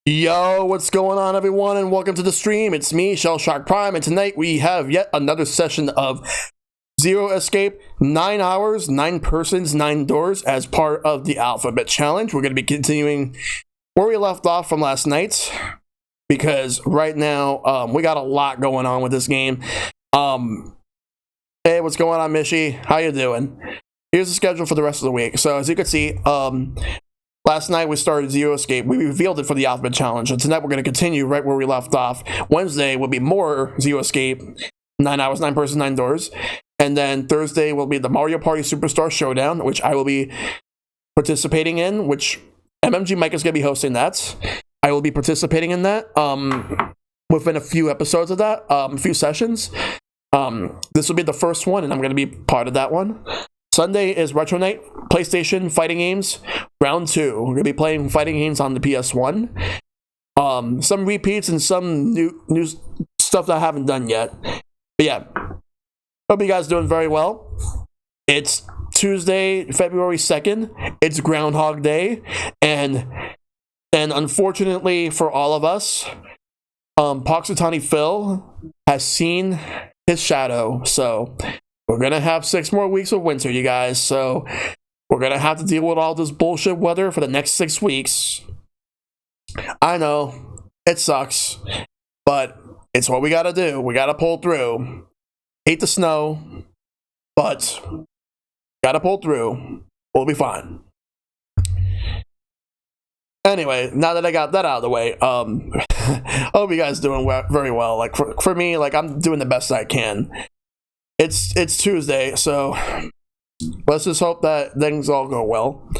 Yo, what's going on, everyone, and welcome to the stream. It's me, ShellshockPrime, and tonight we have yet another session of Zero Escape, 9 hours, 9 persons, 9 doors as part of the Alphabet Challenge. We're going to be continuing where we left off from last night, because right now we got a lot going on with this game. Hey, what's going on, Mishi? How you doing? Here's the schedule for the rest of the week. So as you can see, last night we started Zero Escape. We revealed it for the Alphabet Challenge, and tonight we're going to continue right where we left off. Wednesday will be more Zero Escape, 9 hours, 9 persons, 9 doors. And then Thursday will be the Mario Party Superstar Showdown, which I will be participating in, which MMG Mike is going to be hosting that. I will be participating in that within a few episodes of that, a few sessions. This will be the first one, and I'm going to be part of that one. Sunday is Retro Night, PlayStation Fighting Games, Round 2. We're going to be playing fighting games on the PS1. Some repeats and some new stuff that I haven't done yet. But yeah, hope you guys are doing very well. It's Tuesday, February 2nd. It's Groundhog Day. And unfortunately for all of us, Poxitani Phil has seen his shadow. So we're going to have 6 more weeks of winter, you guys. So we're going to have to deal with all this bullshit weather for the next 6 weeks. I know, it sucks, but it's what we got to do. We got to pull through. Hate the snow, but got to pull through. We'll be fine. Anyway, now that I got that out of the way, I hope you guys doing very well. Like for me, like I'm doing the best I can. It's Tuesday, so let's just hope that things all go well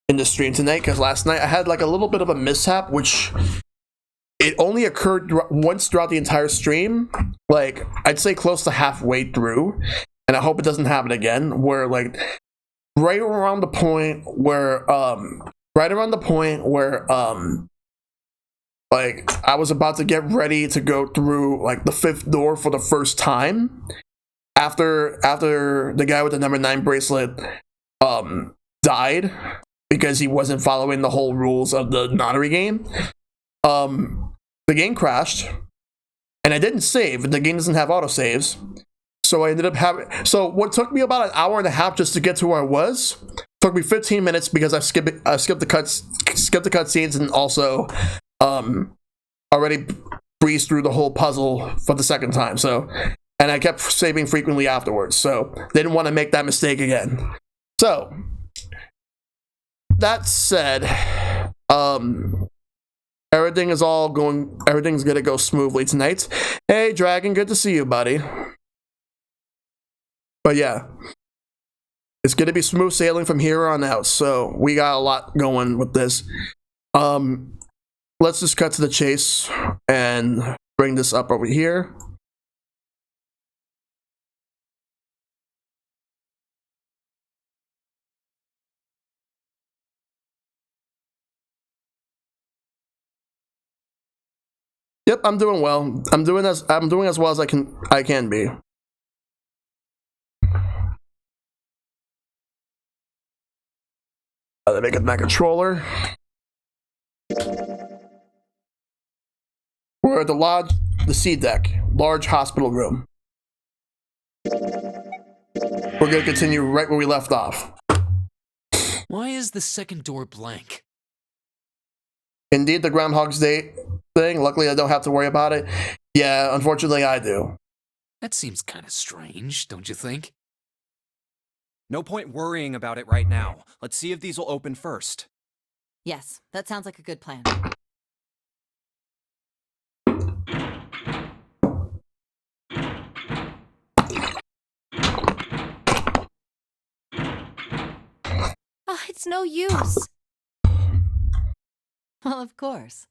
in the stream tonight, because last night I had like a little bit of a mishap, which it only occurred once throughout the entire stream, like I'd say close to halfway through, and I hope it doesn't happen again, where like right around the point where like I was about to get ready to go through like the 5th door for the first time, after the guy with the number 9 bracelet died because he wasn't following the whole rules of the notary game. The game crashed, and I didn't save. The game doesn't have autosaves, so I ended up having. So what took me about an hour and a half just to get to where I was took me 15 minutes because I skipped the cutscenes, and also already breezed through the whole puzzle for the second time. So, and I kept saving frequently afterwards, so didn't want to make that mistake again. So that said, everything's gonna go smoothly tonight. Hey Dragon, good to see you, buddy. But yeah, it's gonna be smooth sailing from here on out, so we got a lot going with this. Let's just cut to the chase and bring this up over here. Yep, I'm doing well. I'm doing as well as I can be. Let me get my controller. We're at the lodge, the C deck, large hospital room. We're gonna continue right where we left off. Why is the second door blank? Indeed, the Groundhog's Day thing. Luckily, I don't have to worry about it. Yeah, unfortunately, I do. That seems kind of strange, don't you think? No point worrying about it right now. Let's see if these will open first. Yes, that sounds like a good plan. Oh, it's no use. Well, of course.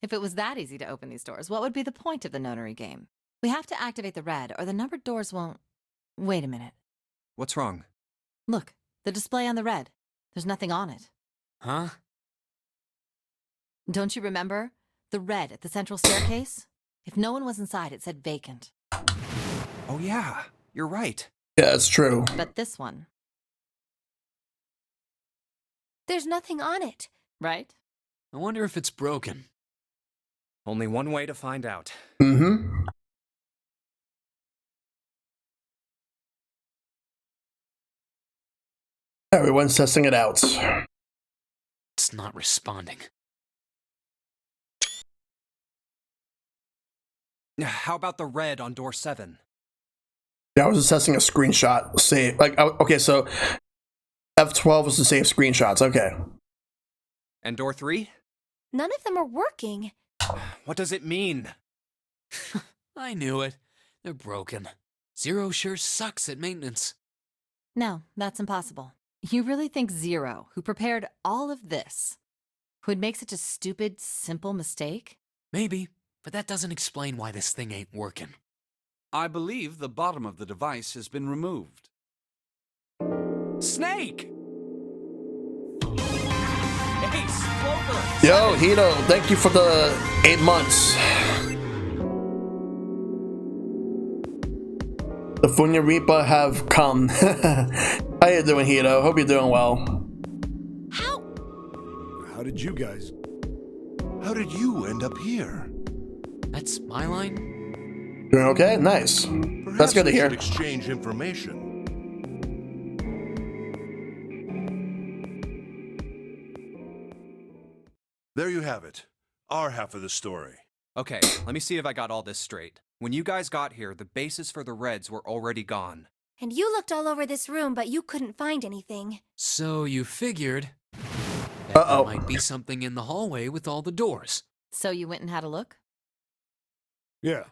If it was that easy to open these doors, what would be the point of the notary game? We have to activate the red, or the numbered doors won't... Wait a minute. What's wrong? Look, the display on the red. There's nothing on it. Huh? Don't you remember? The red at the central staircase? If no one was inside, it said vacant. Oh yeah, you're right. Yeah, it's true. But this one... There's nothing on it, right? I wonder if it's broken. Only one way to find out. Mm-hmm. Everyone's testing it out. It's not responding. How about the red on door 7? Yeah, I was just testing a screenshot. Save. Like, okay, so F12 was to save screenshots. Okay. And door 3? None of them are working. What does it mean? I knew it. They're broken. Zero sure sucks at maintenance. No, that's impossible. You really think Zero, who prepared all of this, would make such a stupid, simple mistake? Maybe, but that doesn't explain why this thing ain't working. I believe the bottom of the device has been removed. Snake! Ace, Clover! Yo, Hito, thank you for the 8 months. The Funya Reaper have come. How you doing, Hito? Hope you're doing well. How did you guys... How did you end up here? That's my line? Doing okay? Nice. Perhaps That's good to we hear. should exchange information. There you have it. Our half of the story. Okay, let me see if I got all this straight. When you guys got here, the bases for the Reds were already gone. And you looked all over this room, but you couldn't find anything. So you figured that Uh-oh. there might be something in the hallway with all the doors. So you went and had a look? Yeah.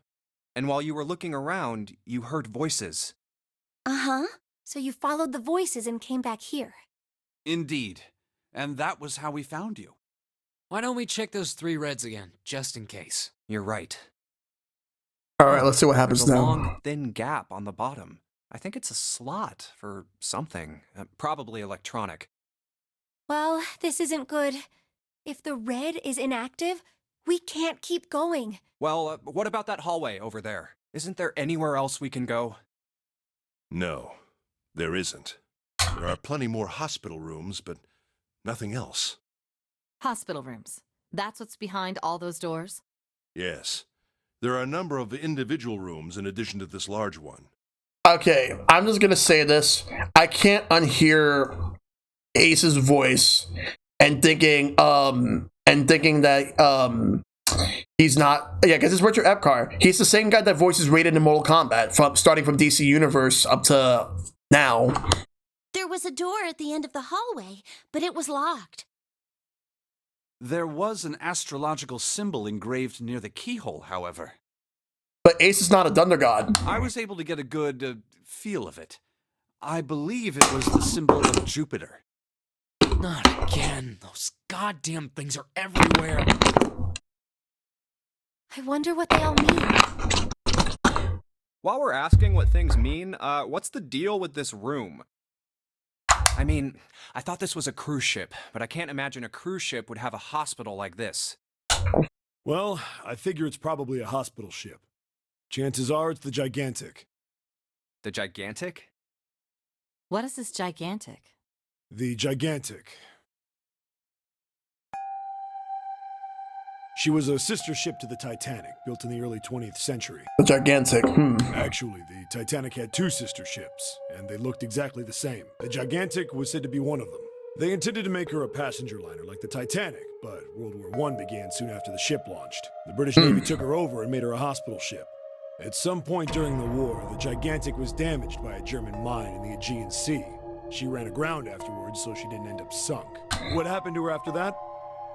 And while you were looking around, you heard voices. Uh-huh. So you followed the voices and came back here. Indeed. And that was how we found you. Why don't we check those 3 Reds again, just in case? You're right. All right, let's see what happens There's a now. long, thin gap on the bottom. I think it's a slot for something. Probably electronic. Well, this isn't good. If the red is inactive, we can't keep going. Well, what about that hallway over there? Isn't there anywhere else we can go? No, there isn't. There are plenty more hospital rooms, but nothing else. Hospital rooms. That's what's behind all those doors? Yes. There are a number of individual rooms in addition to this large one. Okay, I'm just gonna say this. I can't unhear Ace's voice and thinking that he's not, yeah, because it's Richard Epcar. He's the same guy that voices Raiden in Mortal Kombat, starting from DC Universe up to now. There was a door at the end of the hallway, but it was locked. There was an astrological symbol engraved near the keyhole, however. But Ace is not a Thunder God. I was able to get a good feel of it. I believe it was the symbol of Jupiter. Not again. Those goddamn things are everywhere. I wonder what they all mean. While we're asking what things mean, what's the deal with this room? I mean, I thought this was a cruise ship, but I can't imagine a cruise ship would have a hospital like this. Well, I figure it's probably a hospital ship. Chances are it's the Gigantic. The Gigantic? What is this gigantic? The Gigantic. She was a sister ship to the Titanic, built in the early 20th century. The Gigantic. Actually, the Titanic had 2 sister ships, and they looked exactly the same. The Gigantic was said to be one of them. They intended to make her a passenger liner like the Titanic, but World War I began soon after the ship launched. The British Navy took her over and made her a hospital ship. At some point during the war, the Gigantic was damaged by a German mine in the Aegean Sea. She ran aground afterwards, so she didn't end up sunk. What happened to her after that?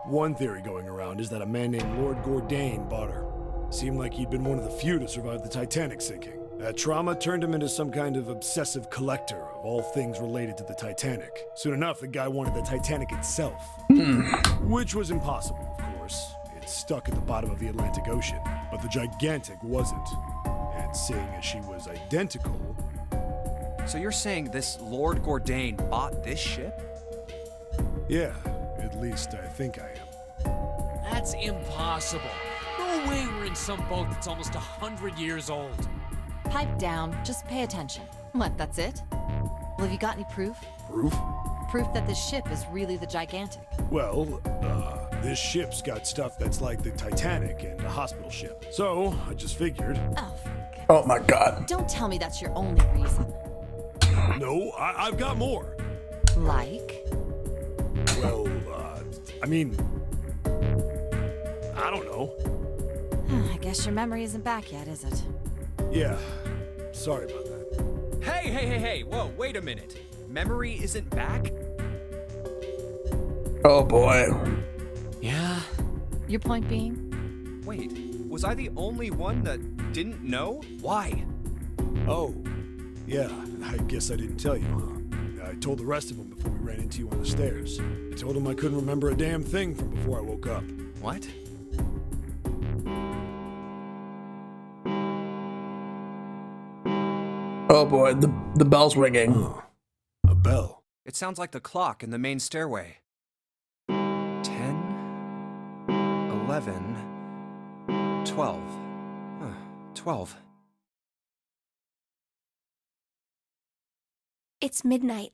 One theory going around is that a man named Lord Gordain bought her. Seemed like he'd been one of the few to survive the Titanic sinking. That trauma turned him into some kind of obsessive collector of all things related to the Titanic. Soon enough, the guy wanted the Titanic itself. Which was impossible, of course. It's stuck at the bottom of the Atlantic Ocean. But the Gigantic wasn't. And seeing as she was identical... So you're saying this Lord Gordain bought this ship? Yeah, at least I think I am. That's impossible. No way we're in some boat that's almost 100 years old. Pipe down, just pay attention. What, that's it? Well, have you got any proof? Proof? Proof that this ship is really the Gigantic. Well, This ship's got stuff that's like the Titanic and the hospital ship. So, I just figured. Oh, Oh my god. don't tell me that's your only reason. No, I've got more. Like? Well, I mean, I don't know. I guess your memory isn't back yet, is it? Yeah, sorry about that. Hey, whoa, wait a minute. Memory isn't back? Oh boy. Yeah. Your point being? Wait, was I the only one that didn't know? Why? Oh, yeah, I guess I didn't tell you, huh? I told the rest of them before we ran into you on the stairs. I told them I couldn't remember a damn thing from before I woke up. What? Oh boy, the bell's ringing. Huh. A bell. It sounds like the clock in the main stairway. 10, 11, 12. Huh, 12. It's midnight.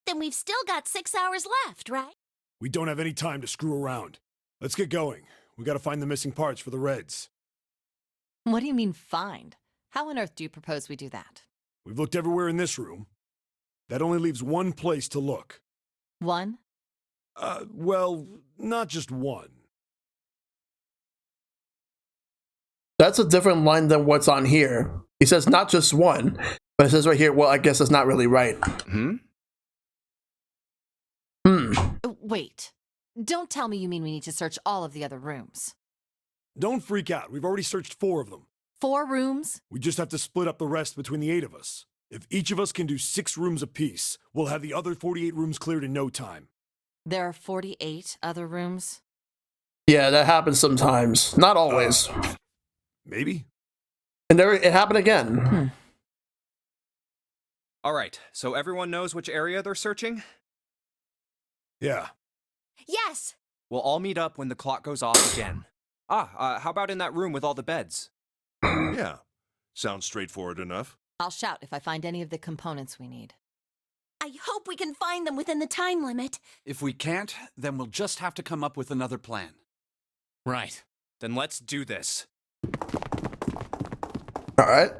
Then we've still got 6 hours left, right? We don't have any time to screw around. Let's get going. We gotta find the missing parts for the Reds. What do you mean, find? How on earth do you propose we do that? We've looked everywhere in this room. That only leaves one place to look. One? Well, not just one. That's a different line than what's on here. He says not just one, but it says right here, well, I guess it's not really right. Hmm? Wait. Don't tell me you mean we need to search all of the other rooms. Don't freak out. We've already searched 4 of them. 4 rooms? We just have to split up the rest between the 8 of us. If each of us can do 6 rooms apiece, we'll have the other 48 rooms cleared in no time. There are 48 other rooms? Yeah, that happens sometimes. Not always. Maybe? And there it happened again. All right, so everyone knows which area they're searching? Yeah. Yes! We'll all meet up when the clock goes off again. How about in that room with all the beds? Yeah. Sounds straightforward enough. I'll shout if I find any of the components we need. I hope we can find them within the time limit. If we can't, then we'll just have to come up with another plan. Right. Then let's do this. All right.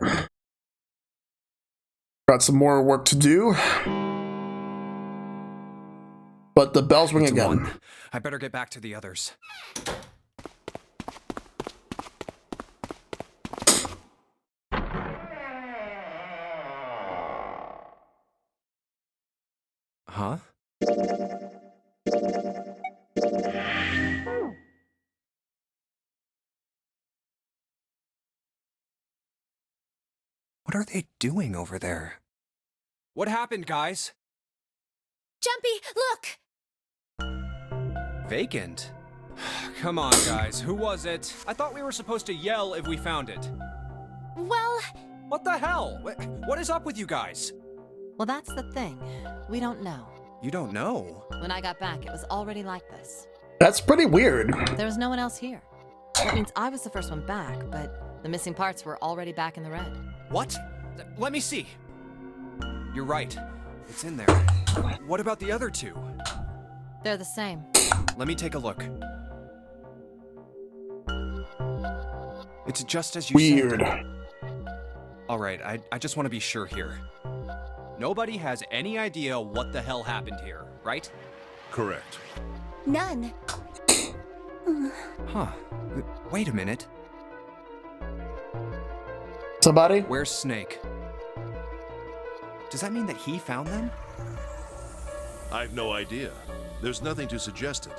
Got some more work to do. But the bell's ring It's again. 1. I better get back to the others. Huh? What are they doing over there? What happened, guys? Jumpy, look! Vacant? Come on, guys. Who was it? I thought we were supposed to yell if we found it. Well, What the hell? What is up with you guys? Well, that's the thing. We don't know. You don't know. When I got back, it was already like this. That's pretty weird. There was no one else here. That means I was the first one back, but the missing parts were already back in the red. What? Let me see. You're right. It's in there. What about the other 2? They're the same. Let me take a look. It's just as you Weird. said. All right, I just want to be sure here. Nobody has any idea what the hell happened here, right? Correct. none. Huh. Wait a minute. Somebody? Where's Snake? Does that mean that he found them? I've no idea. There's nothing to suggest it.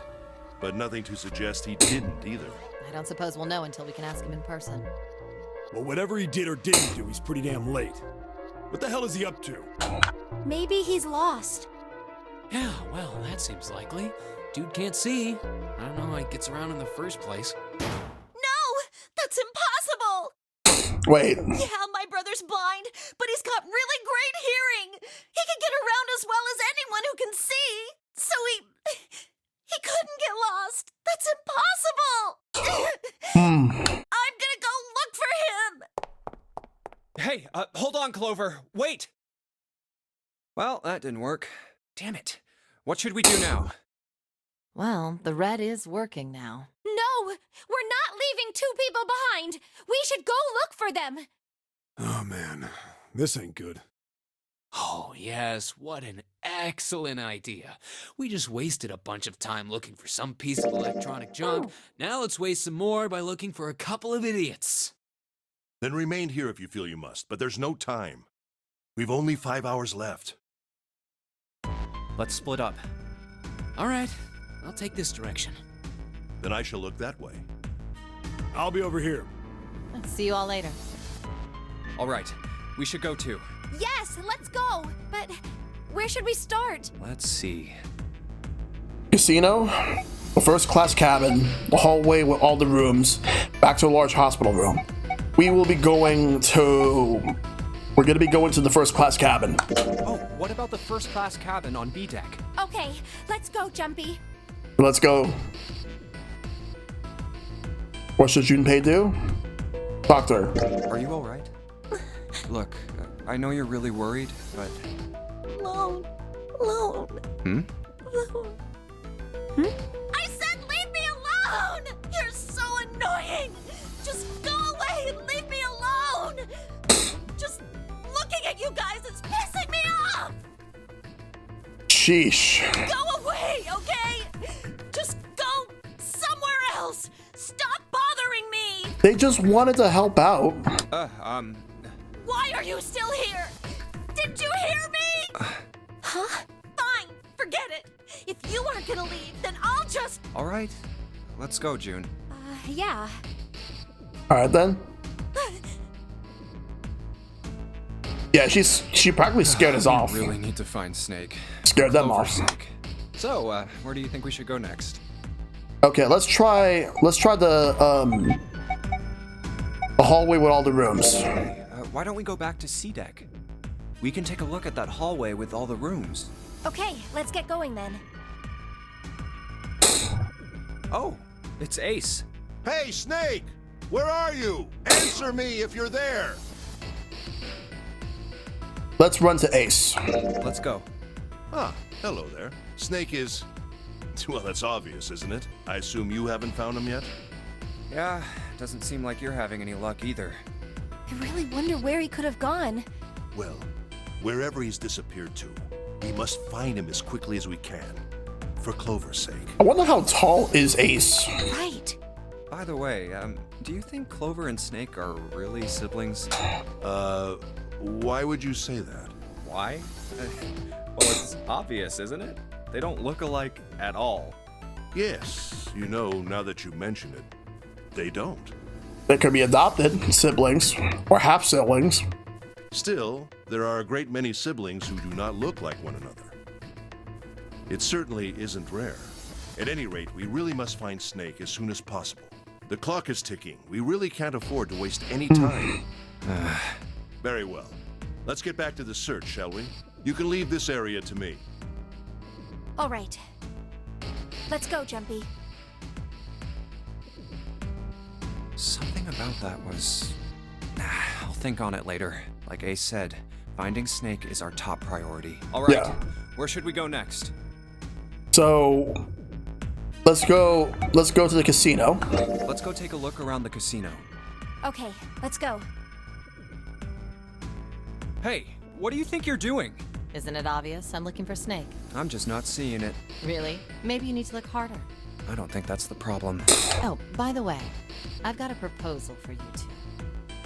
But nothing to suggest he didn't either. I don't suppose we'll know until we can ask him in person. Well, whatever he did or didn't do, he's pretty damn late. What the hell is he up to? Maybe he's lost. Yeah, well, that seems likely. Dude can't see. I don't know how he gets around in the first place. No! That's impossible! Wait. Yeah, my brother's blind, but he's got really great hearing. He can get around as well as anyone who can see. So he couldn't get lost. That's impossible. I'm gonna go look for him. Hey, hold on, Clover. Wait! Well, that didn't work. Damn it. What should we do now? Well, the red is working now. No! We're not leaving 2 people behind! We should go look for them! Oh man, this ain't good. Oh, yes, what an excellent idea. We just wasted a bunch of time looking for some piece of electronic junk. Now let's waste some more by looking for a couple of idiots. Then remain here if you feel you must, but there's no time. We've only 5 hours left. Let's split up. All right, I'll take this direction. Then I shall look that way. I'll be over here. See you all later. All right, we should go too. Yes, let's go! But where should we start? Let's see. Casino, the first class cabin, the hallway with all the rooms, back to a large hospital room. We're gonna be going to the first class cabin. Oh, what about the first class cabin on B deck? Okay, let's go, Jumpy. Let's go. What should Junpei do? Doctor. Are you all right? Look, I know you're really worried, but... Alone. Hmm? I said leave me alone! You're so annoying! Just go away and leave me alone! Just looking at you guys is pissing me off! Sheesh. Go away, okay? Just go somewhere else! Stop bothering me! They just wanted to help out. Why are you still here? Did you hear me? Huh? Fine, forget it. If you aren't gonna leave, then I'll just... All right, let's go, June. Yeah. Alright then. Yeah, she practically scared us off. We really need to find Snake. Scared them Clover off. Snake. So, where do you think we should go next? Okay, let's try the hallway with all the rooms. Why don't we go back to C deck? We can take a look at that hallway with all the rooms. Okay, let's get going then. Oh, it's Ace. Hey, Snake! Where are you? Answer me if you're there! Let's run to Ace. Let's go. Ah, hello there. Snake is... Well, that's obvious, isn't it? I assume you haven't found him yet? Yeah, doesn't seem like you're having any luck either. I really wonder where he could have gone. Well, wherever he's disappeared to, we must find him as quickly as we can. For Clover's sake. I wonder how tall is Ace. Right. By the way, do you think Clover and Snake are really siblings? Why would you say that? Why? Well, it's obvious, isn't it? They don't look alike at all. Yes, you know, now that you mention it, they don't. They could be adopted siblings or half siblings. Still, there are a great many siblings who do not look like one another. It certainly isn't rare. At any rate, we really must find Snake as soon as possible. The clock is ticking. We really can't afford to waste any time. Very well. Let's get back to the search, shall we? You can leave this area to me. All right. Let's go, Jumpy. Something about that was... I'll think on it later. Like Ace said, finding Snake is our top priority. All right, Yeah. Where should we go next? So let's go to the casino. Let's go take a look around the casino. Okay, let's go. Hey, what do you think you're doing? Isn't it obvious? I'm looking for Snake. I'm just not seeing it. Really? Maybe you need to look harder. I don't think that's the problem. Oh, by the way, I've got a proposal for you two.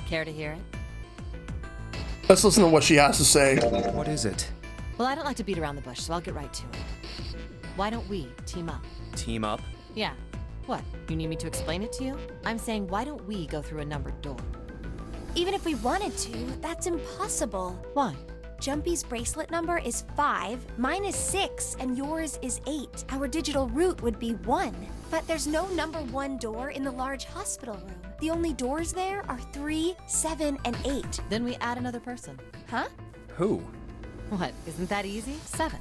Care to hear it? Let's listen to what she has to say. What is it? Well, I don't like to beat around the bush, so I'll get right to it. Why don't we team up? Team up? Yeah. What? You need me to explain it to you? I'm saying, why don't we go through a numbered door? Even if we wanted to, that's impossible. Why? Jumpy's bracelet number is 5, mine is 6, and yours is 8. Our digital route would be 1. But there's no number 1 door in the large hospital room. The only doors there are 3, 7, and 8. Then we add another person. Huh? Who? What? Isn't that easy? 7.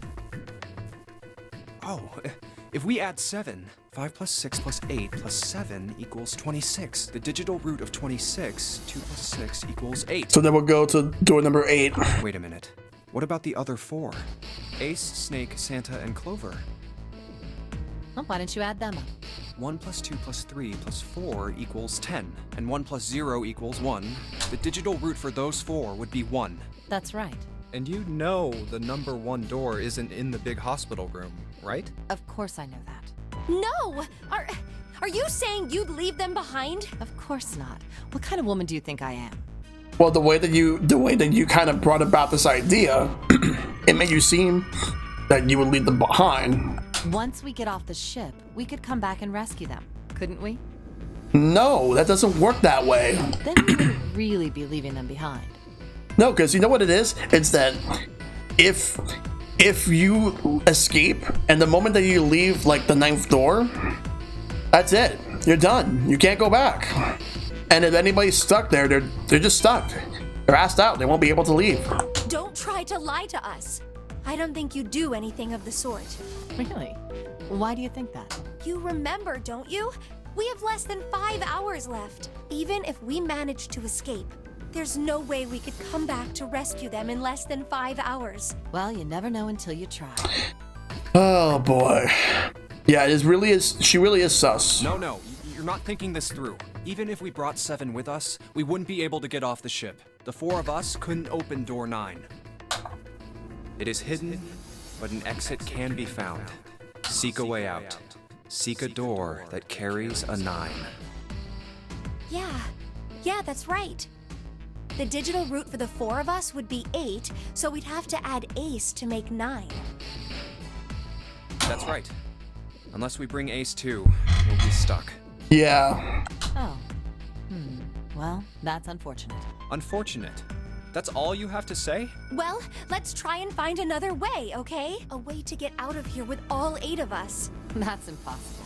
Oh, if we add 7, 5 plus 6 plus 8 plus 7 equals 26. The digital root of 26, 2 plus 6 equals 8. So then we'll go to door number 8. Wait a minute. What about the other 4? Ace, Snake, Santa, and Clover. Well, why didn't you add them up? 1 plus 2 plus 3 plus 4 equals 10, and 1 plus 0 equals 1. The digital root for those 4 would be 1. That's right. And you know the number 1 door isn't in the big hospital room, right? Of course I know that. No! Are you saying you'd leave them behind? Of course not. What kind of woman do you think I am? Well, the way that you kind of brought about this idea, it made you seem that you would leave them behind. Once we get off the ship, we could come back and rescue them, couldn't we? No, that doesn't work that way. Then we wouldn't really be leaving them behind. No, because you know what it is? It's that if you escape and the moment that you leave like the 9th door, that's it. You're done. You can't go back. And if anybody's stuck there, they're just stuck. They're asked out. They won't be able to leave. Don't try to lie to us. I don't think you do anything of the sort. Really? Why do you think that? You remember, don't you? We have less than 5 hours left. Even if we manage to escape, there's no way we could come back to rescue them in less than 5 hours. Well, you never know until you try. Oh boy. Yeah, it really is. She really is sus. No, you're not thinking this through. Even if we brought 7 with us, we wouldn't be able to get off the ship. The 4 of us couldn't open door 9. It is hidden, but an exit can be found. Seek a way out. Seek a door that carries a 9. Yeah, that's right. The digital root for the 4 of us would be 8, so we'd have to add Ace to make 9. That's right. Unless we bring Ace too, we'll be stuck. Yeah. Oh. Well, that's unfortunate. Unfortunate. That's all you have to say? Well, let's try and find another way, okay? A way to get out of here with all 8 of us. That's impossible.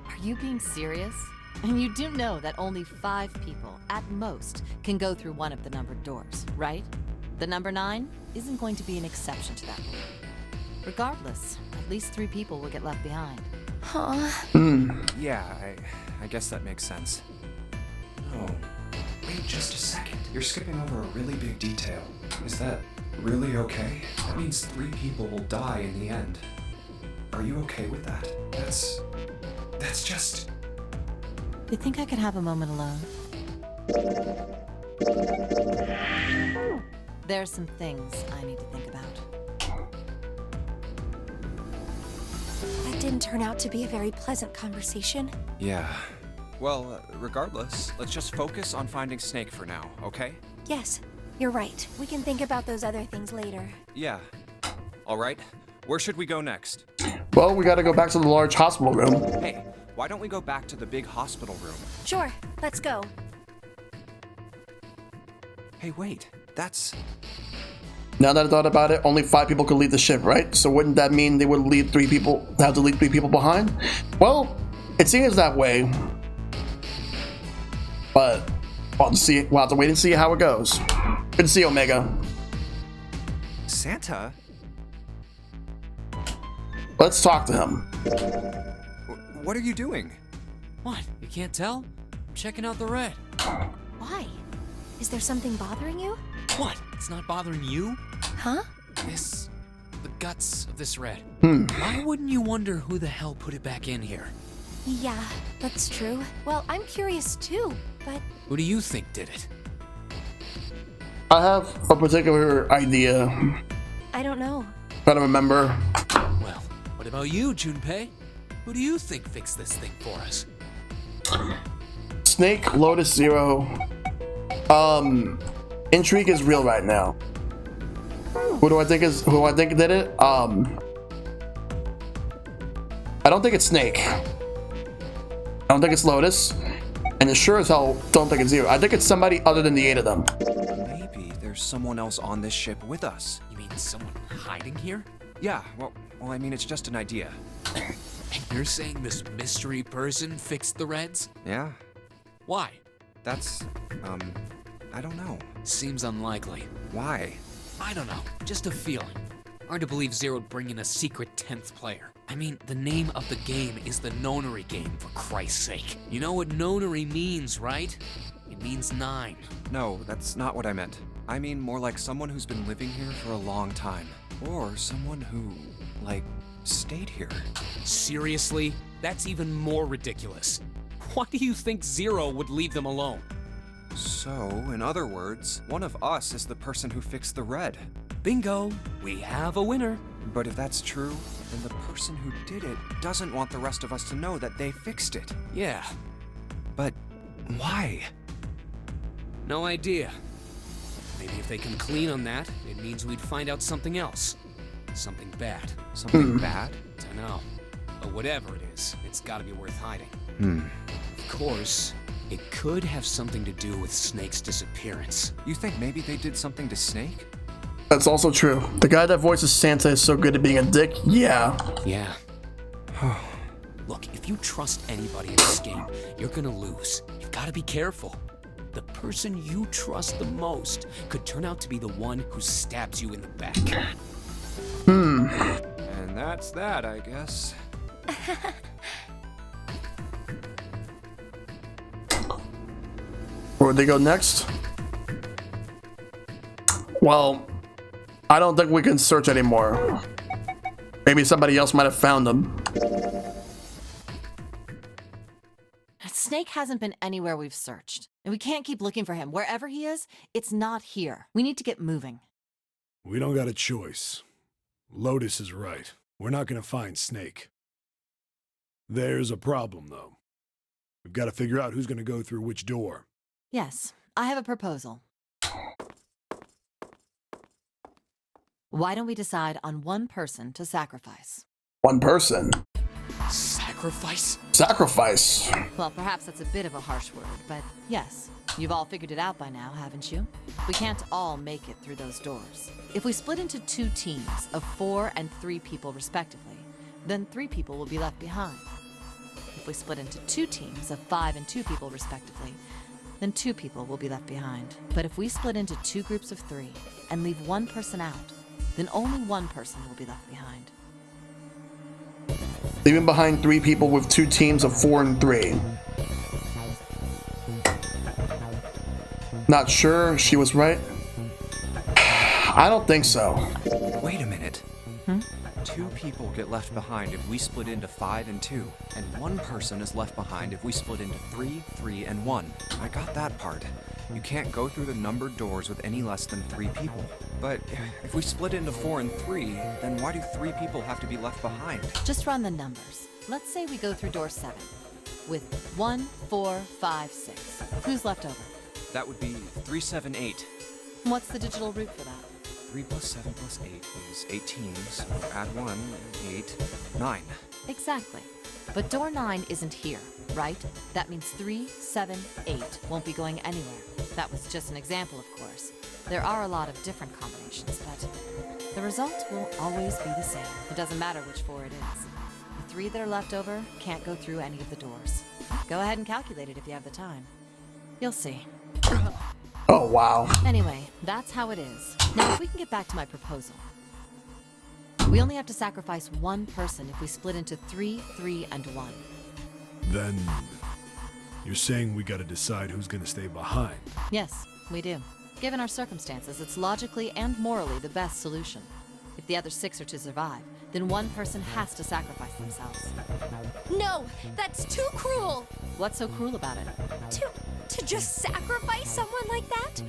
Are you being serious? And you do know that only 5 people, at most, can go through one of the numbered doors, right? The number 9 isn't going to be an exception to that rule. Regardless, at least 3 people will get left behind. Huh? Yeah, I guess that makes sense. Oh, wait just a second. You're skipping over a really big detail. Is that really okay? That means 3 people will die in the end. Are you okay with that? That's just... You think I could have a moment alone? There's some things I need to think about. That didn't turn out to be a very pleasant conversation. Yeah. Well, regardless, let's just focus on finding Snake for now, okay? Yes, you're right. We can think about those other things later. Yeah. All right. Where should we go next? Well, we gotta go back to the large hospital room. Hey, why don't we go back to the big hospital room? Sure, let's go. Hey, wait. That's... Now that I thought about it, only 5 people could leave the ship, right? So wouldn't that mean they would leave 3 people, have to leave 3 people behind? Well, it seems that way. But we'll have to wait and see how it goes. Good to see you, Omega. Santa? Let's talk to him. What are you doing? What? You can't tell? I'm checking out the red. Why? Is there something bothering you? What? It's not bothering you? Huh? The guts of this red. Hmm. Why wouldn't you wonder who the hell put it back in here? Yeah, that's true. Well, I'm curious too, but... Who do you think did it? I have a particular idea. I don't know. Trying to remember. Well, what about you, Junpei? Who do you think fixed this thing for us? Snake, Lotus, Zero. Intrigue is real right now. Who I think did it? I don't think it's Snake. I don't think it's Lotus. And it sure as hell don't think it's Zero. I think it's somebody other than the 8 of them. Maybe there's someone else on this ship with us. You mean someone hiding here? Yeah, well, I mean, it's just an idea. And you're saying this mystery person fixed the reds? Yeah, Why? that's, I don't know. Seems unlikely. Why? I don't know, just a feeling. Hard to believe Zero'd bring in a secret 10th player. I mean, the name of the game is the Nonary game, for Christ's sake. You know what Nonary means, right? It means 9. No, that's not what I meant. I mean more like someone who's been living here for a long time. Or someone who, like, stayed here. Seriously? That's even more ridiculous. Why do you think Zero would leave them alone? So, in other words, one of us is the person who fixed the red. Bingo! We have a winner. But if that's true, then the person who did it doesn't want the rest of us to know that they fixed it. Yeah, But why? no idea. Maybe if they come clean on that, it means we'd find out something else. Something bad. Something bad? Dunno. But whatever it is, it's gotta be worth hiding. Of course, it could have something to do with Snake's disappearance. You think maybe they did something to Snake? That's also true. The guy that voices Santa is so good at being a dick. Yeah. Yeah. Look, if you trust anybody in this game, you're gonna lose. You've gotta be careful. The person you trust the most could turn out to be the one who stabs you in the back. And that's that, I guess. Where would they go next? Well, I don't think we can search anymore. Maybe somebody else might have found them. Snake hasn't been anywhere we've searched, and we can't keep looking for him. Wherever he is, it's not here. We need to get moving. We don't got a choice. Lotus is right. We're not gonna find Snake. There's a problem, though. We've got to figure out who's gonna go through which door. Yes, I have a proposal. Why don't we decide on one person to sacrifice? One person. Sacrifice? Sacrifice. Well, perhaps that's a bit of a harsh word, but yes, you've all figured it out by now, haven't you? We can't all make it through those doors. If we split into 2 teams of 4 and 3 people respectively, then 3 people will be left behind. If we split into 2 teams of 5 and 2 people respectively, then 2 people will be left behind. But if we split into 2 groups of 3 and leave 1 person out, then only 1 person will be left behind. Leaving behind 3 people with 2 teams of 4 and 3. Not sure she was right. I don't think so. Wait a minute. 2 people get left behind if we split into 5 and 2, and 1 person is left behind if we split into 3, 3, and 1. I got that part. You can't go through the numbered doors with any less than 3 people. But if we split into 4 and 3, then why do 3 people have to be left behind? Just run the numbers. Let's say we go through door 7 with 1, 4, 5, 6. Who's left over? That would be 3, 7, 8. What's the digital root for that? 3 plus 7 plus 8 is 18, so add 1, 8, 9. Exactly. But door 9 isn't here, right? That means 3, 7, 8 won't be going anywhere. That was just an example, of course. There are a lot of different combinations, but the result will always be the same. It doesn't matter which 4 it is. The 3 that are left over can't go through any of the doors. Go ahead and calculate it if you have the time. You'll see. Oh, wow. Anyway, that's how it is. Now, if we can get back to my proposal. We only have to sacrifice 1 person if we split into 3, 3, and 1. Then you're saying we gotta decide who's gonna stay behind. Yes, we do. Given our circumstances, it's logically and morally the best solution. If the other 6 are to survive, then 1 person has to sacrifice themselves. No, that's too cruel. What's so cruel about it? To just sacrifice someone like that?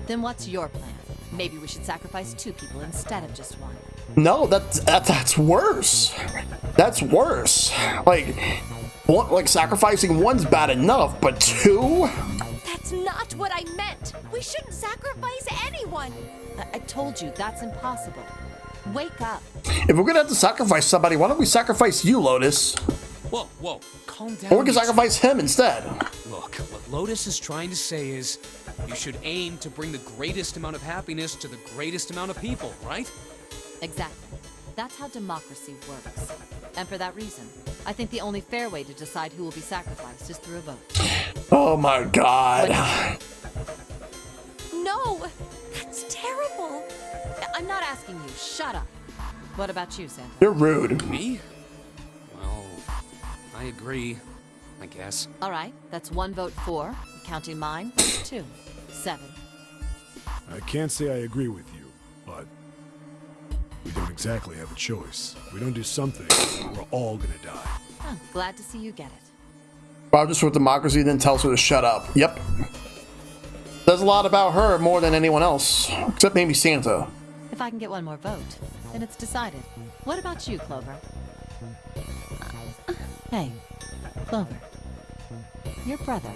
Then what's your plan? Maybe we should sacrifice 2 people instead of just 1. No, that's worse. That's worse. Like sacrificing 1's bad enough, but 2? That's not what I meant. We shouldn't sacrifice anyone. I told you, that's impossible. Wake up. If we're gonna have to sacrifice somebody, why don't we sacrifice you, Lotus? Whoa, calm down. Or we can sacrifice him instead. Look, what Lotus is trying to say is, you should aim to bring the greatest amount of happiness to the greatest amount of people, right? Exactly. That's how democracy works. And for that reason, I think the only fair way to decide who will be sacrificed is through a vote. Oh my god. No, that's terrible. I'm not asking you. Shut up. What about you, Santa? You're rude. Me? Well, I agree, I guess. All right, that's 1 vote for. Counting mine, that's 2. 7. I can't say I agree with you, but We don't exactly have a choice. If we don't do something, we're all gonna die. Oh, glad to see you get it. Rogers for democracy then tells her to shut up. Yep. Says a lot about her more than anyone else. Except maybe Santa. If I can get one more vote, then it's decided. What about you, Clover? Hey, Clover. Your brother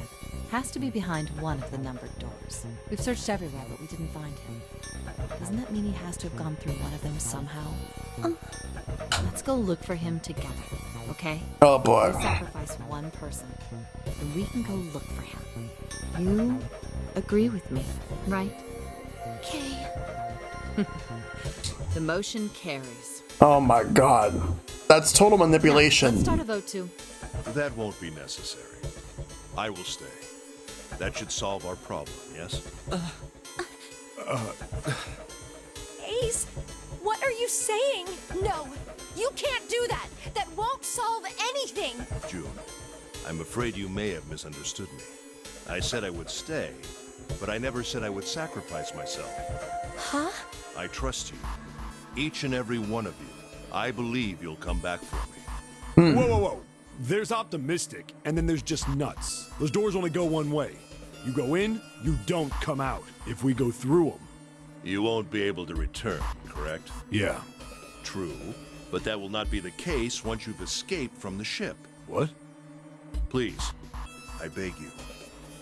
has to be behind one of the numbered doors. We've searched everywhere, but we didn't find him. Doesn't that mean he has to have gone through one of them somehow? Let's go look for him together, okay? Oh boy. We'll sacrifice one person, and we can go look for him. You agree with me, right? Okay. The motion carries. Oh my god. That's total manipulation. Let's start a vote too. That won't be necessary. I will stay. That should solve our problem, yes? Ace, what are you saying? No, you can't do that. That won't solve anything. June, I'm afraid you may have misunderstood me. I said I would stay, but I never said I would sacrifice myself. Huh? I trust you. Each and every one of you. I believe you'll come back for me. Whoa, whoa, whoa. There's optimistic, and then there's just nuts. Those doors only go one way. You go in, you don't come out. If we go through them. You won't be able to return, correct? Yeah. True, but that will not be the case once you've escaped from the ship. What? Please, I beg you.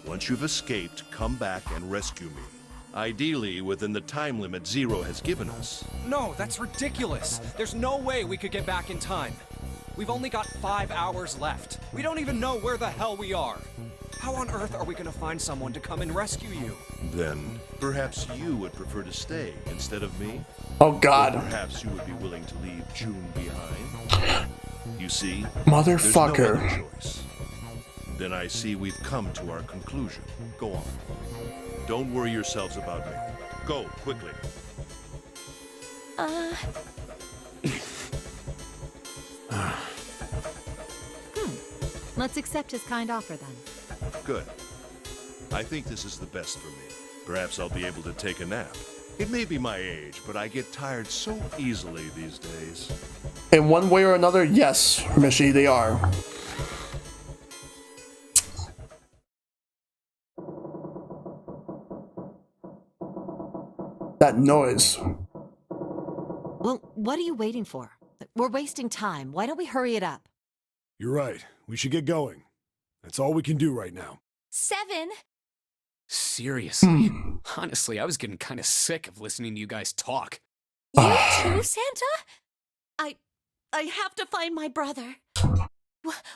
Once you've escaped, come back and rescue me. Ideally, within the time limit Zero has given us. No, that's ridiculous. There's no way we could get back in time. We've only got 5 hours left. We don't even know where the hell we are. How on earth are we gonna find someone to come and rescue you? Then, perhaps you would prefer to stay instead of me? Oh Or god. perhaps you would be willing to leave June behind? You see? There's no Motherfucker. other choice. Then I see we've come to our conclusion. Go on. Don't worry yourselves about me. Go, quickly. Let's accept his kind offer then. Good. I think this is the best for me. Perhaps I'll be able to take a nap. It may be my age, but I get tired so easily these days. In one way or another, yes, Mishi, they are. That noise. Well, what are you waiting for? We're wasting time. Why don't we hurry it up? You're right. We should get going. That's all we can do right now. 7. Seriously. Honestly, I was getting kind of sick of listening to you guys talk. You too, Santa? I have to find my brother.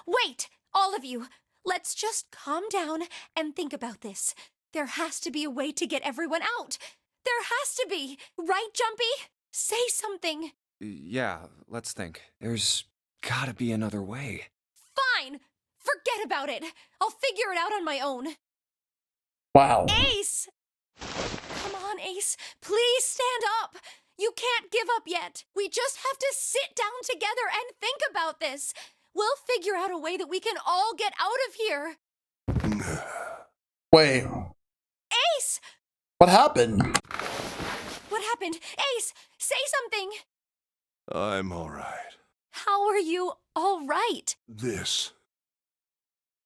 Wait, all of you. Let's just calm down and think about this. There has to be a way to get everyone out. There has to be. Right, Jumpy? Say something. Yeah, let's think. There's gotta be another way. Fine. Forget about it. I'll figure it out on my own. Wow. Ace! Come on, Ace. Please stand up. You can't give up yet. We just have to sit down together and think about this. We'll figure out a way that we can all get out of here. Wait, Ace! what happened? What happened? Ace, say something. I'm all right. How are you all right? This.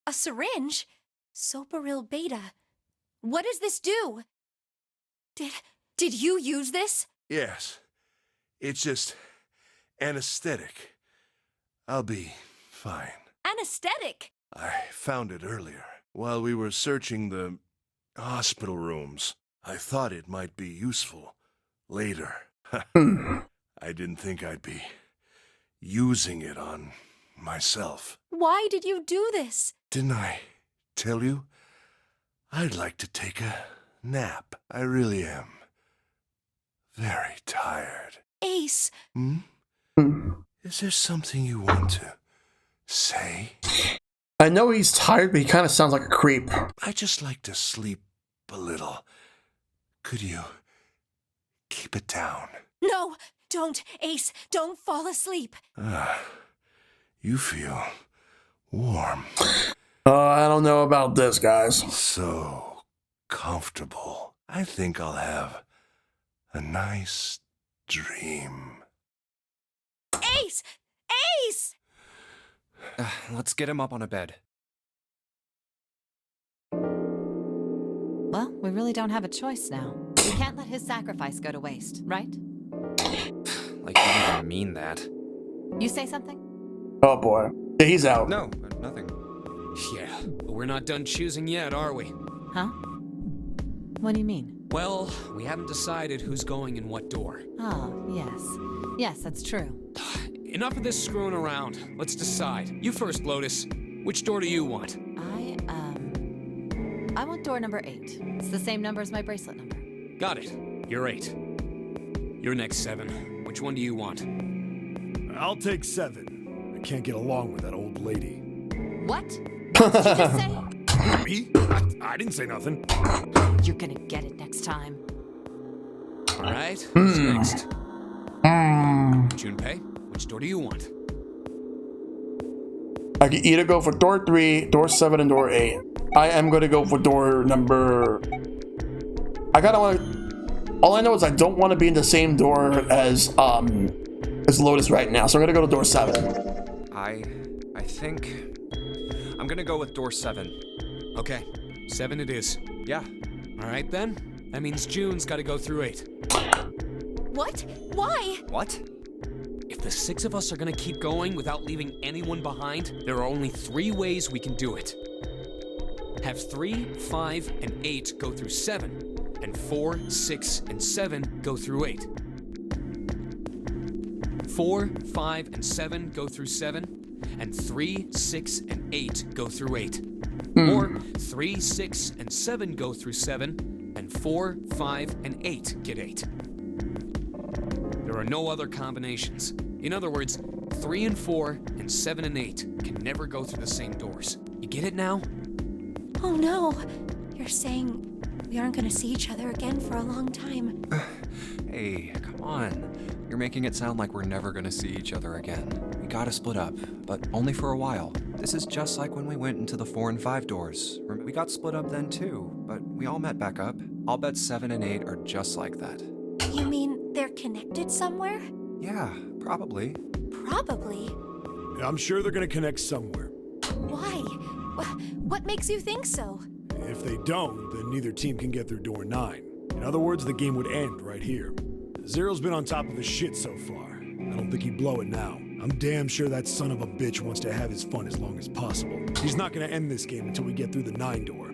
A syringe? Soparil beta. What does this do? Did you use this? Yes. It's just anesthetic. I'll be fine. Anesthetic? I found it earlier while we were searching the hospital rooms. I thought it might be useful later. I didn't think I'd be using it on myself. Why did you do this? Didn't I tell you? I'd like to take a nap. I really am. Very tired. Ace, Is there something you want to say? I know he's tired, but he kind of sounds like a creep. I just like to sleep a little. Could you keep it down? no, don't, Ace, don't fall asleep. You feel warm. I don't know about this, guys. So comfortable. I think I'll have a nice dream. Ace! Ace! Let's get him up on a bed. Well, we really don't have a choice now. We can't let his sacrifice go to waste, right? Like, you didn't even mean that. You say something? Oh boy. Yeah, he's out. No, nothing. Yeah, but we're not done choosing yet, are we? Huh? What do you mean? Well, we haven't decided who's going in what door. Oh, yes. Yes, that's true. Enough of this screwing around. Let's decide. You first, Lotus. Which door do you want? I want door number 8. It's the same number as my bracelet number. Got it. You're 8. You're next, 7. Which one do you want? I'll take 7. I can't get along with that old lady. What? What did you just say? Me? I didn't say nothing. You're gonna get it next time. All right. Who's next? Junpei, which door do you want? I can either go for door 3, door 7, and door 8. I am going to go for door number... All I know is I don't want to be in the same door as Lotus right now, so I'm going to go to door 7. I think I'm gonna go with door 7. Okay, 7 it is. Yeah. All right then. That means June's got to go through 8. What? Why? What? If the 6 of us are gonna keep going without leaving anyone behind, there are only 3 ways we can do it. Have 3, 5, and 8 go through 7, and 4, 6, and 7 go through 8. 4, 5, and 7 go through 7, and 3, 6, and 8 go through 8. Or 3, 6, and 7 go through 7, and 4, 5, and 8 get 8. There are no other combinations. In other words, 3 and 4 and 7 and 8 can never go through the same doors. You get it now? Oh no. You're saying we aren't gonna see each other again for a long time. Hey, come on. You're making it sound like we're never gonna see each other again. We gotta split up, but only for a while. This is just like when we went into the 4 and 5 doors. We got split up then too, but we all met back up. I'll bet 7 and 8 are just like that. You mean they're connected somewhere? Yeah, probably. Probably. I'm sure they're gonna connect somewhere. Why? What makes you think so? If they don't, then neither team can get through door 9. In other words, the game would end right here. Zero's been on top of his shit so far. I don't think he'd blow it now. I'm damn sure that son of a bitch wants to have his fun as long as possible. He's not gonna end this game until we get through the 9 door.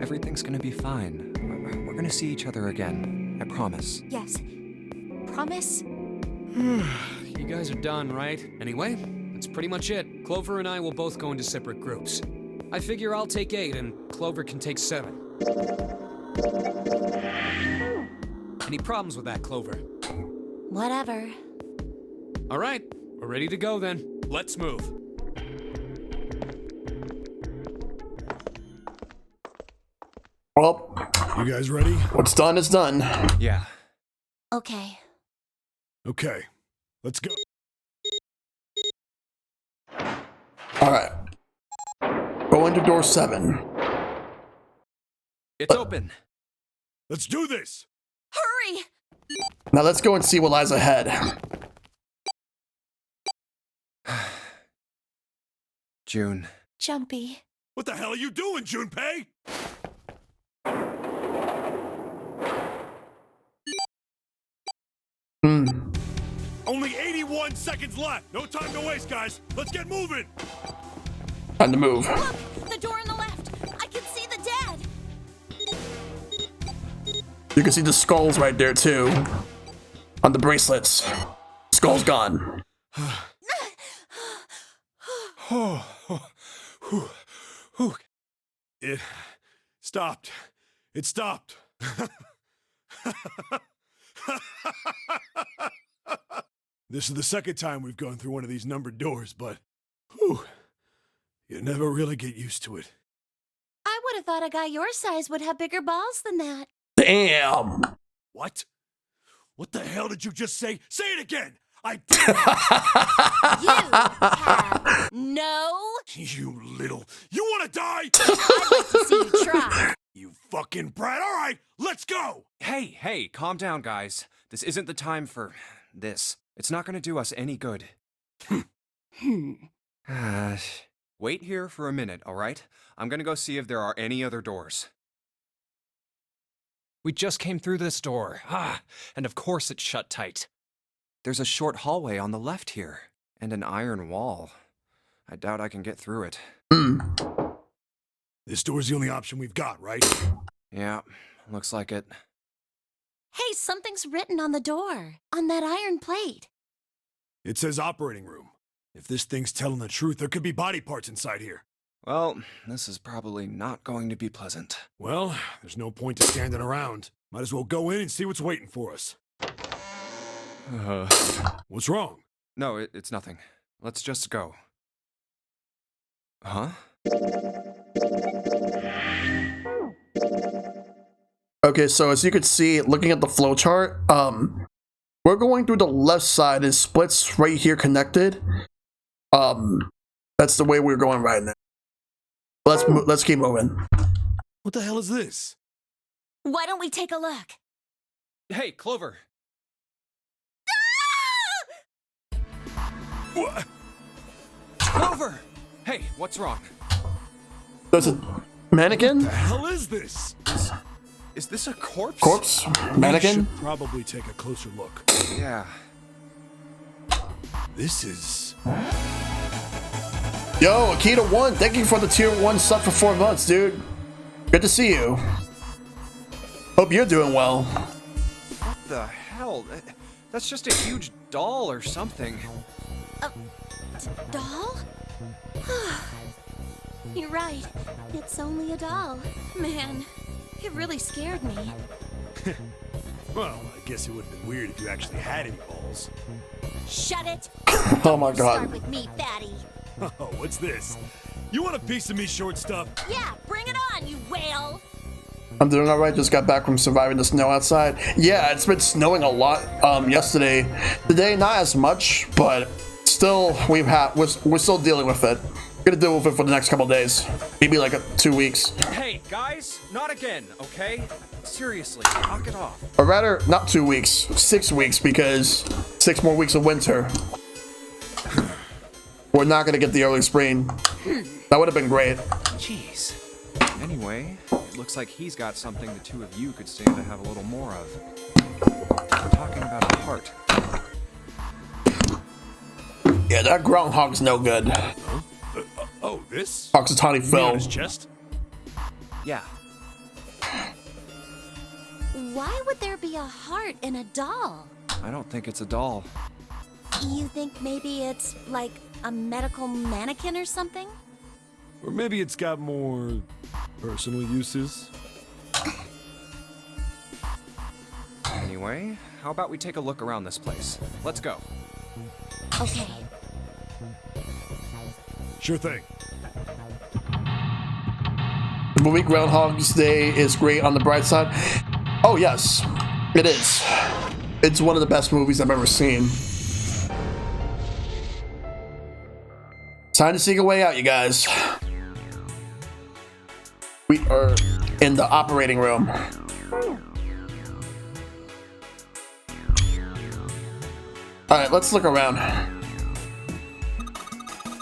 Everything's gonna be fine. We're gonna see each other again. I promise. Yes. Promise? You guys are done, right? Anyway, that's pretty much it. Clover and I will both go into separate groups. I figure I'll take 8 and Clover can take 7. Any problems with that, Clover? Whatever. All right, we're ready to go then. Let's move. Well, You guys ready? what's done is done. Yeah. Okay. Okay. Let's go. All right. Go into door 7. It's open. Let's do this! Hurry! Now let's go and see what lies ahead. June. Jumpy. What the hell are you doing, Junpei? Only 81 seconds left. No time to waste, guys. Let's get moving. Time to move. Look! The door on the left! I can see the dead! You can see the skulls right there too. On the bracelets. Skull's gone. It stopped. It stopped. This is the second time we've gone through one of these numbered doors, but whew, you never really get used to it. I would have thought a guy your size would have bigger balls than that. Damn. What? What the hell did you just say? Say it again! I You have no... You little... You wanna die? I'd like to see you try. You fucking brat. All right, let's go! Hey, calm down, guys. This isn't the time for this. It's not gonna do us any good. Wait here for a minute, alright? I'm gonna go see if there are any other doors. We just came through this door. And of course it's shut tight. There's a short hallway on the left here, and an iron wall. I doubt I can get through it. This door's the only option we've got, right? Yeah, looks like it. Hey, something's written on the door, on that iron plate. It says operating room. If this thing's telling the truth, there could be body parts inside here. Well, this is probably not going to be pleasant. Well, there's no point to standing around. Might as well go in and see what's waiting for us. What's wrong? No, it's nothing. Let's just go. Huh? Okay, so as you can see, looking at the flowchart, we're going through the left side. It splits right here connected. That's the way we're going right now. Let's keep moving. What the hell is this? Why don't we take a look? Hey, Clover! What? Clover! Hey, what's wrong? There's a mannequin? The hell is this? Is this a corpse? Corpse? We Mannequin? should probably take a closer look. Yeah. This is... Yo, Akita 1, thank you for the tier 1 sub for 4 months, dude. Good to see you. Hope you're doing well. What the hell? That's just a huge doll or something. Doll? You're right. It's only a doll. Man, it really scared me. Well, I guess it would have been weird if you actually had any balls. Shut it! Oh my Start god. with me, fatty. Oh, what's this? You want a piece of me, short stuff? Yeah, bring it on, you whale! I'm doing alright, just got back from surviving the snow outside. Yeah, it's been snowing a lot yesterday. Today, not as much, but still, we're still dealing with it. We're gonna deal with it for the next couple days. Maybe like 2 weeks. Hey, guys, not again, okay? Seriously, knock it off. Or rather, not 2 weeks, 6 weeks, because 6 more weeks of winter. We're not gonna get the early spring. That would have been great. Jeez. Anyway, it looks like he's got something the two of you could stand to have a little more of. I'm talking about a heart. Yeah, that groundhog's no good. Oh, this? Oxitani Me on Phil. his chest? Yeah. Why would there be a heart in a doll? I don't think it's a doll. You think maybe it's like a medical mannequin or something? Or maybe it's got more personal uses? Anyway, how about we take a look around this place? Let's go. Okay. Sure thing. The movie Groundhog's Day is great on the bright side. Oh yes, it is. It's one of the best movies I've ever seen. Time to seek a way out, you guys. We are in the operating room. Alright, let's look around.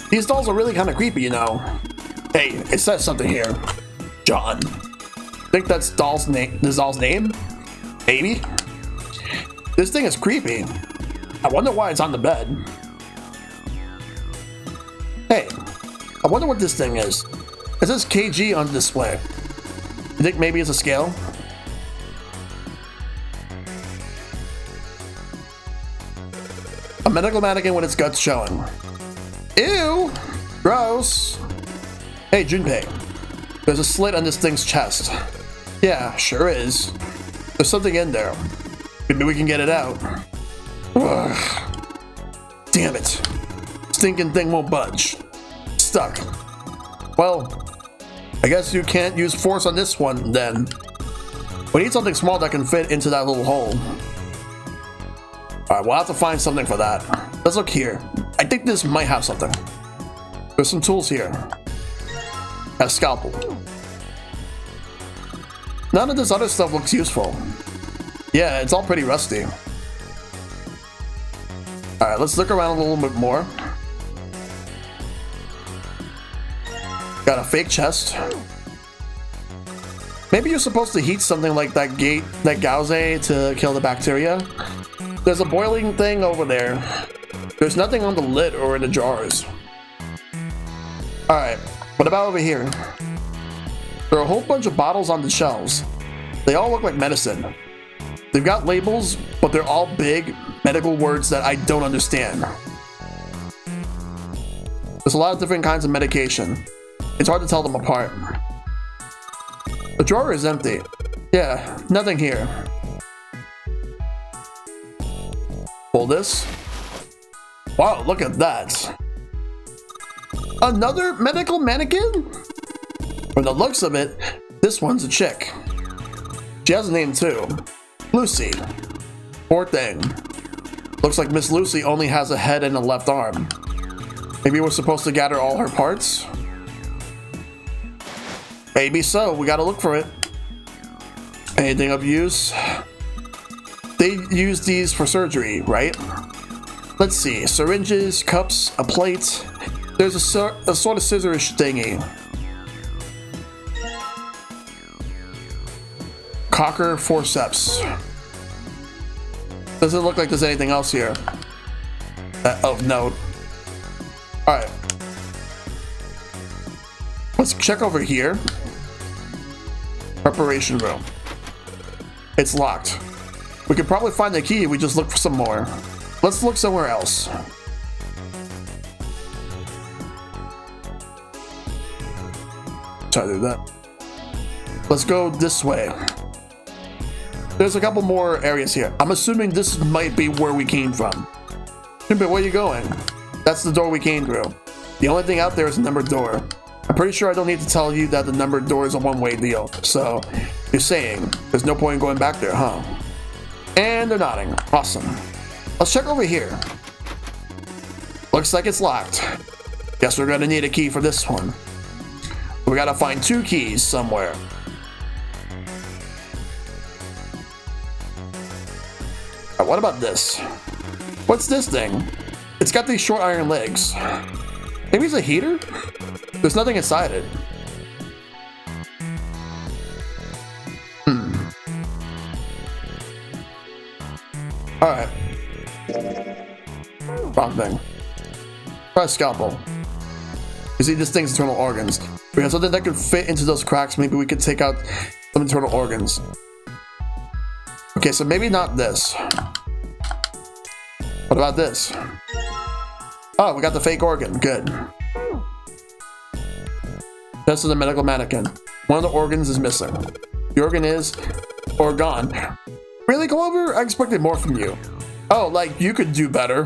These dolls are really kind of creepy, you know. Hey, it says something here. John. Think that's doll's name? This doll's name? Maybe? This thing is creepy. I wonder why it's on the bed. Hey, I wonder what this thing is. It says KG on display. You think maybe it's a scale? A medical mannequin with its guts showing. Ew! Gross! Hey, Junpei. There's a slit on this thing's chest. Yeah, sure is. There's something in there. Maybe we can get it out. Ugh. Damn it. Stinking thing won't budge. Stuck. Well, I guess you can't use force on this one, then. We need something small that can fit into that little hole. Alright, we'll have to find something for that. Let's look here. I think this might have something. There's some tools here. A scalpel. None of this other stuff looks useful. Yeah, it's all pretty rusty. Alright, let's look around a little bit more. Got a fake chest. Maybe you're supposed to heat something like that gauze to kill the bacteria. There's a boiling thing over there. There's nothing on the lid or in the jars. Alright, what about over here? There are a whole bunch of bottles on the shelves. They all look like medicine. They've got labels, but they're all big medical words that I don't understand. There's a lot of different kinds of medication. It's hard to tell them apart. The drawer is empty. Yeah, nothing here. Pull this. Wow, look at that. Another medical mannequin? From the looks of it, this one's a chick. She has a name too. Lucy. Poor thing. Looks like Miss Lucy only has a head and a left arm. Maybe we're supposed to gather all her parts? Maybe so, we gotta look for it. Anything of use? They use these for surgery, right? Let's see, syringes, cups, a plate. There's a sort of scissorish thingy. Cocker forceps. Doesn't look like there's anything else here of note. Alright. Let's check over here. Preparation room. It's locked. We could probably find the key if we just look for some more. Let's look somewhere else. Try to do that. Let's go this way. There's a couple more areas here. I'm assuming this might be where we came from. But where are you going? That's the door we came through. The only thing out there is a numbered door. I'm pretty sure I don't need to tell you that the numbered door is a one-way deal. So, you're saying there's no point in going back there, huh? And they're nodding. Awesome. Let's check over here. Looks like it's locked. Guess we're gonna need a key for this one. We gotta find 2 keys somewhere. What about this? What's this thing? It's got these short iron legs. Maybe it's a heater? There's nothing inside it. Alright. Wrong thing. Try a scalpel. You see, this thing's internal organs. We have something that could fit into those cracks. Maybe we could take out some internal organs. Okay, so maybe not this. What about this? Oh, we got the fake organ. Good. This is a medical mannequin. One of the organs is missing. The organ is... or gone. Really, Clover? I expected more from you. Oh, like, you could do better.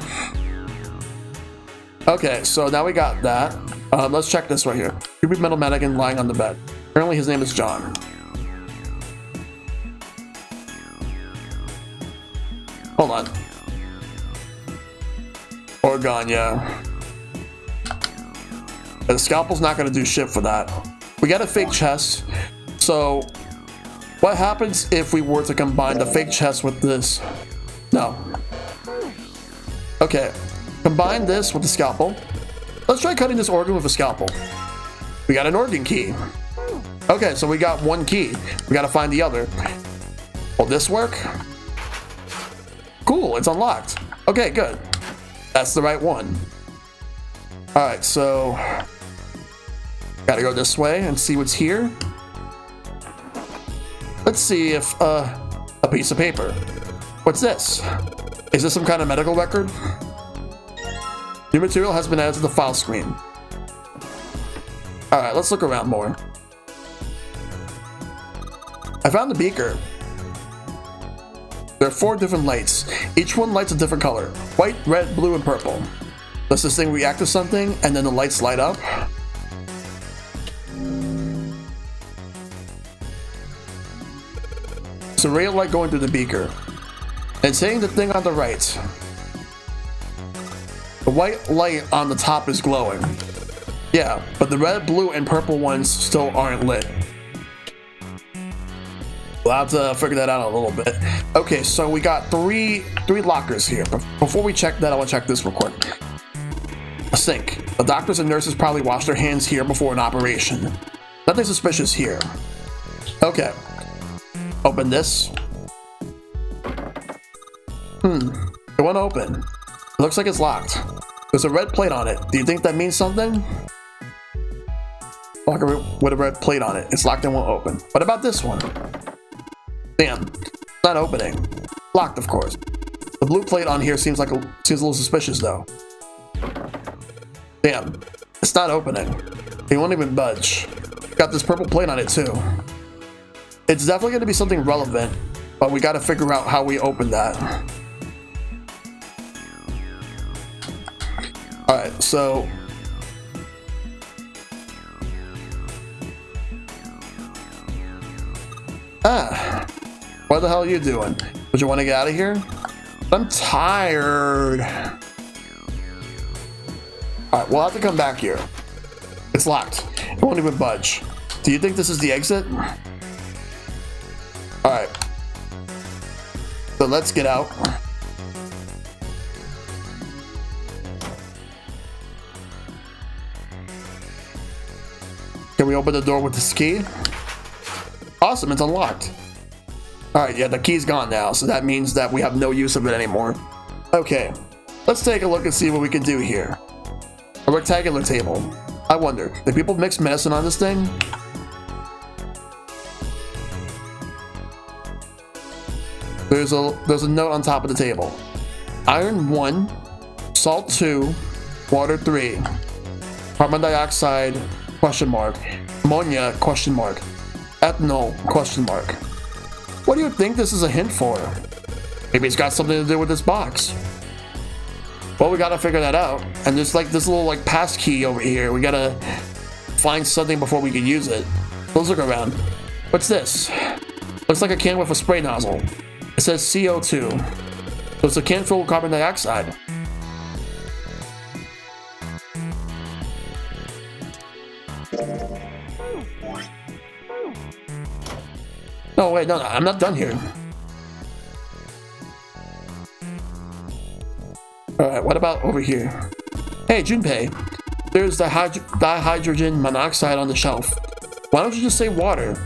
Okay, so now we got that. Let's check this right here. Creepy metal mannequin lying on the bed. Apparently his name is John. Hold on. Organ, yeah. The scalpel's not gonna do shit for that. We got a fake chest. So, what happens if we were to combine the fake chest with this? No. Okay. Combine this with the scalpel. Let's try cutting this organ with a scalpel. We got an organ key. Okay, so we got 1 key. We gotta find the other. Will this work? Cool, it's unlocked. Okay, good. That's the right one. Alright, so... gotta go this way and see what's here. Let's see if, a piece of paper. What's this? Is this some kind of medical record? New material has been added to the file screen. Alright, let's look around more. I found the beaker. There are 4 different lights. Each one lights a different color. White, red, blue, and purple. Does this thing react to something and then the lights light up? It's a ray of light going through the beaker. It's hitting the thing on the right. The white light on the top is glowing. Yeah, but the red, blue, and purple ones still aren't lit. We'll have to figure that out a little bit. Okay, so we got three lockers here. But before we check that, I want to check this real quick. A sink. The doctors and nurses probably wash their hands here before an operation. Nothing suspicious here. Okay. Open this. It won't open. It looks like it's locked. There's a red plate on it. Do you think that means something? Locker with a red plate on it. It's locked and won't open. What about this one? Damn, it's not opening. Locked, of course. The blue plate on here seems a little suspicious, though. Damn, it's not opening. It won't even budge. Got this purple plate on it, too. It's definitely going to be something relevant, but we got to figure out how we open that. Alright, so... what the hell are you doing? Would you want to get out of here? I'm tired. Alright, we'll have to come back here. It's locked. It won't even budge. Do you think this is the exit? Alright. So let's get out. Can we open the door with this key? Awesome, it's unlocked. Alright, yeah, the key's gone now, so that means that we have no use of it anymore. Okay, let's take a look and see what we can do here. A rectangular table. I wonder, did people mix medicine on this thing? There's a note on top of the table. Iron 1, salt 2, water 3, carbon dioxide, question mark, ammonia, question mark, ethanol, question mark. What do you think this is a hint for? Maybe it's got something to do with this box. Well, we gotta figure that out. And there's like this little like pass key over here. We gotta find something before we can use it. Let's look around. What's this? Looks like a can with a spray nozzle. It says CO2. So it's a can full of carbon dioxide. No, wait, no, I'm not done here. Alright, what about over here? Hey, Junpei, there's the dihydrogen monoxide on the shelf. Why don't you just say water?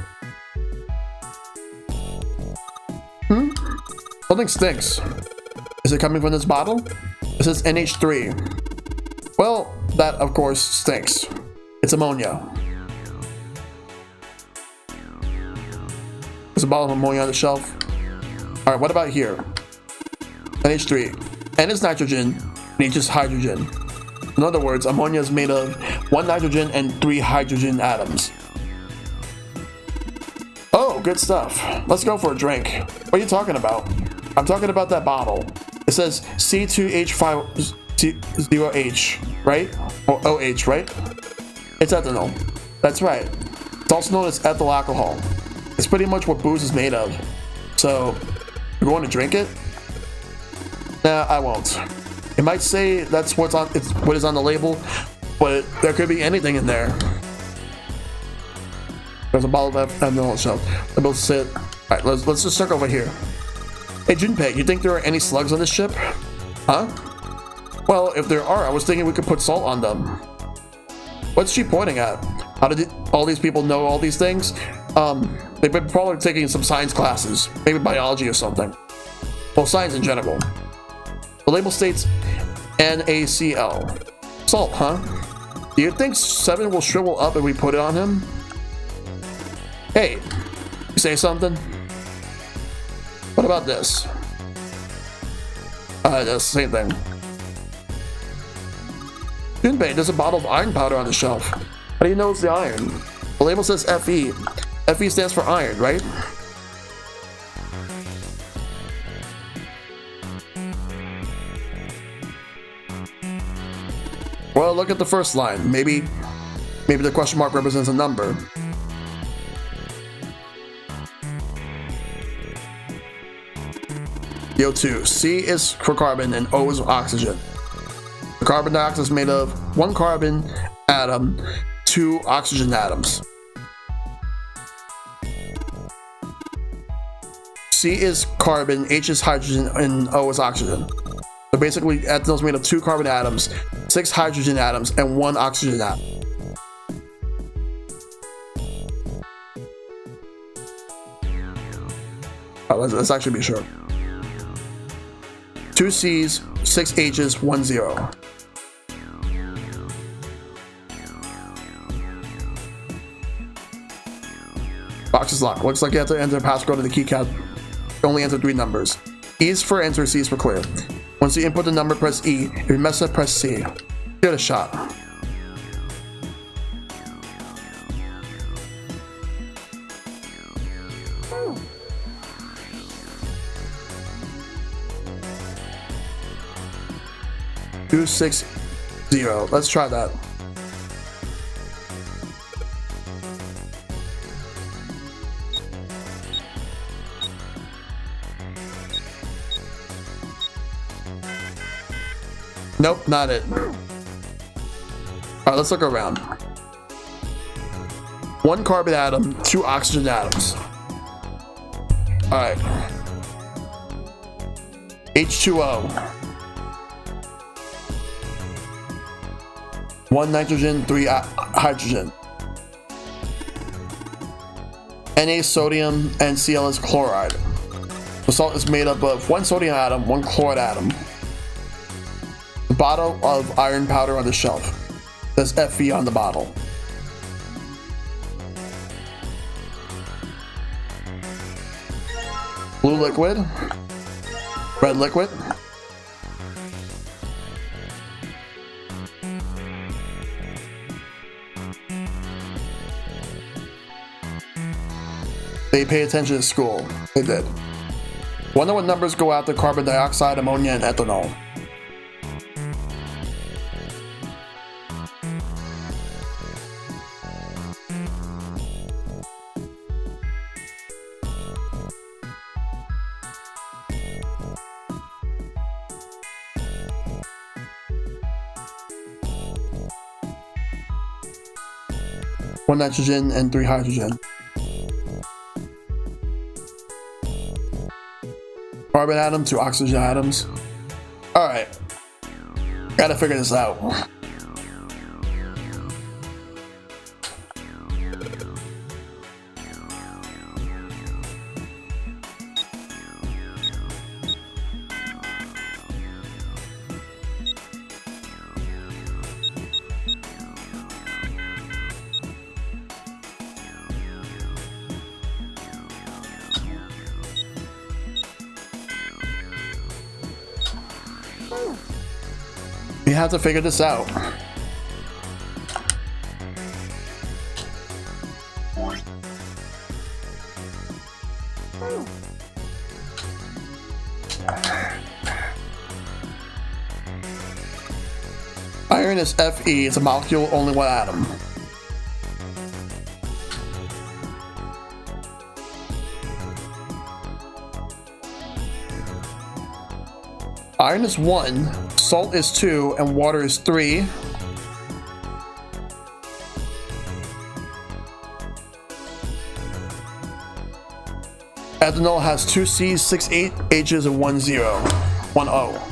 Something stinks. Is it coming from this bottle? It says NH3. Well, that, of course, stinks. It's ammonia. There's a bottle of ammonia on the shelf. Alright, what about here? NH3. N is nitrogen, and H is hydrogen. In other words, ammonia is made of 1 nitrogen and 3 hydrogen atoms. Oh, good stuff. Let's go for a drink. What are you talking about? I'm talking about that bottle. It says C2H50H, right? Or OH, right? It's ethanol. That's right. It's also known as ethyl alcohol. It's pretty much what booze is made of. So, you want to drink it? Nah, I won't. It might say that's what is on the label, but there could be anything in there. There's a bottle of ethanol on the shelf. I'm about to sit. Alright, let's just check over here. Hey Junpei, you think there are any slugs on this ship? Huh? Well, if there are, I was thinking we could put salt on them. What's she pointing at? How did all these people know all these things? They've been probably taking some science classes, maybe biology or something. Well, science in general. The label states NaCl. Salt, huh? Do you think Seven will shrivel up if we put it on him? Hey, you say something? What about this? That's the same thing. Junpei, there's a bottle of iron powder on the shelf. How do you know it's the iron? The label says Fe. Fe stands for iron, right? Well, look at the first line. Maybe the question mark represents a number. CO2. C is for carbon and O is oxygen. The carbon dioxide is made of 1 carbon atom, 2 oxygen atoms. C is carbon, H is hydrogen, and O is oxygen. So basically, ethanol is made of 2 carbon atoms, 6 hydrogen atoms, and 1 oxygen atom. Let's actually be sure. 2 C's, 6 H's, 1 0. Box is locked. Looks like you have to enter a passcode to the keycap. Only enter 3 numbers. E is for enter, C is for clear. Once you input the number, press E. If you mess up, press C. Give it a shot. Two, 6, 0. Let's try that. Nope, not it. Alright, let's look around. 1 carbon atom, 2 oxygen atoms. Alright. H2O. 1 nitrogen, 3 hydrogen. Na sodium and Cl is chloride. The salt is made up of 1 sodium atom, 1 chloride atom. The bottle of iron powder on the shelf. There's Fe on the bottle. Blue liquid. Red liquid. They pay attention at school. They did. Wonder what numbers go after carbon dioxide, ammonia, and ethanol. One nitrogen and 3 hydrogen. Carbon atom, 2 oxygen atoms. Alright. Gotta figure this out. We have to figure this out. Iron is Fe, it's a molecule, only 1 atom. Iron is 1, salt is 2, and water is 3. Ethanol has 2 C's, 6 H's, and 1 0. 1 O.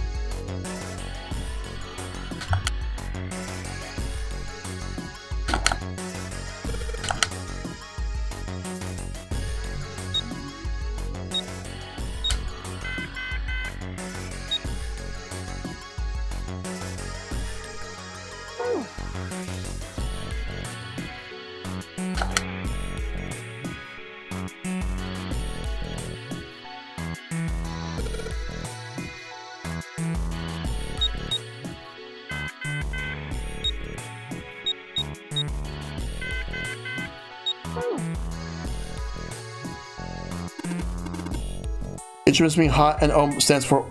H must mean hot and O stands for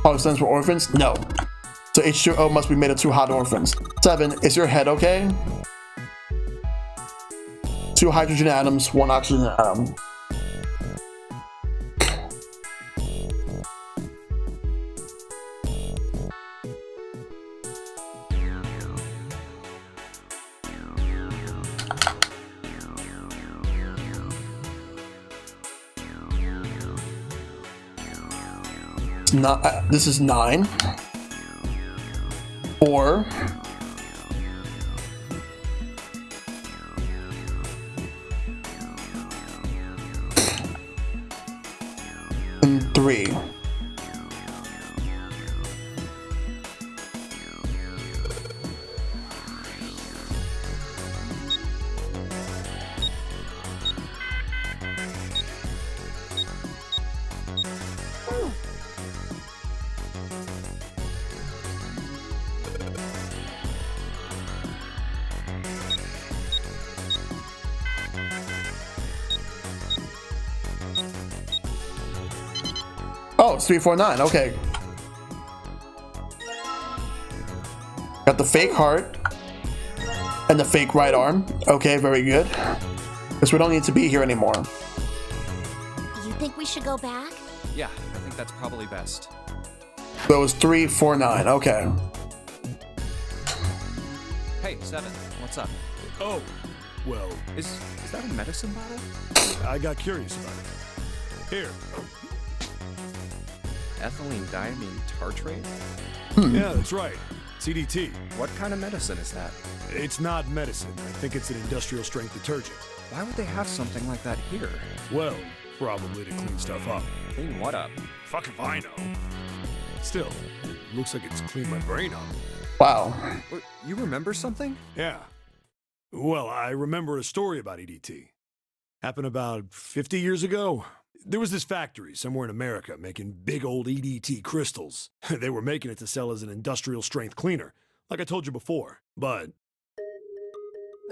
orphans? No. So H2O must be made of 2 hot orphans. 7. Is your head okay? 2 hydrogen atoms, 1 oxygen atom. It's not. This is 9. 4. And 3. Oh, it's 349. Okay. Got the fake heart and the fake right arm. Okay, very good. Because we don't need to be here anymore. You think we should go back? Yeah, I think that's probably best. So it was 349. Okay. Hey, Seven, what's up? Oh, well, Is that a medicine bottle? I got curious about it. Here. Ethylene diamine tartrate? Yeah, that's right. CDT. What kind of medicine is that? It's not medicine. I think it's an industrial strength detergent. Why would they have something like that here? Well, probably to clean stuff up. Clean what up? Fuck if I know. Still, it looks like it's cleaned my brain up. Wow. You remember something? Yeah. Well, I remember a story about EDT. Happened about 50 years ago. There was this factory somewhere in America making big old EDT crystals. They were making it to sell as an industrial strength cleaner, like I told you before. But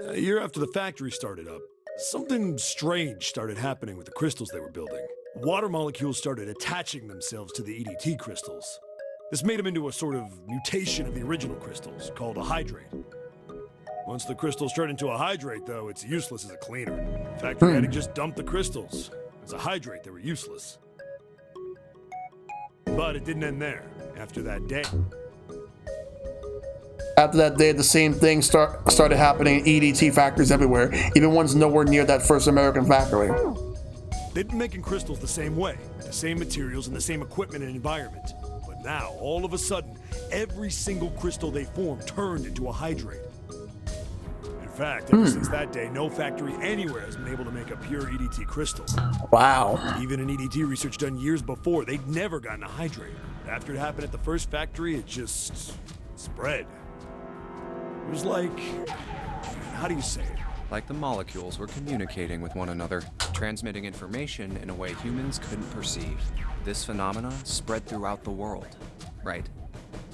a year after the factory started up, something strange started happening with the crystals they were building. Water molecules started attaching themselves to the EDT crystals. This made them into a sort of mutation of the original crystals, called a hydrate. Once the crystals turn into a hydrate, though, it's useless as a cleaner. The factory had to just dump the crystals. As a hydrate, they were useless. But it didn't end there. After that day, After that day, the same thing started happening in EDT factories everywhere, even ones nowhere near that first American factory. they'd been making crystals the same way, with the same materials and the same equipment and environment. But now, all of a sudden, every single crystal they formed turned into a hydrate. In fact, ever since that day, no factory anywhere has been able to make a pure EDT crystal. Wow. Even in EDT research done years before, they'd never gotten a hydrate. After it happened at the first factory, it just spread. It was like, how do you say it? Like the molecules were communicating with one another, transmitting information in a way humans couldn't perceive. This phenomena spread throughout the world, right?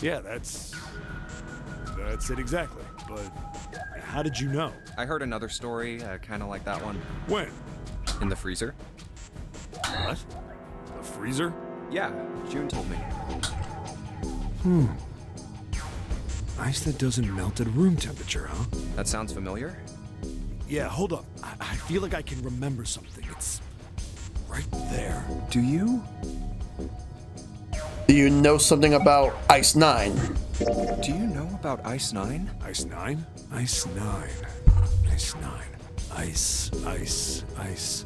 Yeah, that's it exactly. But how did you know? I heard another story, kind of like that one. When? In the freezer? What? The freezer? Yeah, June told me. Ice that doesn't melt at room temperature, huh? That sounds familiar? Yeah, hold up. I feel like I can remember something. It's right there. Do you? Do you know something about Ice 9? Do you know about Ice 9? Ice 9? Ice 9. Ice 9. Ice.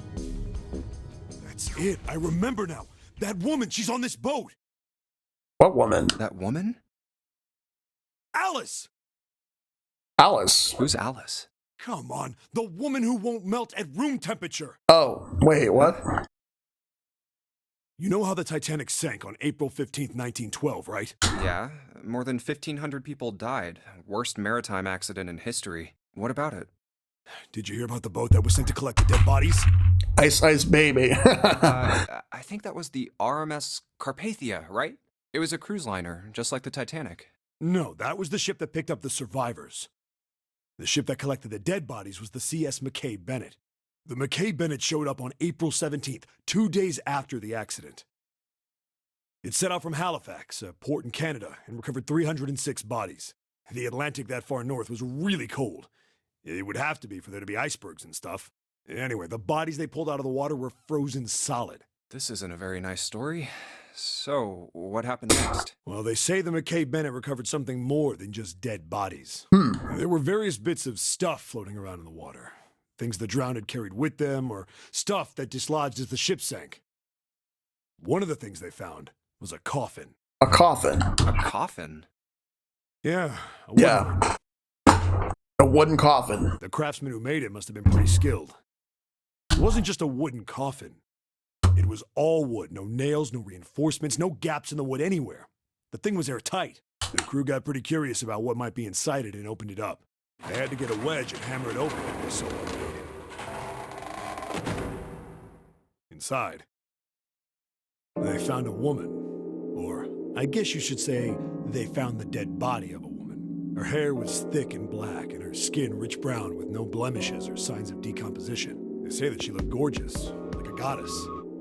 That's it. I remember now. That woman, she's on this boat. What woman? That woman? Alice! Alice. Who's Alice? Come on. The woman who won't melt at room temperature. Oh, wait, what? You know how the Titanic sank on April 15th, 1912, right? Yeah, more than 1,500 people died. Worst maritime accident in history. What about it? Did you hear about the boat that was sent to collect the dead bodies? Ice baby. I think that was the RMS Carpathia, right? It was a cruise liner, just like the Titanic. No, that was the ship that picked up the survivors. The ship that collected the dead bodies was the CS McKay Bennett. The McKay Bennett showed up on April 17th, 2 days after the accident. It set out from Halifax, a port in Canada, and recovered 306 bodies. The Atlantic that far north was really cold. It would have to be for there to be icebergs and stuff. Anyway, the bodies they pulled out of the water were frozen solid. This isn't a very nice story. So, what happened next? Well, they say the McKay Bennett recovered something more than just dead bodies. There were various bits of stuff floating around in the water. Things the drowned had carried with them, or stuff that dislodged as the ship sank. One of the things they found, was a coffin. A coffin. A coffin? Yeah, a wooden Yeah. one. A wooden coffin. The craftsman who made it must have been pretty skilled. It wasn't just a wooden coffin. It was all wood, no nails, no reinforcements, no gaps in the wood anywhere. The thing was airtight. The crew got pretty curious about what might be inside it and opened it up. They had to get a wedge and hammer it open. It was so unloaded. Inside, they found a woman. Or, I guess you should say, they found the dead body of a woman. Her hair was thick and black, and her skin rich brown with no blemishes or signs of decomposition. They say that she looked gorgeous, like a goddess.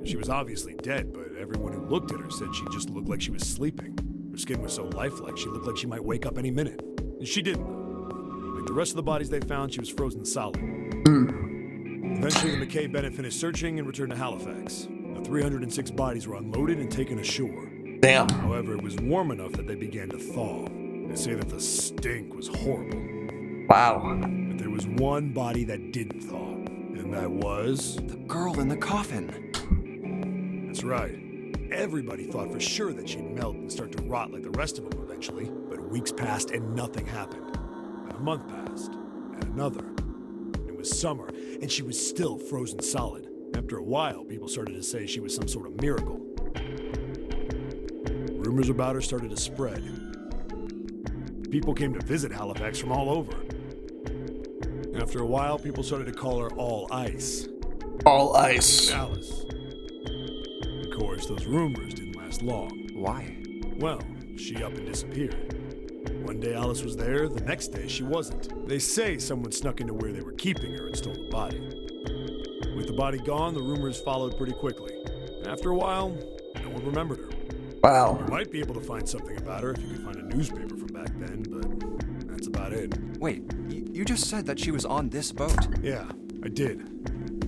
She was obviously dead, but everyone who looked at her said she just looked like she was sleeping. Her skin was so lifelike, she looked like she might wake up any minute. And she didn't, though. Like the rest of the bodies they found, she was frozen solid. Eventually, the McKay Bennett finished searching and returned to Halifax. The 306 bodies were unloaded and taken ashore. Damn. However, it was warm enough that they began to thaw. They say that the stink was horrible. Wow. But there was one body that didn't thaw, and that was... The girl in the coffin. That's right. Everybody thought for sure that she'd melt and start to rot like the rest of them eventually, but weeks passed and nothing happened. And a month passed, and another. It was summer, and she was still frozen solid. After a while, people started to say she was some sort of miracle. Rumors about her started to spread. People came to visit Halifax from all over. After a while, people started to call her All Ice. All ice. Alice. Of course, those rumors didn't last long. Why? Well, she up and disappeared. One day Alice was there, the next day she wasn't. They say someone snuck into where they were keeping her and stole the body. With the body gone, the rumors followed pretty quickly. After a while, no one remembered her. Wow. You might be able to find something about her if you could find a newspaper from back then, but that's about it. Wait, you just said that she was on this boat. Yeah, I did.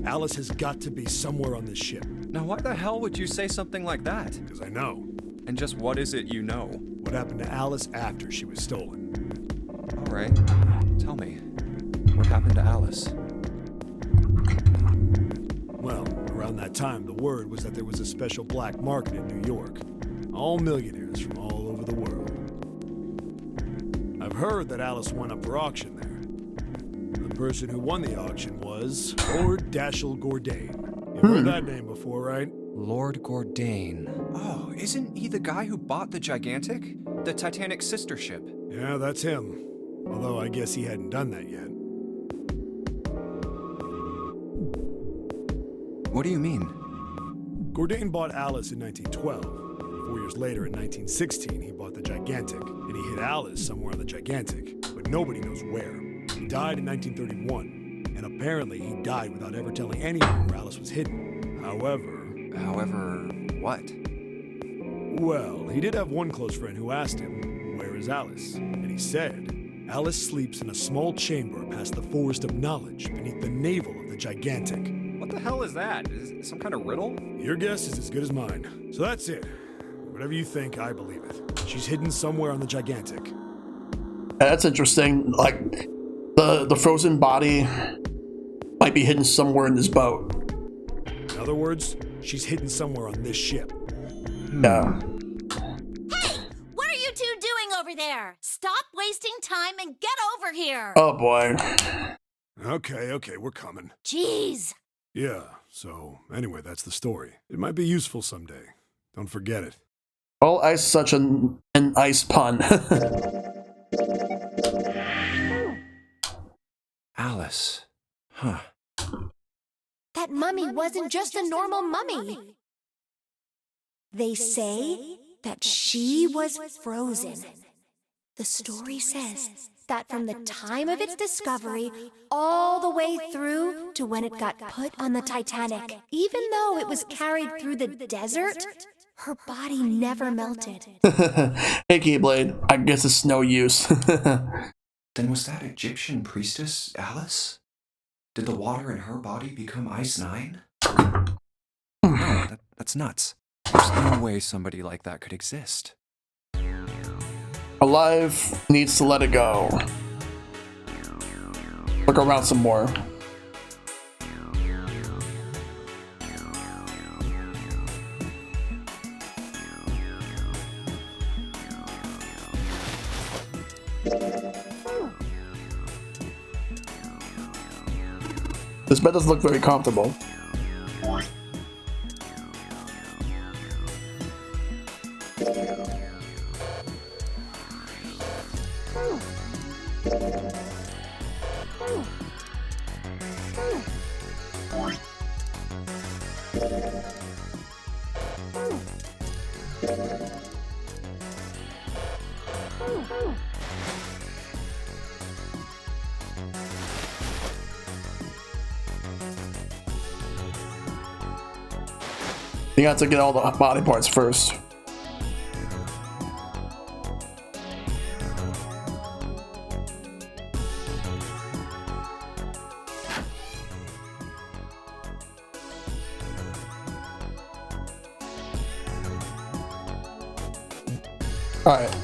Alice has got to be somewhere on this ship. Now why the hell would you say something like that? Because I know. And just what is it you know? What happened to Alice after she was stolen? All right, tell me. What happened to Alice? Well, around that time, the word was that there was a special black market in New York. All millionaires from all over the world. I've heard that Alice went up for auction there. The person who won the auction was Lord Dashiell Gordain. You've heard that name before, right? Lord Gordain. Oh, isn't he the guy who bought the Gigantic? The Titanic sister ship? Yeah, that's him. Although I guess he hadn't done that yet. What do you mean? Gordain bought Alice in 1912. 4 years later, in 1916, he bought the Gigantic, and he hid Alice somewhere on the Gigantic, but nobody knows where. He died in 1931, and apparently he died without ever telling anyone where Alice was hidden. However, what? Well, he did have one close friend who asked him, "Where is Alice?" And he said, "Alice sleeps in a small chamber past the Forest of Knowledge beneath the navel of the Gigantic." What the hell is that? Is it some kind of riddle? Your guess is as good as mine. So that's it. Whatever you think, I believe it. She's hidden somewhere on the Gigantic. That's interesting. Like, the frozen body might be hidden somewhere in this boat. In other words, she's hidden somewhere on this ship. Yeah. Hey! What are you two doing over there? Stop wasting time and get over here! Oh boy. Okay, we're coming. Jeez! Yeah, so anyway, that's the story. It might be useful someday. Don't forget it. All ice, such an ice pun. Alice. Huh. That mummy wasn't just a normal mummy. They say that she was frozen. The story says that from the time of its discovery all the way through to when it got put on the Titanic, even though it was carried through the desert, her body never melted. Hey, Keyblade. I guess it's no use. Then was that Egyptian priestess Alice? Did the water in her body become Ice 9? No, that's nuts. There's no way somebody like that could exist. Alive needs to let it go. Look around some more. This bed doesn't look very comfortable. You have to get all the body parts first. Alright.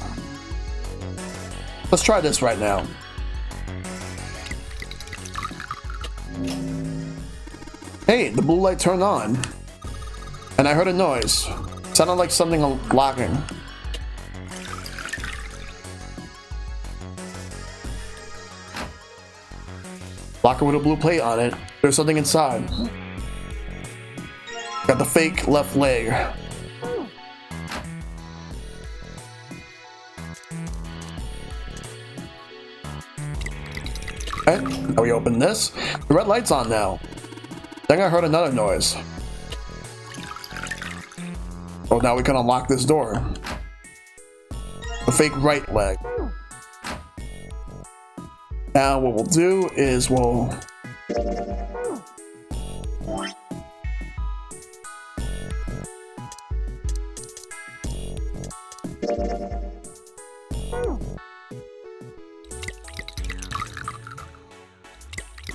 Let's try this right now. Hey, the blue light turned on. And I heard a noise. Sounded like something locking. Locker with a blue plate on it. There's something inside. Got the fake left leg. Okay, now we open this. The red light's on now. Then I heard another noise. Oh, now we can unlock this door. The fake right leg. Now what we'll do is we'll...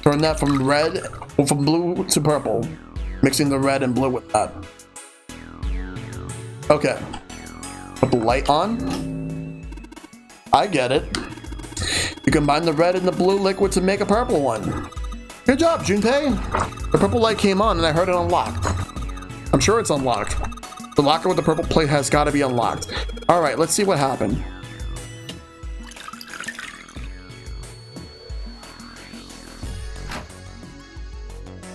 turn that from red, or from blue to purple. Mixing the red and blue with that. Okay. Put the light on. I get it. You combine the red and the blue liquid to make a purple one. Good job, Junpei. The purple light came on and I heard it unlocked. I'm sure it's unlocked. The locker with the purple plate has got to be unlocked. Alright, let's see what happened.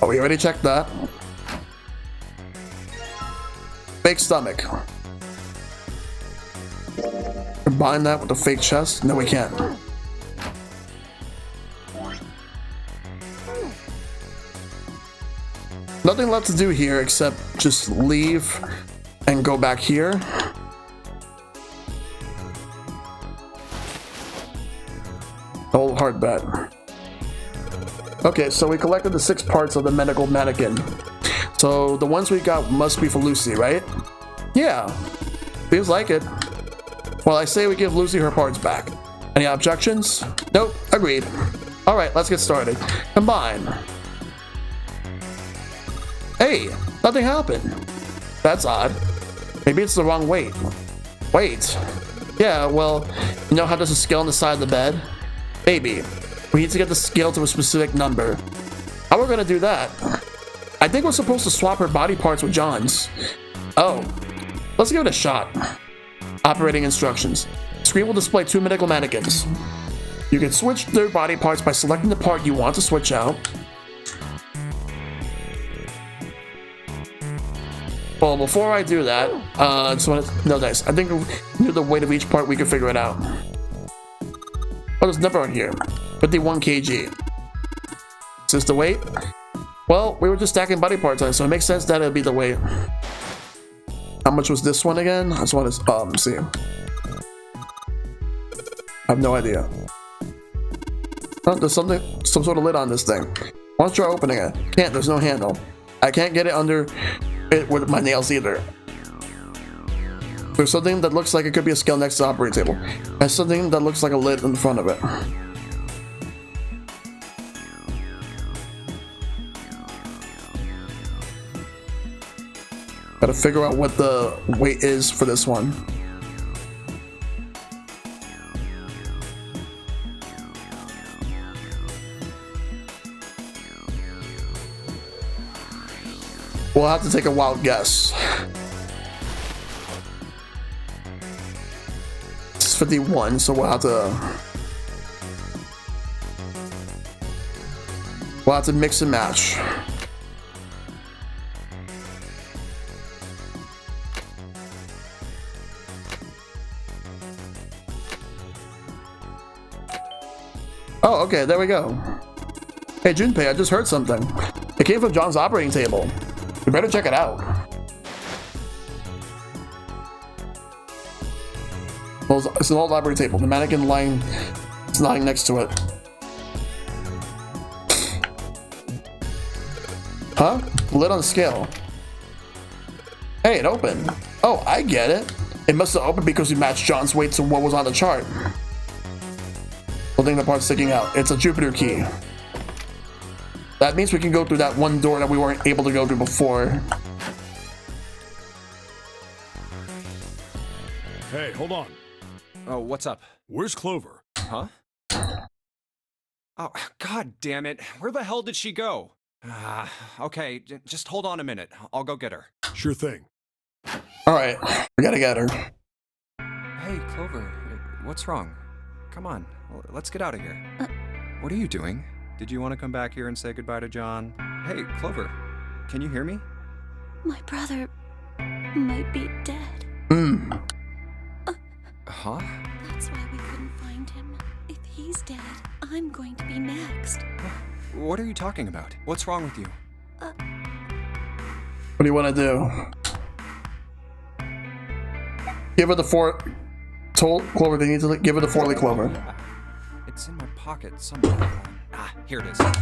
Oh, we already checked that. Fake stomach. Combine that with the fake chest? No, we can't. Nothing left to do here except just leave and go back here. Old hard bet. Okay, so we collected the 6 parts of the medical mannequin. So the ones we got must be for Lucy, right? Yeah, feels like it. Well, I say we give Lucy her parts back. Any objections? Nope, agreed. Alright, let's get started. Combine. Hey, nothing happened. That's odd. Maybe it's the wrong weight. Wait. Yeah, well, you know how there's a scale on the side of the bed? Maybe. We need to get the scale to a specific number. How are we gonna do that? I think we're supposed to swap her body parts with John's. Oh, let's give it a shot. Operating instructions. Screen will display 2 medical mannequins. You can switch their body parts by selecting the part you want to switch out. Well, before I do that, I just want to... No, nice. I think near the weight of each part, we can figure it out. Oh, there's a number on here. 51 kg. Is this the weight? Well, we were just stacking body parts on it, so it makes sense that it'd be the weight. How much was this one again? I just want to see. I have no idea. Oh, there's some sort of lid on this thing. Why don't you try opening it? Can't, there's no handle. I can't get it under it with my nails either. There's something that looks like it could be a scale next to the operating table. And something that looks like a lid in front of it. Gotta figure out what the weight is for this one. We'll have to take a wild guess. It's 51, so we'll have to We'll have to mix and match. Oh, okay, there we go. Hey, Junpei, I just heard something. It came from John's operating table. We better check it out. Well, it's an old operating table. The mannequin is lying next to it. Huh? Lid on scale. Hey, it opened. Oh, I get it. It must have opened because we matched John's weight to what was on the chart. Holding the part sticking out. It's a Jupiter key. That means we can go through that one door that we weren't able to go through before. Hey, hold on. Oh, what's up? Where's Clover? Huh? Oh, god damn it. Where the hell did she go? Okay, just hold on a minute. I'll go get her. Sure thing. Alright, we gotta get her. Hey, Clover, what's wrong? Come on, let's get out of here. What are you doing? Did you want to come back here and say goodbye to John? Hey, Clover, can you hear me? My brother might be dead. Huh? That's why we couldn't find him. If he's dead, I'm going to be next. What are you talking about? What's wrong with you? What do you want to do? Give her the Clover, they need to give her the 4-leaf clover. It's in my pocket somewhere. Here it is. A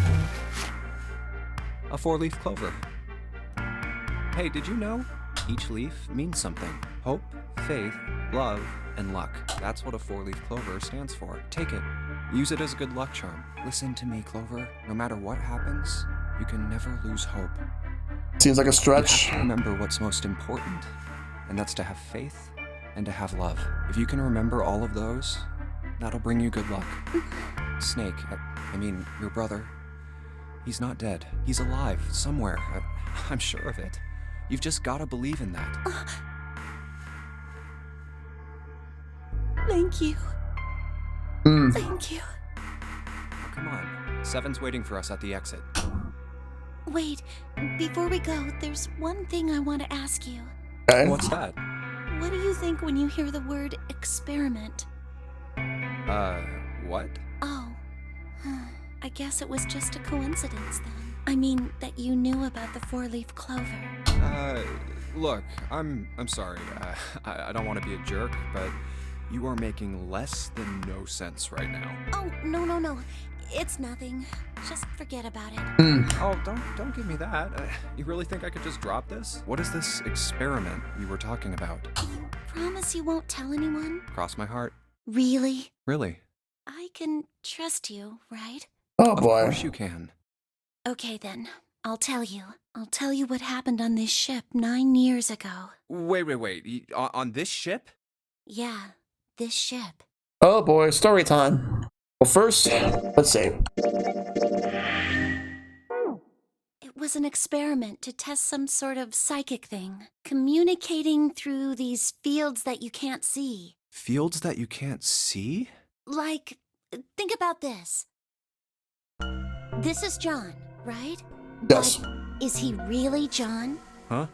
4-leaf clover. Hey, did you know? Each leaf means something. Hope, faith, love, and luck. That's what a 4-leaf clover stands for. Take it. Use it as a good luck charm. Listen to me, Clover. No matter what happens, you can never lose hope. Seems like a You stretch. have to remember what's most important, and that's to have faith and to have love. If you can remember all of those, that'll bring you good luck. Snake, I mean, your brother, he's not dead. He's alive, somewhere. I'm sure of it. You've just gotta believe in that. Thank you. Thank you. Oh, come on. Seven's waiting for us at the exit. Wait, before we go, there's one thing I want to ask you. Okay. What's that? What do you think when you hear the word experiment? What? Oh, I guess it was just a coincidence then. I mean, that you knew about the 4-leaf clover. Look, I'm sorry. I don't want to be a jerk, but you are making less than no sense right now. Oh, no. It's nothing. Just forget about it. Oh, don't give me that. You really think I could just drop this? What is this experiment you were talking about? You promise you won't tell anyone? Cross my heart. Really? Really? I can trust you, right? Oh Of boy. course you can. Okay then, I'll tell you. I'll tell you what happened on this ship 9 years ago. Wait. On this ship? Yeah, this ship. Oh boy, story time. Well, first, let's see. It was an experiment to test some sort of psychic thing. Communicating through these fields that you can't see. Fields that you can't see? Like, think about this. This is John, right? Yes. But is he really John? Huh?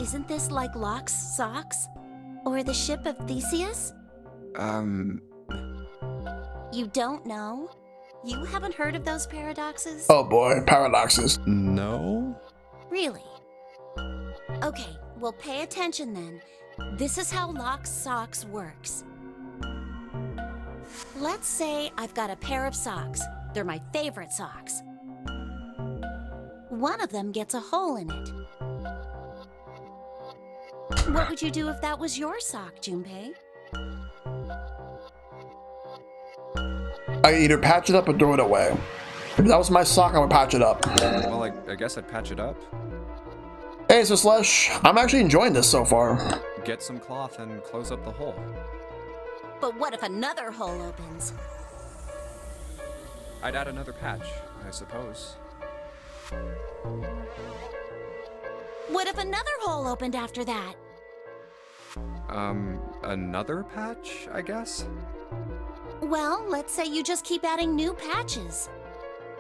Isn't this like Locke's socks? Or the ship of Theseus? You don't know? You haven't heard of those paradoxes? Oh boy, paradoxes. No? Really? Okay, well pay attention then. This is how Locke's socks works. Let's say I've got a pair of socks. They're my favorite socks. One of them gets a hole in it. What would you do if that was your sock, Junpei? I either patch it up or throw it away. If that was my sock, I would patch it up. Well, I guess I'd patch it up. Hey, so Slash, I'm actually enjoying this so far. Get some cloth and close up the hole. But what if another hole opens? I'd add another patch, I suppose. What if another hole opened after that? Another patch, I guess? Well, let's say you just keep adding new patches.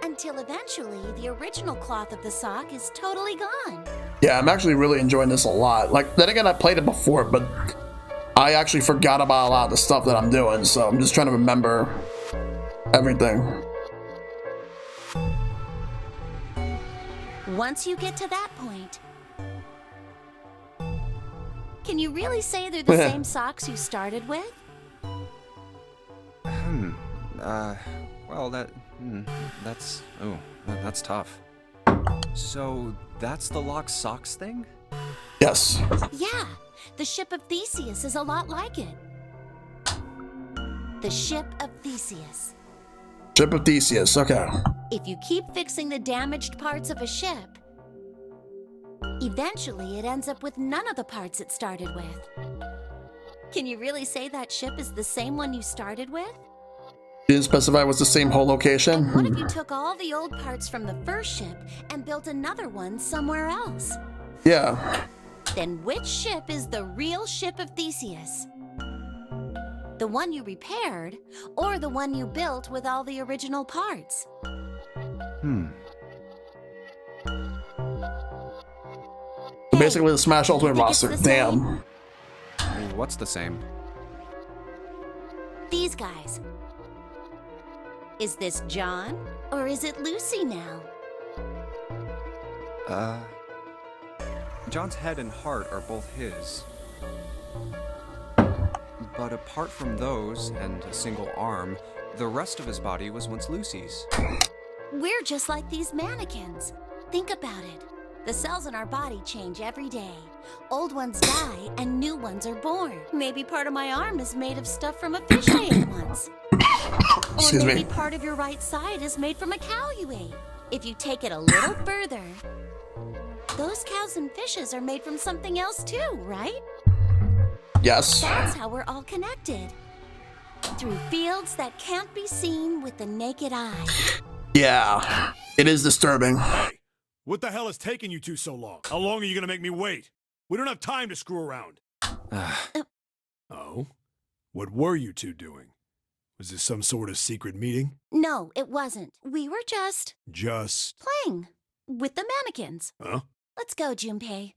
Until eventually, the original cloth of the sock is totally gone. Yeah, I'm actually really enjoying this a lot. Like, then again, I played it before, but I actually forgot about a lot of the stuff that I'm doing, so I'm just trying to remember everything. Once you get to that point, can you really say they're the same socks you started with? Well, that's tough. So, that's the locked socks thing? Yes. Yeah, the ship of Theseus is a lot like it. The ship of Theseus. Ship of Theseus, okay. If you keep fixing the damaged parts of a ship, eventually it ends up with none of the parts it started with. Can you really say that ship is the same one you started with? Didn't specify it was the same whole location? What if you took all the old parts from the first ship and built another one somewhere else? Yeah. Then which ship is the real ship of Theseus? The one you repaired, or the one you built with all the original parts? So basically the Smash Ultimate think it's roster. the Damn. What's the same? These guys. Is this John, or is it Lucy now? John's head and heart are both his. But apart from those and a single arm, the rest of his body was once Lucy's. We're just like these mannequins. Think about it. The cells in our body change every day. Old ones die and new ones are born. Maybe part of my arm is made of stuff from a fish I ate once. Excuse Or maybe me. part of your right side is made from a cow you ate. If you take it a little further, those cows and fishes are made from something else too, right? Yes. That's how we're all connected. Through fields that can't be seen with the naked eye. Yeah. It is disturbing. Hey, what the hell is taking you two so long? How long are you gonna make me wait? We don't have time to screw around. Oh? What were you two doing? Was this some sort of secret meeting? No, it wasn't. We were just Just... playing with the mannequins. Huh? Let's go, Junpei.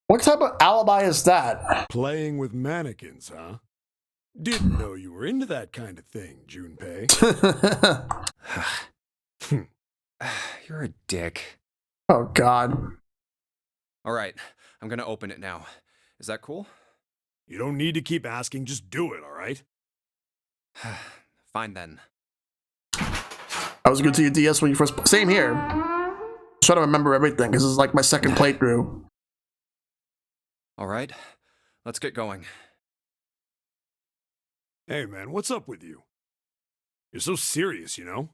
What type of alibi is that? Playing with mannequins, huh? Didn't know you were into that kind of thing, Junpei. You're a dick. Oh, God. All right, I'm gonna open it now. Is that cool? You don't need to keep asking, just do it, all right? Fine then. I was good to your DS when you first... Same here. Try to remember everything, because this is like my second playthrough. All right, let's get going. Hey, man, what's up with you? You're so serious, you know?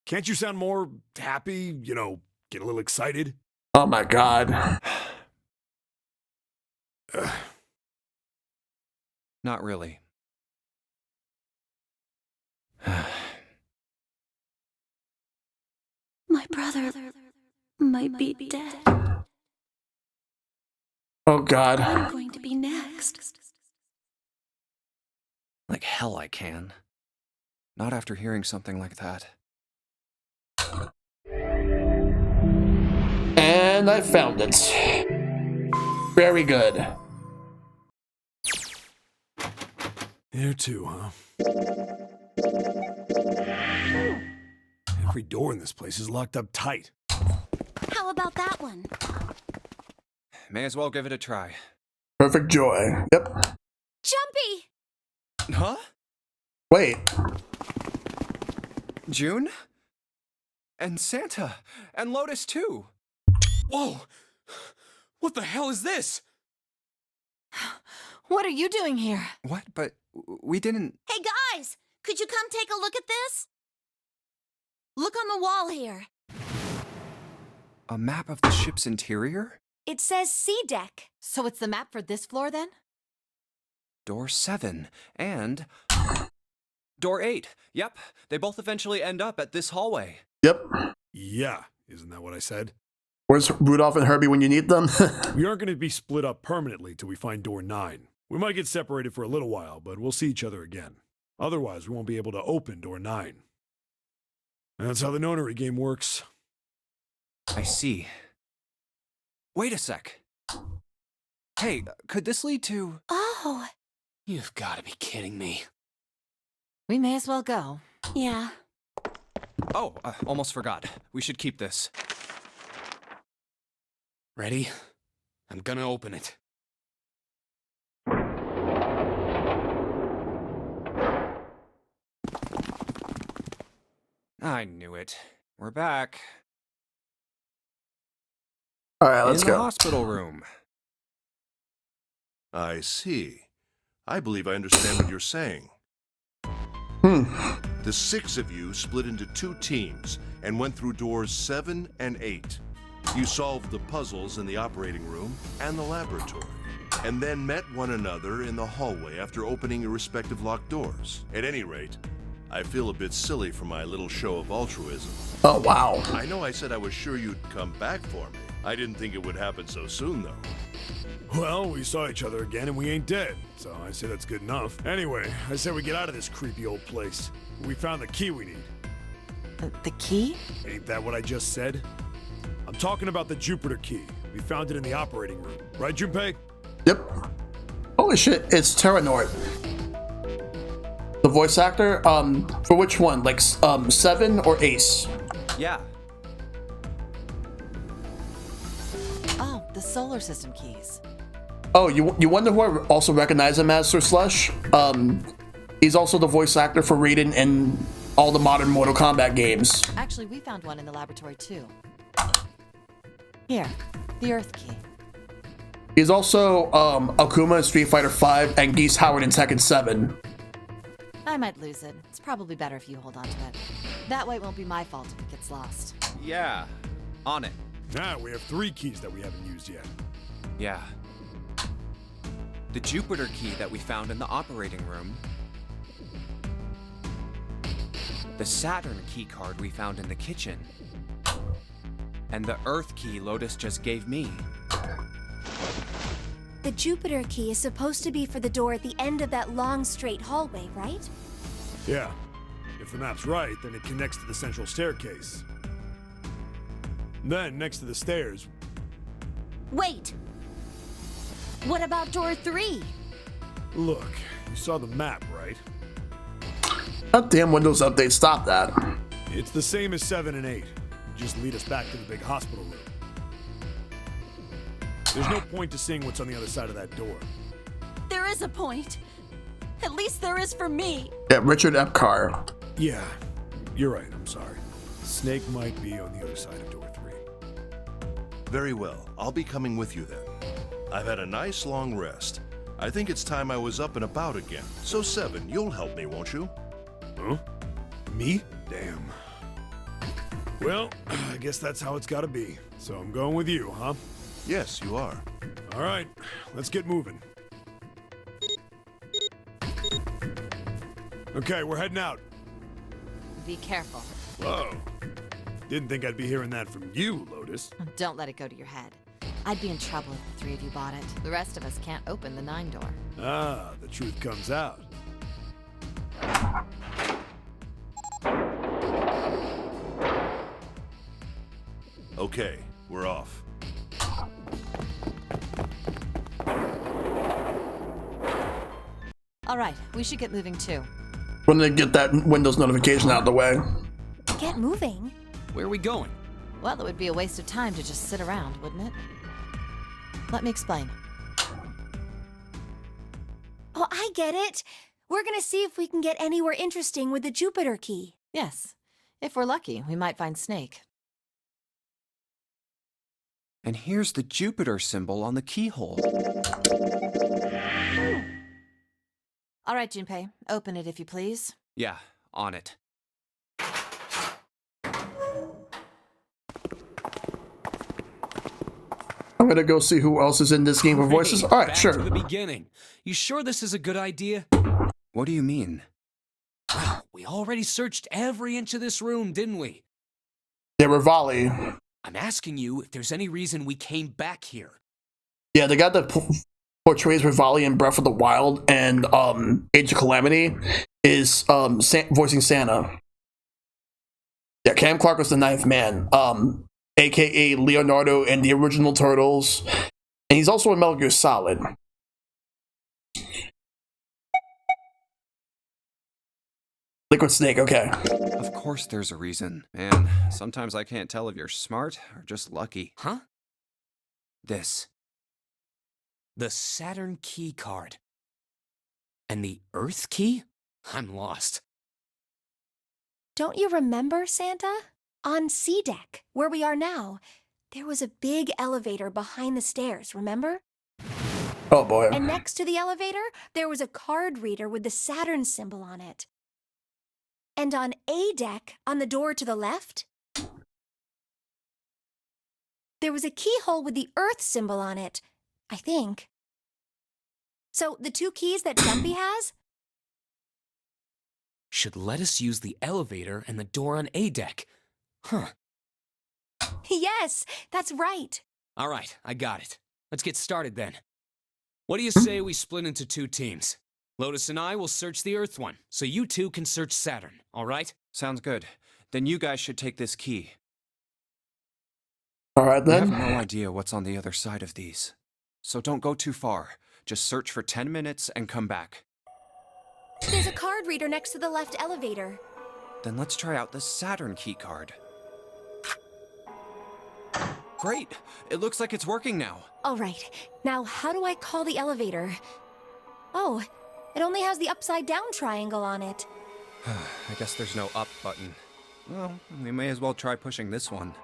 Can't you sound more happy, you know, get a little excited? Oh, my God. Not really. My brother might be dead. Oh, God. I'm going to be next. Like hell I can. Not after hearing something like that. And I found it. Very good. There too, huh? Every door in this place is locked up tight. How about that one? May as well give it a try. Perfect joy. Yep. Jumpy! Huh? Wait. June? And Santa. And Lotus too. Whoa! What the hell is this? What are you doing here? What? But we didn't... Hey guys, could you come take a look at this? Look on the wall here. A map of the ship's interior? It says C deck. So it's the map for this floor then? Door 7. And... Door 8. Yep, they both eventually end up at this hallway. Yep. Yeah, isn't that what I said? Where's Rudolph and Herbie when you need them? We aren't going to be split up permanently till we find door 9. We might get separated for a little while, but we'll see each other again. Otherwise, we won't be able to open door 9. That's how the nonary game works. I see. Wait a sec. Hey, could this lead to... Oh, You've got to be kidding me. We may as well go. yeah. Oh, almost forgot. We should keep this. Ready? I'm gonna open it. I knew it. We're back. All right, let's In the go. hospital room. I see. I believe I understand what you're saying. The 6 of you split into 2 teams and went through doors 7 and 8. You solved the puzzles in the operating room and the laboratory, and then met one another in the hallway after opening your respective locked doors. At any rate, I feel a bit silly for my little show of altruism. Oh, wow. I know I said I was sure you'd come back for me. I didn't think it would happen so soon, though. Well, we saw each other again and we ain't dead, so I say that's good enough. Anyway, I say we get out of this creepy old place. We found the key we need. The key? Ain't that what I just said? I'm talking about the Jupiter key. We found it in the operating room. Right, Junpei? Yep. Holy shit, it's Terranort. The voice actor, for which one? Like, 7 or Ace? Yeah. Oh, the solar system keys. Oh, you wonder who I also recognize him as, Sir Slush? He's also the voice actor for Raiden in all the modern Mortal Kombat games. Actually, we found one in the laboratory too. Here, the Earth key. He's also Akuma in Street Fighter V and Geese Howard in Tekken 7. I might lose it. It's probably better if you hold on to it. That way it won't be my fault if it gets lost. Yeah. On it. Now we have 3 keys that we haven't used yet. Yeah. The Jupiter key that we found in the operating room. The Saturn key card we found in the kitchen. And the Earth key Lotus just gave me. The Jupiter key is supposed to be for the door at the end of that long, straight hallway, right? Yeah. If the map's right, then it connects to the central staircase. Then, next to the stairs... Wait! What about door 3? Look, you saw the map, right? That damn Windows update, stop that. It's the same as 7 and 8. Just lead us back to the big hospital room. There's no point to seeing what's on the other side of that door. There is a point. At least there is for me. Yeah, Richard Epcar. Yeah, you're right, I'm sorry. Snake might be on the other side of door 3. Very well. I'll be coming with you then. I've had a nice long rest. I think it's time I was up and about again. So 7, you'll help me, won't you? Huh? Me? Damn. Well, I guess that's how it's gotta be. So I'm going with you, huh? Yes, you are. All right, let's get moving. Okay, we're heading out. Be careful. Whoa. Didn't think I'd be hearing that from you, Lotus. Don't let it go to your head. I'd be in trouble if the 3 of you bought it. The rest of us can't open the 9 door. Ah, the truth comes out. Okay, we're off. All right, we should get moving too. When they get that Windows notification out of the way. Get moving. Where are we going? Well, it would be a waste of time to just sit around, wouldn't it? Let me explain. Oh, I get it. We're gonna see if we can get anywhere interesting with the Jupiter key. Yes. If we're lucky, we might find Snake. And here's the Jupiter symbol on the keyhole. All right, Junpei, open it if you please. Yeah, on it. I'm gonna go see who else is in this game for voices. All right, Back sure. to the beginning. You sure this is a good idea? What do you mean? We already searched every inch of this room, didn't we? Yeah, Rivali. I'm asking you if there's any reason we came back here. Yeah, the guy that portrays Rivali in Breath of the Wild and Age of Calamity is voicing Santa. Yeah, Cam Clark was the ninth man, aka Leonardo in the original Turtles, and he's also in Metal Gear Solid. Liquid Snake, okay. Of course there's a reason. Man, sometimes I can't tell if you're smart or just lucky. Huh? This. The Saturn key card. And the Earth key? I'm lost. Don't you remember, Santa? On C deck, where we are now, there was a big elevator behind the stairs, remember? Oh boy. And next to the elevator, there was a card reader with the Saturn symbol on it. And on A deck, on the door to the left, there was a keyhole with the Earth symbol on it, I think. So the two keys that Jumpy has? Should let us use the elevator and the door on A deck. Huh. Yes, that's right. All right, I got it. Let's get started then. What do you say we split into 2 teams? Lotus and I will search the Earth one, so you 2 can search Saturn, all right? Sounds good. Then you guys should take this key. Alright We have then. no idea what's on the other side of these. So don't go too far. Just search for 10 minutes and come back. There's a card reader next to the left elevator. Then let's try out the Saturn key card. Great! It looks like it's working now. All right, now how do I call the elevator? Oh, it only has the upside down triangle on it. I guess there's no up button. Well, we may as well try pushing this one.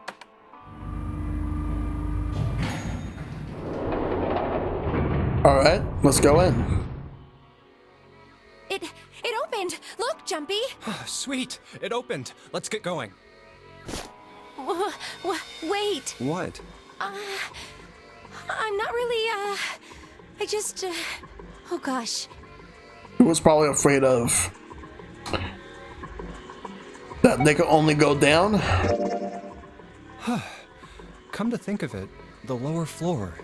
Alright, let's go in. It opened! Look, Jumpy! Sweet! It opened! Let's get going. Wait! What? I'm not really, I just, oh gosh. He was probably afraid of that they could only go down. Come to think of it, the lower floor,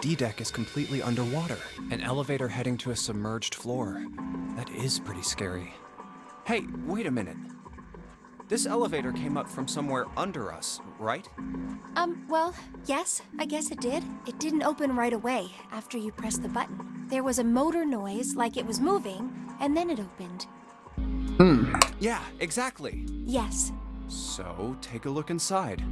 D-deck, is completely underwater. An elevator heading to a submerged floor. That is pretty scary. Hey, wait a minute. This elevator came up from somewhere under us, right? Well, yes, I guess it did. It didn't open right away after you pressed the button. There was a motor noise like it was moving, and then it opened. Yeah, exactly. Yes. So, take a look inside.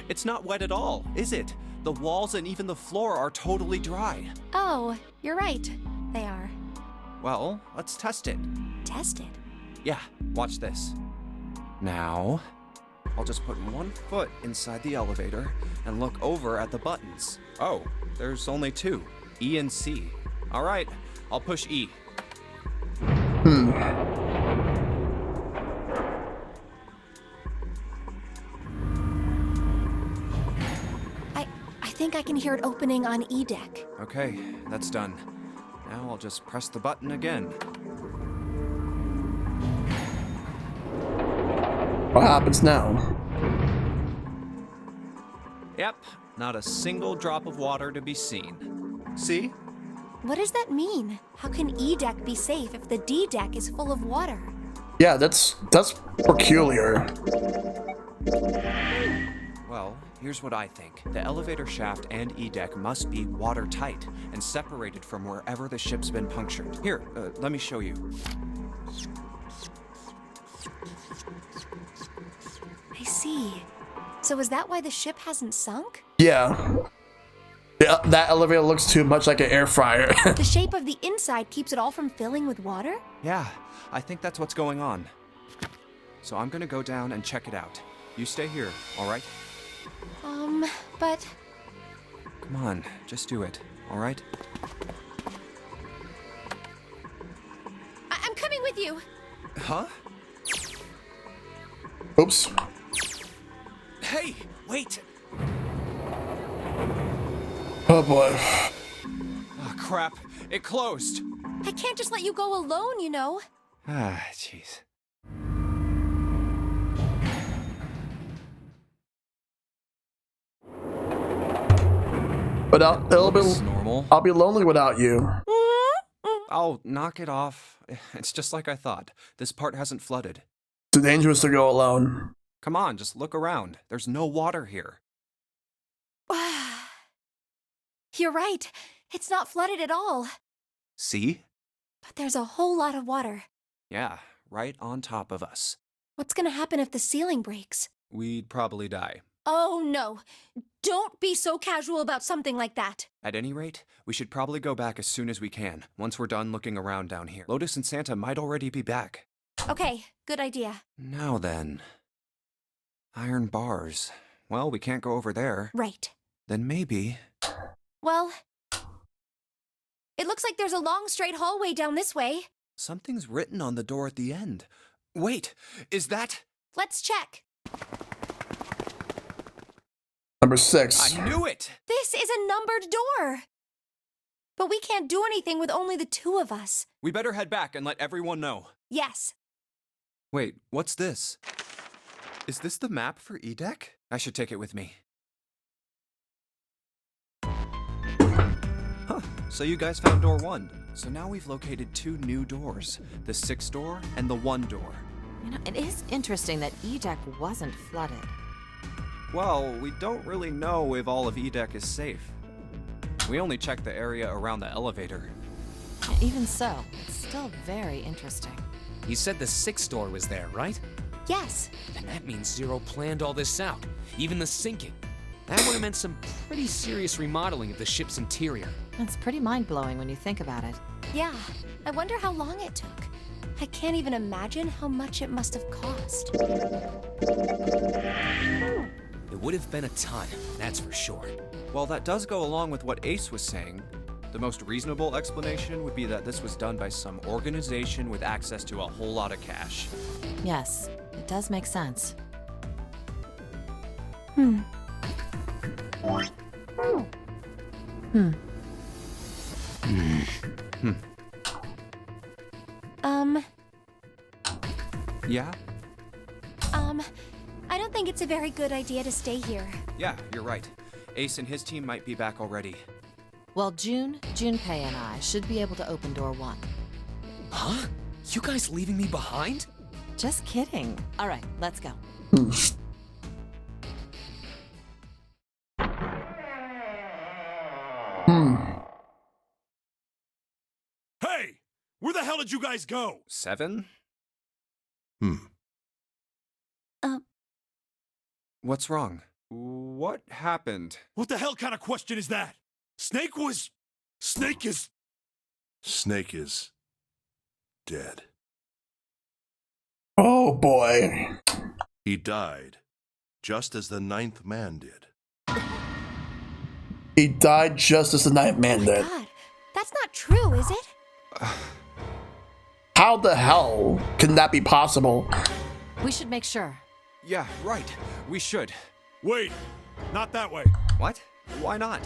It's not wet at all, is it? The walls and even the floor are totally dry. Oh, you're right. They are. Well, let's test it. Tested. Yeah, watch this. Now, I'll just put one foot inside the elevator and look over at the buttons. Oh, there's only 2, E and C. All right, I'll push E. I think I can hear it opening on E deck. Okay, that's done. Now I'll just press the button again. What happens now? Yep, not a single drop of water to be seen. See? What does that mean? How can E deck be safe if the D deck is full of water? Yeah, that's peculiar. Well, here's what I think. The elevator shaft and E-deck must be watertight and separated from wherever the ship's been punctured. Here, let me show you. I see. So is that why the ship hasn't sunk? Yeah. That elevator looks too much like an air fryer. The shape of the inside keeps it all from filling with water? Yeah, I think that's what's going on. So I'm gonna go down and check it out. You stay here, all right? But Come on, just do it, all right? I'm coming with you. Huh? Oops. Hey, wait! Oh boy. Oh, crap, it closed. I can't just let you go alone, you know. Ah, jeez. But Looks normal. I'll be lonely without you. I'll knock it off. It's just like I thought. This part hasn't flooded. Too dangerous to go alone. Come on, just look around. There's no water here. You're right. It's not flooded at all. See? But there's a whole lot of water. Yeah, right on top of us. What's gonna happen if the ceiling breaks? We'd probably die. Oh no. Don't be so casual about something like that. At any rate, we should probably go back as soon as we can, once we're done looking around down here. Lotus and Santa might already be back. Okay, good idea. Now then. Iron bars. Well, we can't go over there. Right. Then maybe... Well, it looks like there's a long straight hallway down this way. Something's written on the door at the end. Wait, is that... Let's check. Number 6. I knew it! This is a numbered door. But we can't do anything with only the two of us. We better head back and let everyone know. Yes. Wait, what's this? Is this the map for E-Deck? I should take it with me. Huh, so you guys found door 1. So now we've located 2 new doors. The 6th door and the 1 door. You know, it is interesting that E-Deck wasn't flooded. Well, we don't really know if all of E-Deck is safe. We only checked the area around the elevator. Even so, it's still very interesting. You said the 6th door was there, right? Yes. Then that means Zero planned all this out, even the sinking. That would have meant some pretty serious remodeling of the ship's interior. It's pretty mind-blowing when you think about it. Yeah. I wonder how long it took. I can't even imagine how much it must have cost. It would have been a ton, that's for sure. Well, that does go along with what Ace was saying. The most reasonable explanation would be that this was done by some organization with access to a whole lot of cash. Yes, it does make sense. Yeah? I don't think it's a very good idea to stay here. Yeah, you're right. Ace and his team might be back already. Well, Junpei and I should be able to open door 1. Huh? You guys leaving me behind? Just kidding. All right, let's go. Hey! Where the hell did you guys go? 7? Hmm. What's wrong? What happened? What the hell kind of question is that? Snake is... Snake is... dead. Oh boy. He died, just as the 9th man did. He died just as the 9th man did. God, that's not true, is it? How the hell can that be possible? We should make sure. Yeah, right. We should. Wait, not that way. What? Why not?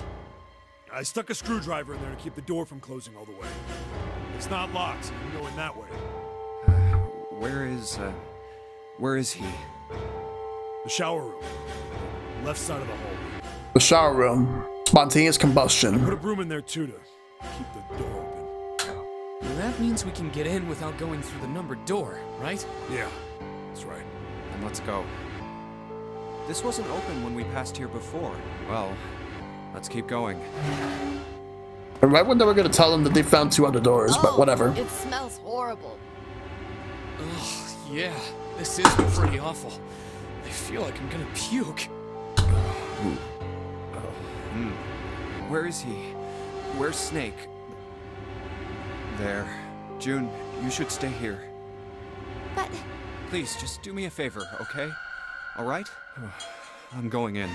I stuck a screwdriver in there to keep the door from closing all the way. It's not locked, so you can go in that way. Where is he? The shower room. Left side of the hallway. The shower room. Spontaneous combustion. Put a broom in there too to keep the door open. Well, that means we can get in without going through the numbered door, right? Yeah, that's right. Then let's go. This wasn't open when we passed here before. Well, let's keep going. And right when they were gonna tell them that they found 2 other doors, but whatever. It smells horrible. Ugh, yeah, this is pretty awful. I feel like I'm gonna puke. Where is he? Where's Snake? There. June, you should stay here. But Please, just do me a favor, okay? All right? I'm going in.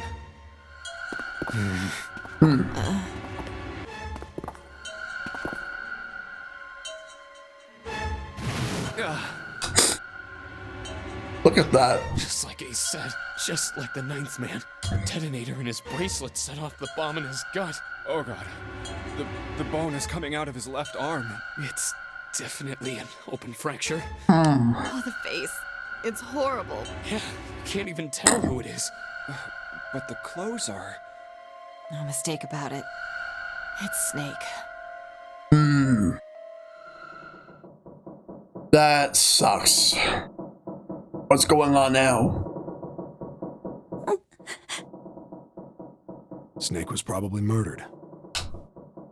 Look at that. Just like Ace said, just like the 9th man. The detonator in his bracelet set off the bomb in his gut. Oh god. The bone is coming out of his left arm. It's definitely an open fracture. Oh, the face. It's horrible. Yeah, can't even tell who it is. But the clothes are... No mistake about it. It's Snake. That sucks. What's going on now? Snake was probably murdered.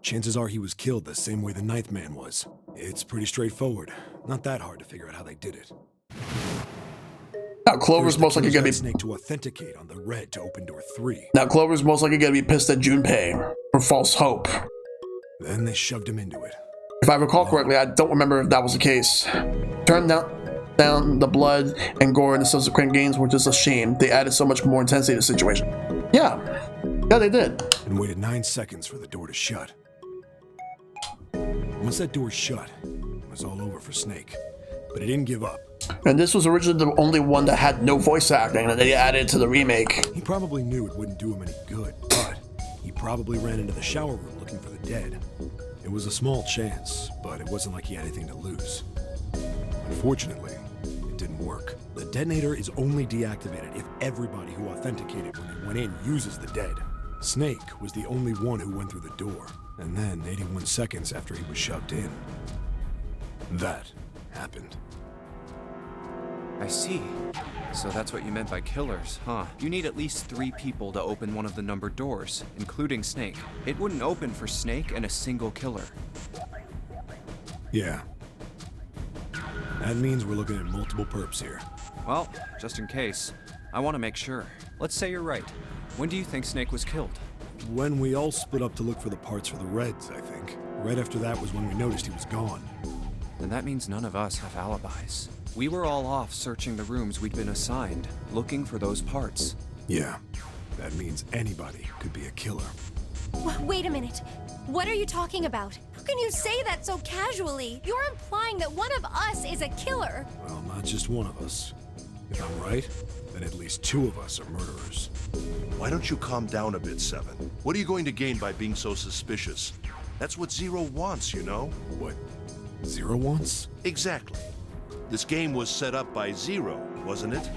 Chances are he was killed the same way the ninth man was. It's pretty straightforward. Not that hard to figure out how they did it. Now Clover's First, most the likely killers gonna got be. Snake to authenticate on the red to open door 3. Now Clover's most likely gonna be pissed at Junpei for false hope. Then they shoved him into it. If I recall correctly, I don't remember if that was the case. Turned down the blood and gore in the subsequent games were just a shame. They added so much more intensity to the situation. Yeah, they did. And waited 9 seconds for the door to shut. Once that door shut, it was all over for Snake. But he didn't give up. And this was originally the only one that had no voice acting that they added to the remake. He probably knew it wouldn't do him any good, but he probably ran into the shower room looking for the dead. It was a small chance, but it wasn't like he had anything to lose. Unfortunately, it didn't work. The detonator is only deactivated if everybody who authenticated when they went in uses the dead. Snake was the only one who went through the door, and then 81 seconds after he was shoved in, that happened. I see. So that's what you meant by killers, huh? You need at least 3 people to open one of the numbered doors, including Snake. It wouldn't open for Snake and a single killer. Yeah. That means we're looking at multiple perps here. Well, just in case, I want to make sure. Let's say you're right. When do you think Snake was killed? When we all split up to look for the parts for the Reds, I think. Right after that was when we noticed he was gone. Then that means none of us have alibis. We were all off searching the rooms we'd been assigned, looking for those parts. Yeah. That means anybody could be a killer. Wait a minute. What are you talking about? How can you say that so casually? You're implying that one of us is a killer. Well, not just one of us. If I'm right, then at least 2 of us are murderers. Why don't you calm down a bit, Seven? What are you going to gain by being so suspicious? That's what Zero wants, you know? What Zero wants? Exactly. This game was set up by Zero, wasn't it?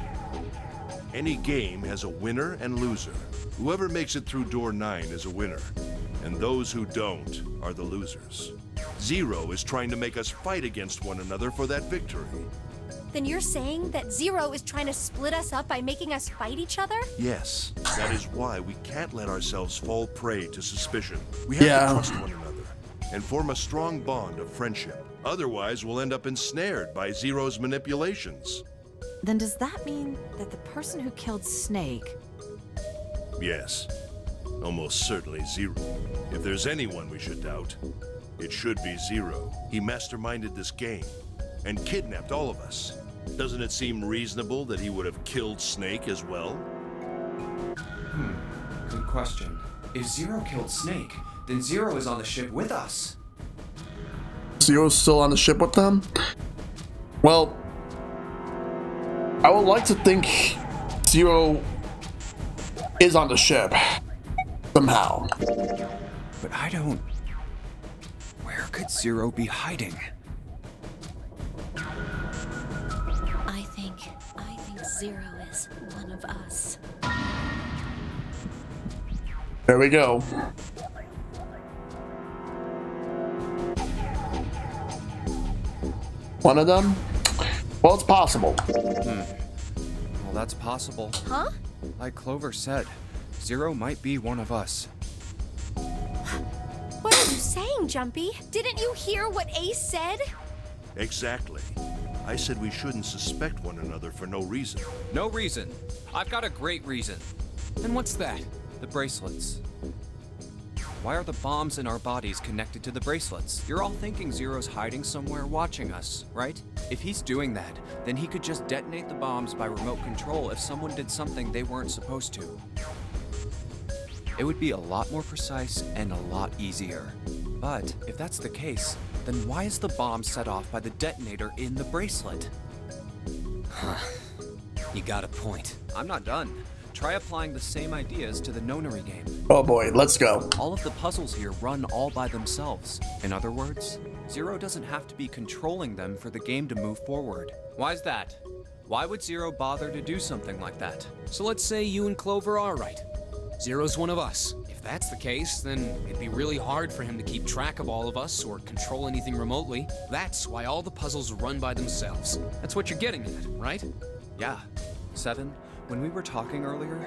Any game has a winner and loser. Whoever makes it through door 9 is a winner, and those who don't are the losers. Zero is trying to make us fight against one another for that victory. Then you're saying that Zero is trying to split us up by making us fight each other? Yes, that is why we can't let ourselves fall prey to suspicion. We have to trust one another and form a strong bond of friendship. Otherwise, we'll end up ensnared by Zero's manipulations. Then does that mean that the person who killed Snake... Yes, almost certainly Zero. If there's anyone we should doubt, it should be Zero. He masterminded this game and kidnapped all of us. Doesn't it seem reasonable that he would have killed Snake as well? Good question. If Zero killed Snake, then Zero is on the ship with us. Zero's still on the ship with them? Well, I would like to think Zero is on the ship somehow. But I don't... Where could Zero be hiding? I think Zero is one of us. There we go. One of them? Well, it's possible. Well, that's possible. Huh? Like Clover said, Zero might be one of us. What are you saying, Jumpy? Didn't you hear what Ace said? Exactly. I said we shouldn't suspect one another for no reason. No reason. I've got a great reason. And what's that? The bracelets. Why are the bombs in our bodies connected to the bracelets? You're all thinking Zero's hiding somewhere watching us, right? If he's doing that, then he could just detonate the bombs by remote control if someone did something they weren't supposed to. It would be a lot more precise and a lot easier. But if that's the case, then why is the bomb set off by the detonator in the bracelet? You got a point. I'm not done. Try applying the same ideas to the nonary game. Oh boy, let's go. All of the puzzles here run all by themselves. In other words, Zero doesn't have to be controlling them for the game to move forward. Why's that? Why would Zero bother to do something like that? So let's say you and Clover are right. Zero's one of us. If that's the case, then it'd be really hard for him to keep track of all of us or control anything remotely. That's why all the puzzles run by themselves. That's what you're getting at, right? Yeah. 7, when we were talking earlier,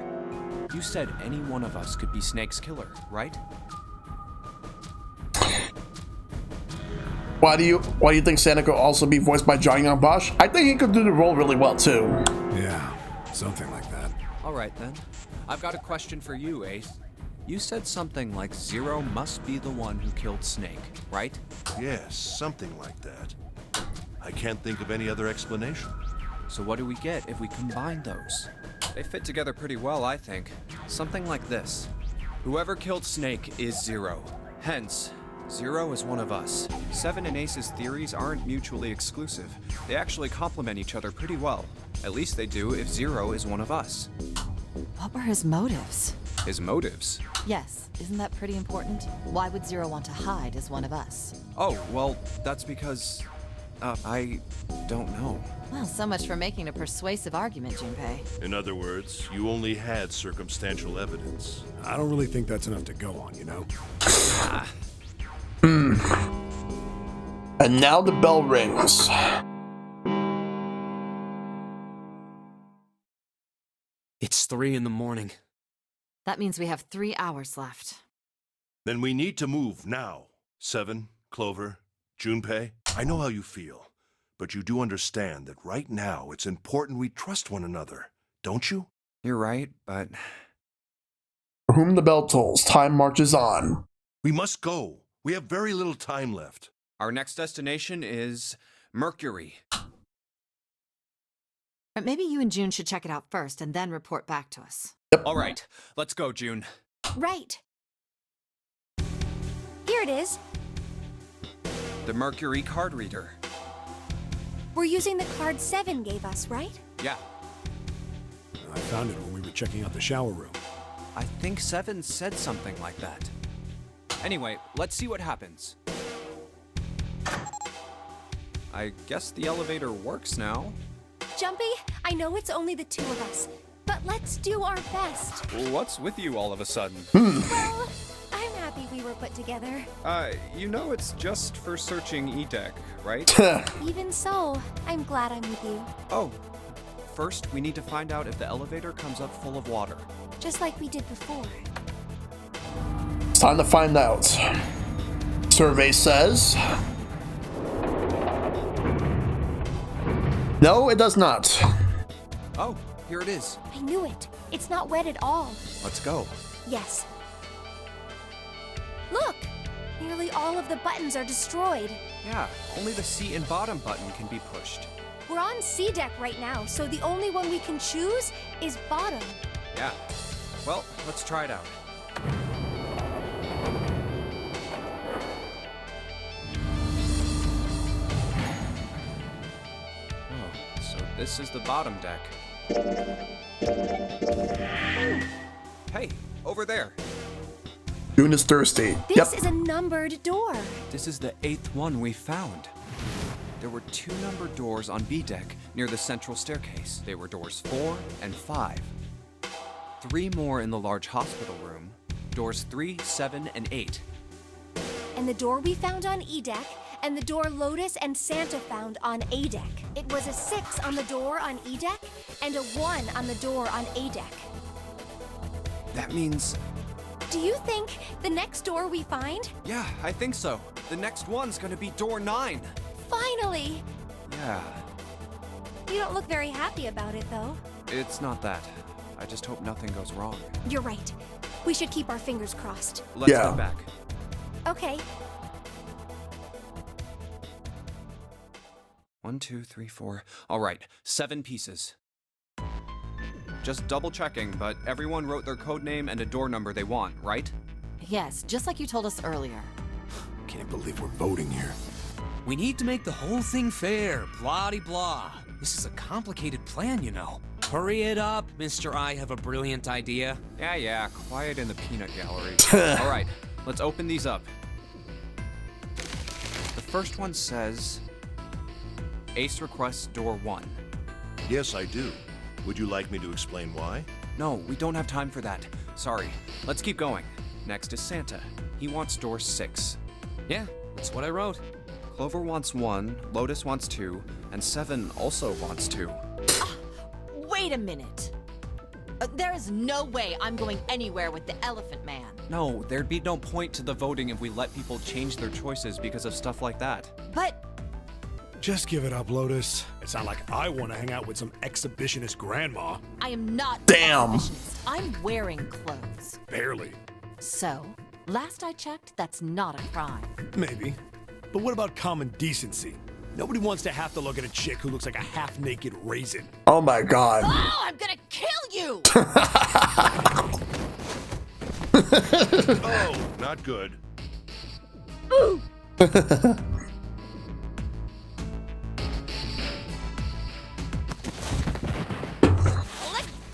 You said any one of us could be Snake's killer, right? Why do you think Santa could also be voiced by John Young Bosch? I think he could do the role really well too. Yeah, something like that. All right then. I've got a question for you, Ace. You said something like Zero must be the one who killed Snake, right? Yes, something like that. I can't think of any other explanation. So what do we get if we combine those? They fit together pretty well, I think. Something like this. Whoever killed Snake is Zero. Hence, Zero is one of us. Seven and Ace's theories aren't mutually exclusive. They actually complement each other pretty well. At least they do if Zero is one of us. What were his motives? His motives? Yes, isn't that pretty important? Why would Zero want to hide as one of us? Oh, well, that's because... I don't know. Well, so much for making a persuasive argument, Junpei. In other words, you only had circumstantial evidence. I don't really think that's enough to go on, you know? And now the bell rings. It's 3 in the morning. That means we have 3 hours left. Then we need to move now. Seven, Clover, Junpei, I know how you feel, but you do understand that right now it's important we trust one another, don't you? You're right, but... For whom the bell tolls, time marches on. We must go. We have very little time left. Our next destination is... Mercury. But maybe you and June should check it out first and then report back to us. All right, let's go, June. Right. Here it is. The Mercury card reader. We're using the card 7 gave us, right? Yeah, I found it when we were checking out the shower room. I think 7 said something like that. Anyway, let's see what happens. I guess the elevator works now. Jumpy, I know it's only the 2 of us, but let's do our best. What's with you all of a sudden? Well, I'm happy we were put together. You know it's just for searching E-Deck, right? Even so, I'm glad I'm with you. Oh, first we need to find out if the elevator comes up full of water. Just like we did before. It's time to find out. Survey says... No, it does not. Oh, here it is. I knew it. It's not wet at all. Let's go. Yes. Look! Nearly all of the buttons are destroyed. Yeah, only the seat and bottom button can be pushed. We're on C deck right now, so the only one we can choose is bottom. Yeah. Well, let's try it out. Oh, so this is the bottom deck. Hey, over there. June is thirsty. This is a numbered door. This is the 8th one we found. There were 2 numbered doors on B deck near the central staircase. They were doors 4 and 5. 3 more in the large hospital room. Doors 3, 7, and 8. And the door we found on E deck, and the door Lotus and Santa found on A deck. It was a 6 on the door on E deck, and a 1 on the door on A deck. That means... Do you think the next door we find? Yeah, I think so. The next one's gonna be door 9. Finally! Yeah, You don't look very happy about it, though. it's not that. I just hope nothing goes wrong. You're right. We should keep our fingers crossed. Let's Yeah. get back. Okay. 1, 2, 3, 4. All right, 7 pieces. Just double checking, but everyone wrote their code name and a door number they want, right? Yes, just like you told us earlier. Can't believe we're voting here. We need to make the whole thing fair, blah-de-blah. This is a complicated plan, you know. Hurry it up, Mr. I have a brilliant idea. Yeah, quiet in the peanut gallery. All right, let's open these up. The first one says, Ace requests door 1. Yes, I do. Would you like me to explain why? No, we don't have time for that. Sorry. Let's keep going. Next is Santa. He wants door 6. Yeah, that's what I wrote. Clover wants 1, Lotus wants 2, and 7 also wants 2. Wait a minute. There is no way I'm going anywhere with the Elephant Man. No, there'd be no point to the voting if we let people change their choices because of stuff like that. But Just give it up, Lotus. It's not like I want to hang out with some exhibitionist grandma. I am not Damn. an exhibitionist. I'm wearing clothes. Barely. So, last I checked, that's not a crime. Maybe. But what about common decency? Nobody wants to have to look at a chick who looks like a half-naked raisin. Oh my god. Oh, I'm gonna kill you! Oh, not good. Let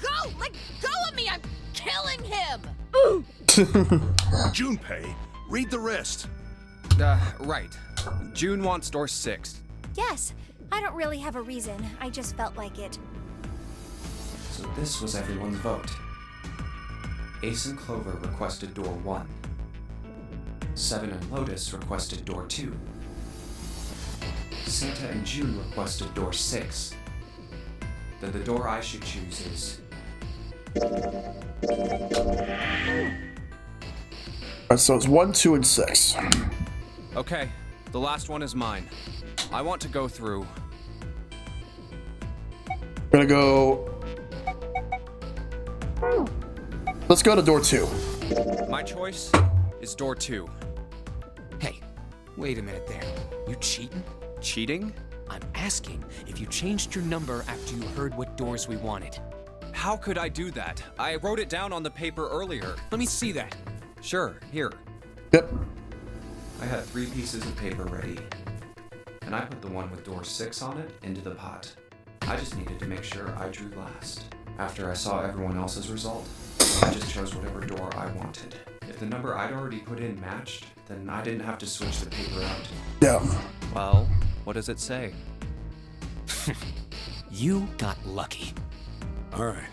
go! Let go of me! I'm killing him! Junpei, read the rest. Right. June wants door 6. Yes, I don't really have a reason. I just felt like it. So this was everyone's vote. Ace and Clover requested door 1. Seven and Lotus requested door 2. Santa and June requested door 6. Then the door I should choose is... Alright, so it's 1, 2, and 6. Okay, the last one is mine. I want to go through... Gonna go. Let's go to door 2. My choice is door 2. Hey, wait a minute there. You cheating? Cheating? I'm asking if you changed your number after you heard what doors we wanted. How could I do that? I wrote it down on the paper earlier. Let me see that. Sure, here. Yep. I had 3 pieces of paper ready, and I put the one with door 6 on it into the pot. I just needed to make sure I drew last. After I saw everyone else's result, I just chose whatever door I wanted. If the number I'd already put in matched, then I didn't have to switch the paper out. Yeah. Well, what does it say? You got lucky. Alright.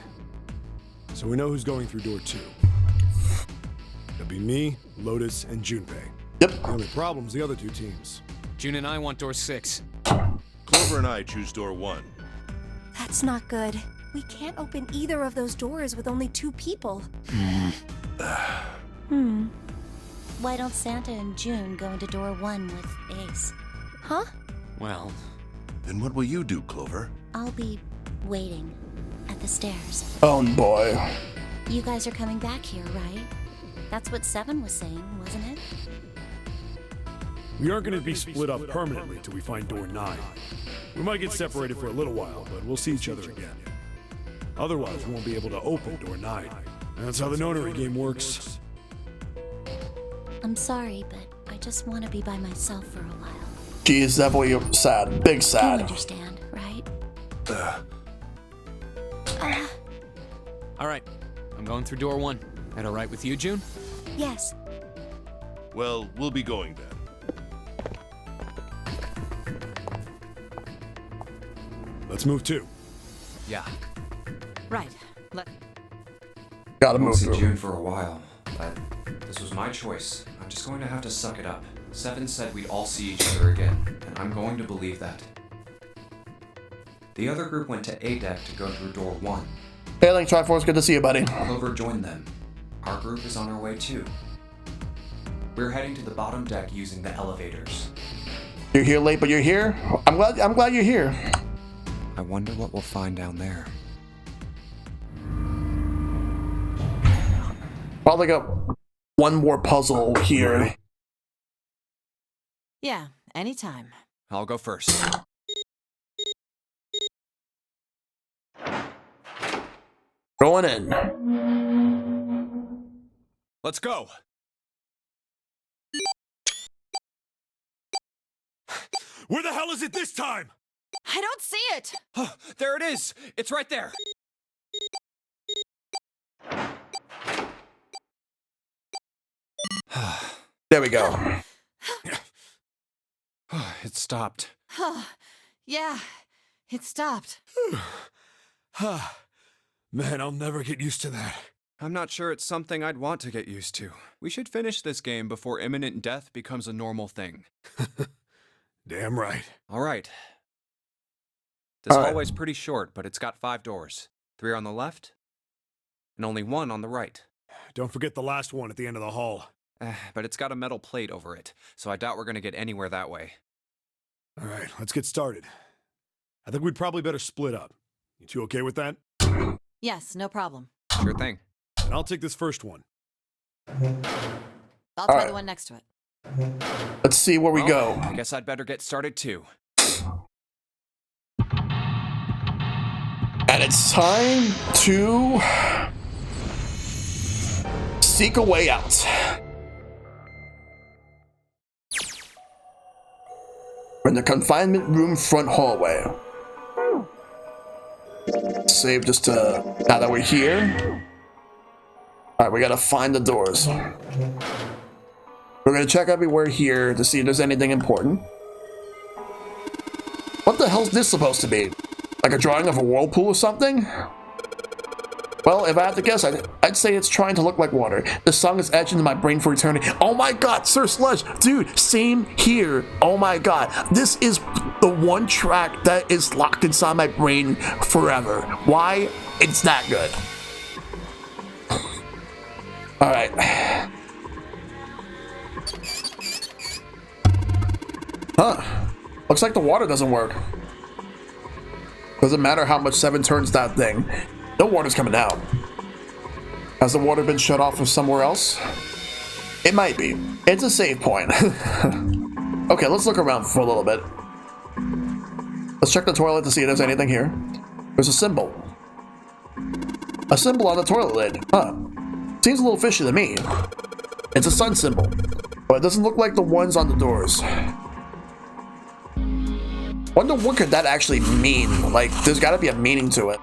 So we know who's going through door 2. It'll be me, Lotus, and Junpei. Yep. The only problem's the other 2 teams. June and I want door 6. Clover and I choose door 1. That's not good. We can't open either of those doors with only 2 people. Why don't Santa and June go into door 1 with Ace? Huh? Well, Then what will you do, Clover? I'll be waiting at the stairs. Oh boy. You guys are coming back here, right? That's what Seven was saying, wasn't it? We aren't going to be split up permanently till we find door 9. We might get separated for a little while, but we'll see each other again. Otherwise, we won't be able to open door 9. And that's how the nonary game works. I'm sorry, but I just want to be by myself for a while. She is definitely sad. Big You sad. understand, right? all right. I'm going through door 1. That all right with you, June? Yes. Well, we'll be going then. Let's move too. Yeah. Right. Gotta I won't move see through. June for a while, but this was my choice. I'm just going to have to suck it up. Seven said we'd all see each other again, and I'm going to believe that. The other group went to A deck to go through door 1. Hey, Link Triforce, good to see you, buddy. Clover joined them. Our group is on our way too. We're heading to the bottom deck using the elevators. You're here late, but you're here. I'm glad you're here. I wonder what we'll find down there. Probably got one more puzzle here. Yeah, anytime. I'll go first. Going in. Let's go! Where the hell is it this time? I don't see it! There it is! It's right there! There we go. It stopped. Yeah, it stopped. Man, I'll never get used to that. I'm not sure it's something I'd want to get used to. We should finish this game before imminent death becomes a normal thing. Damn right. All right. This All right. hallway's pretty short, but it's got 5 doors. 3 on the left, and only one on the right. Don't forget the last one at the end of the hall. But it's got a metal plate over it, so I doubt we're gonna get anywhere that way. All right, let's get started. I think we'd probably better split up. You two okay with that? Yes, no problem. Sure thing. And I'll take this first one. I'll try Alright. the one next to it. Let's see where we Well, go. I guess I'd better get started too. And it's time to seek a way out. We're in the confinement room front hallway. Save just to, now that we're here. Alright, we gotta find the doors. We're gonna check everywhere here to see if there's anything important. What the hell's this supposed to be? Like a drawing of a whirlpool or something? Well, if I had to guess, I'd say it's trying to look like water. This song is etched into my brain for eternity. Oh my god, Sir Sludge! Dude, same here. Oh my god. This is the one track that is locked inside my brain forever. Why? It's that good. Alright. Huh. Looks like the water doesn't work. Doesn't matter how much 7 turns that thing. No water's coming out. Has the water been shut off from somewhere else? It might be. It's a save point. Okay, let's look around for a little bit. Let's check the toilet to see if there's anything here. There's a symbol. A symbol on the toilet lid. Huh. Seems a little fishy to me. It's a sun symbol, but it doesn't look like the ones on the doors. Wonder what could that actually mean? Like, there's gotta be a meaning to it.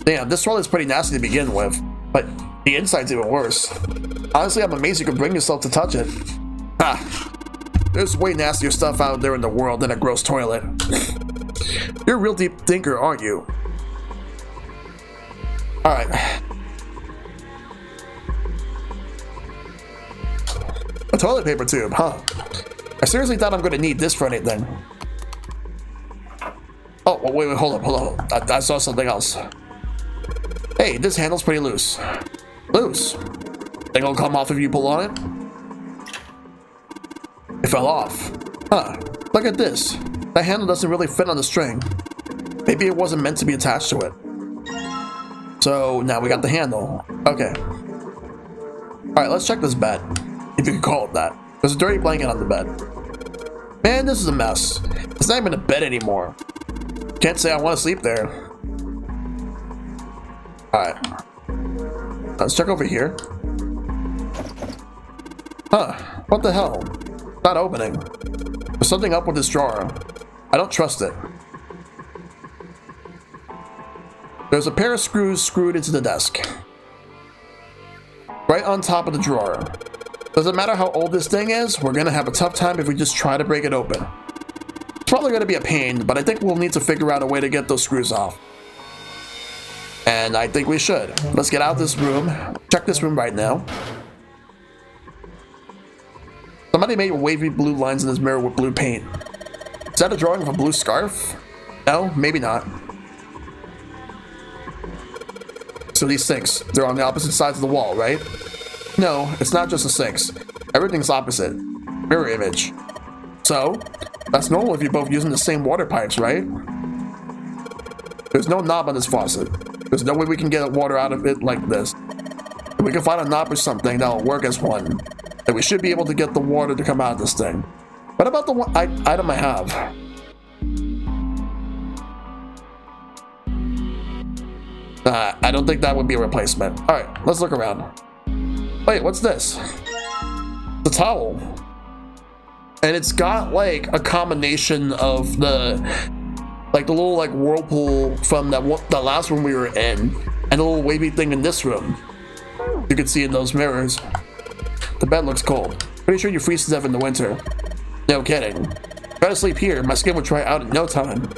Damn, this toilet's pretty nasty to begin with, but the inside's even worse. Honestly, I'm amazed you can bring yourself to touch it. Ah, there's way nastier stuff out there in the world than a gross toilet. You're a real deep thinker, aren't you? Alright. A toilet paper tube, huh? I seriously thought I'm gonna need this for anything. Oh, wait, hold up. I saw something else. Hey, this handle's pretty loose. Loose? Think it'll come off if you pull on it? It fell off. Huh, look at this. That handle doesn't really fit on the string. Maybe it wasn't meant to be attached to it. So, now we got the handle. Okay. Alright, let's check this bed. If you can call it that. There's a dirty blanket on the bed. Man, this is a mess. It's not even a bed anymore. Can't say I want to sleep there. Alright. Let's check over here. Huh. What the hell? Not opening. There's something up with this drawer. I don't trust it. There's a pair of screws screwed into the desk. Right on top of the drawer. Doesn't matter how old this thing is, we're gonna have a tough time if we just try to break it open. It's probably gonna be a pain, but I think we'll need to figure out a way to get those screws off. And I think we should. Let's get out of this room. Check this room right now. Somebody made wavy blue lines in this mirror with blue paint. Is that a drawing of a blue scarf? No, maybe not. So these sinks, they're on the opposite sides of the wall, right? No, it's not just the sinks. Everything's opposite. Mirror image. So, that's normal if you're both using the same water pipes, right? There's no knob on this faucet. There's no way we can get water out of it like this. If we can find a knob or something that'll work as one, then we should be able to get the water to come out of this thing. What about the one item I have? I don't think that would be a replacement. Alright, let's look around. Wait, what's this? The towel. And it's got like a combination of the little like whirlpool from the last room we were in, and a little wavy thing in this room. You can see in those mirrors. The bed looks cold. Pretty sure you freeze to death in the winter. No kidding. Try to sleep here, my skin would dry out in no time.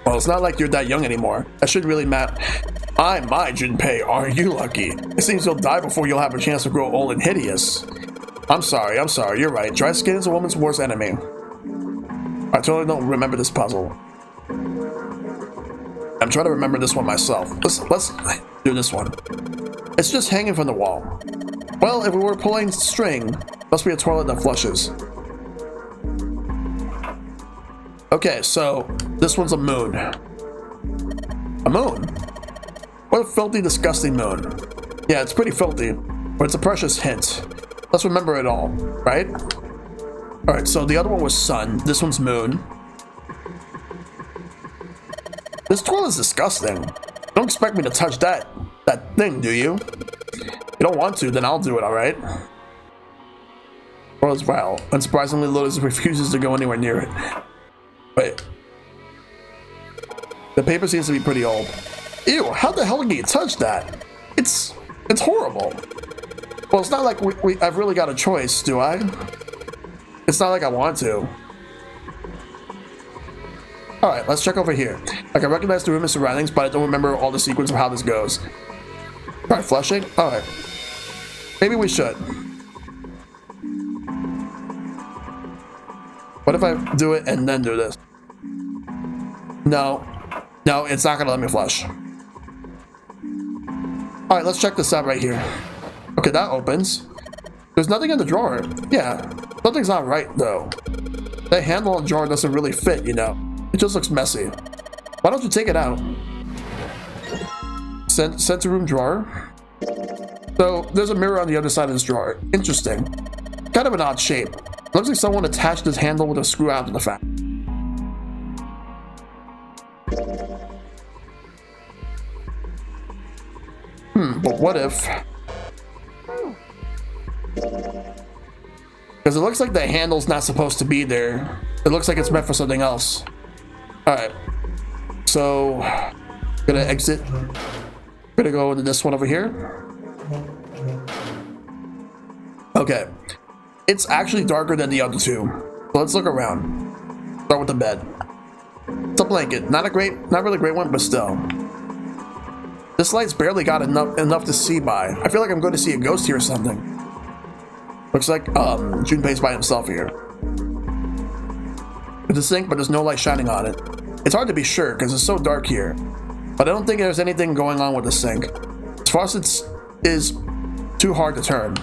Well, it's not like you're that young anymore. That shouldn't really matter. My, Junpei, are you lucky? It seems you'll die before you'll have a chance to grow old and hideous. I'm sorry, you're right. Dry skin is a woman's worst enemy. I totally don't remember this puzzle. I'm trying to remember this one myself. Let's do this one. It's just hanging from the wall. Well, if we were pulling string, must be a toilet that flushes. Okay, so this one's a moon. A moon? What a filthy, disgusting moon. Yeah, it's pretty filthy, but it's a precious hint. Let's remember it all, right? Alright, so the other one was sun. This one's moon. This toilet's disgusting. Don't expect me to touch that thing, do you? If you don't want to, then I'll do it, alright? Well, as well. Unsurprisingly, Lotus refuses to go anywhere near it. Wait. The paper seems to be pretty old. Ew, how the hell can you touch that? It's horrible. Well, it's not like I've really got a choice, do I? It's not like I want to. Alright, let's check over here. I can recognize the room and surroundings, but I don't remember all the sequence of how this goes. Try flushing? Alright. Maybe we should. What if I do it and then do this? No. No, it's not gonna let me flush. Alright, let's check this out right here. Okay, that opens. There's nothing in the drawer. Yeah, something's not right, though. That handle on the drawer doesn't really fit, you know. It just looks messy. Why don't you take it out? Center room drawer. So, there's a mirror on the other side of this drawer. Interesting. Kind of an odd shape. Looks like someone attached this handle with a screw after the fact. But what if... Because it looks like the handle's not supposed to be there. It looks like it's meant for something else. Alright. So, gonna exit. Gonna go into this one over here. Okay. It's actually darker than the other two. So let's look around. Start with the bed. It's a blanket. Not really great one, but still. This light's barely got enough to see by. I feel like I'm going to see a ghost here or something. Looks like Junpei's by himself here. There's a sink, but there's no light shining on it. It's hard to be sure because it's so dark here. But I don't think there's anything going on with the sink. This faucet is too hard to turn.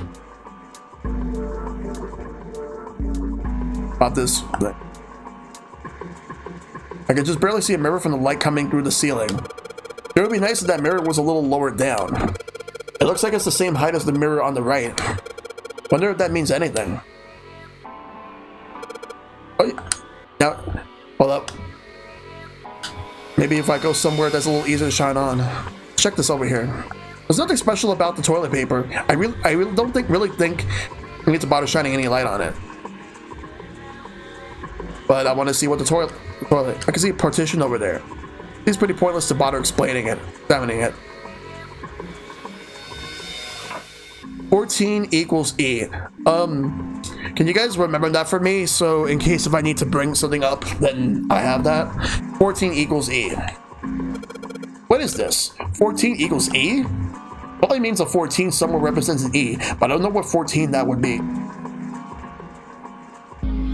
About this thing. I can just barely see a mirror from the light coming through the ceiling. It would be nice if that mirror was a little lower down. It looks like it's the same height as the mirror on the right. Wonder if that means anything. Oh, now, hold up. Maybe if I go somewhere that's a little easier to shine on. Check this over here. There's nothing special about the toilet paper. I really don't think we need to bother shining any light on it. But I want to see what the toilet. I can see a partition over there. It's pretty pointless to bother explaining it, examining it. 14 equals E. Can you guys remember that for me? So in case if I need to bring something up, then I have that. 14 equals E. What is this? 14 equals E? Probably means a 14 somewhere represents an E, but I don't know what 14 that would be.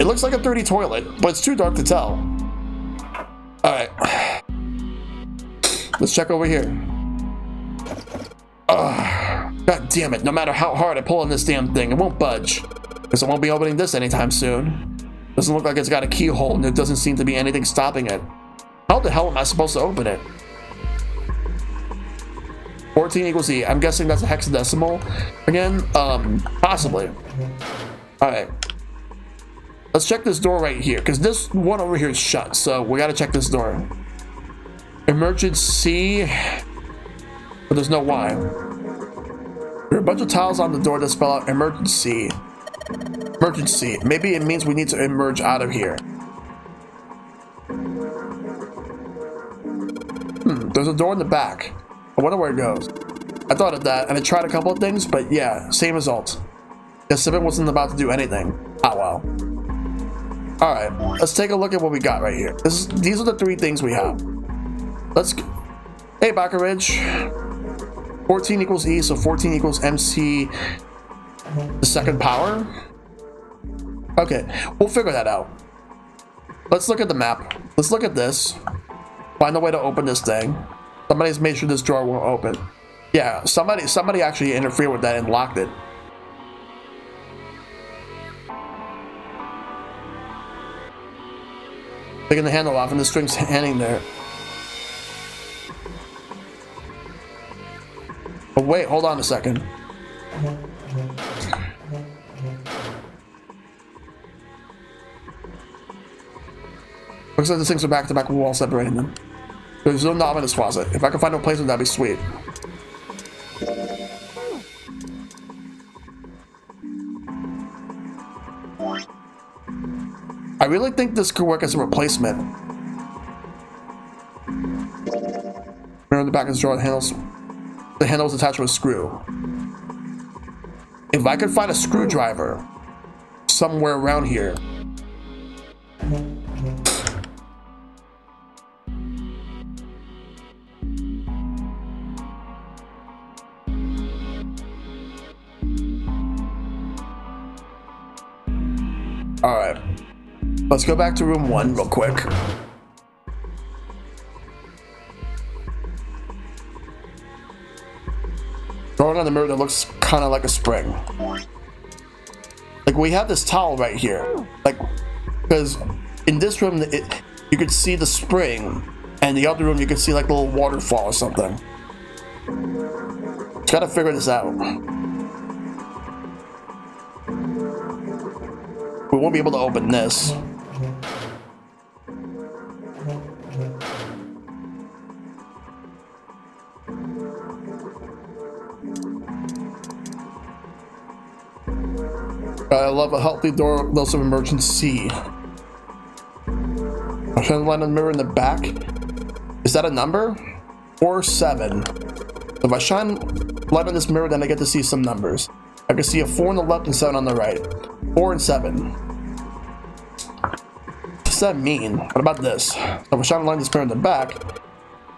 It looks like a dirty toilet, but it's too dark to tell. Alright. Let's check over here. God damn it, no matter how hard I pull on this damn thing, it won't budge. Guess I won't be opening this anytime soon. Doesn't look like it's got a keyhole and there doesn't seem to be anything stopping it. How the hell am I supposed to open it? 14 equals E. I'm guessing that's a hexadecimal. Again, possibly. Alright. Let's check this door right here, because this one over here is shut, so we gotta check this door. Emergency. But there's no Y. There are a bunch of tiles on the door that spell out emergency. Emergency. Maybe it means we need to emerge out of here. There's a door in the back. I wonder where it goes. I thought of that, and I tried a couple of things, but yeah, same result. The Civic wasn't about to do anything. Oh well. Alright, let's take a look at what we got right here. These are the three things we have. Let's go. Hey, Baccaridge. 14 equals E, so 14 equals MC the second power. Okay, we'll figure that out. Let's look at the map. Let's look at this. Find a way to open this thing. Somebody's made sure this drawer won't open. Yeah, somebody actually interfered with that and locked it. Taking the handle off and the string's hanging there. Oh wait, hold on a second. Looks like the things are back to back with wall separating them. There's no knob in this closet. If I could find a replacement, that'd be sweet. I really think this could work as a replacement. Mirror in the back of the drawer, the handle is attached to a screw. If I could find a screwdriver somewhere around here. Alright. Let's go back to room 1 real quick. Drawing on the mirror that looks kind of like a spring. Like, we have this towel right here. Like, because in this room, you could see the spring, and the other room you could see like a little waterfall or something. Just gotta figure this out. We won't be able to open this. I love a healthy door, dose of emergency. I'm trying to line the mirror in the back. Is that a number? 4, 7. If I shine light on this mirror, then I get to see some numbers. I can see a 4 on the left and 7 on the right. 4 and 7. What does that mean? What about this? So if I shine a light on this mirror in the back,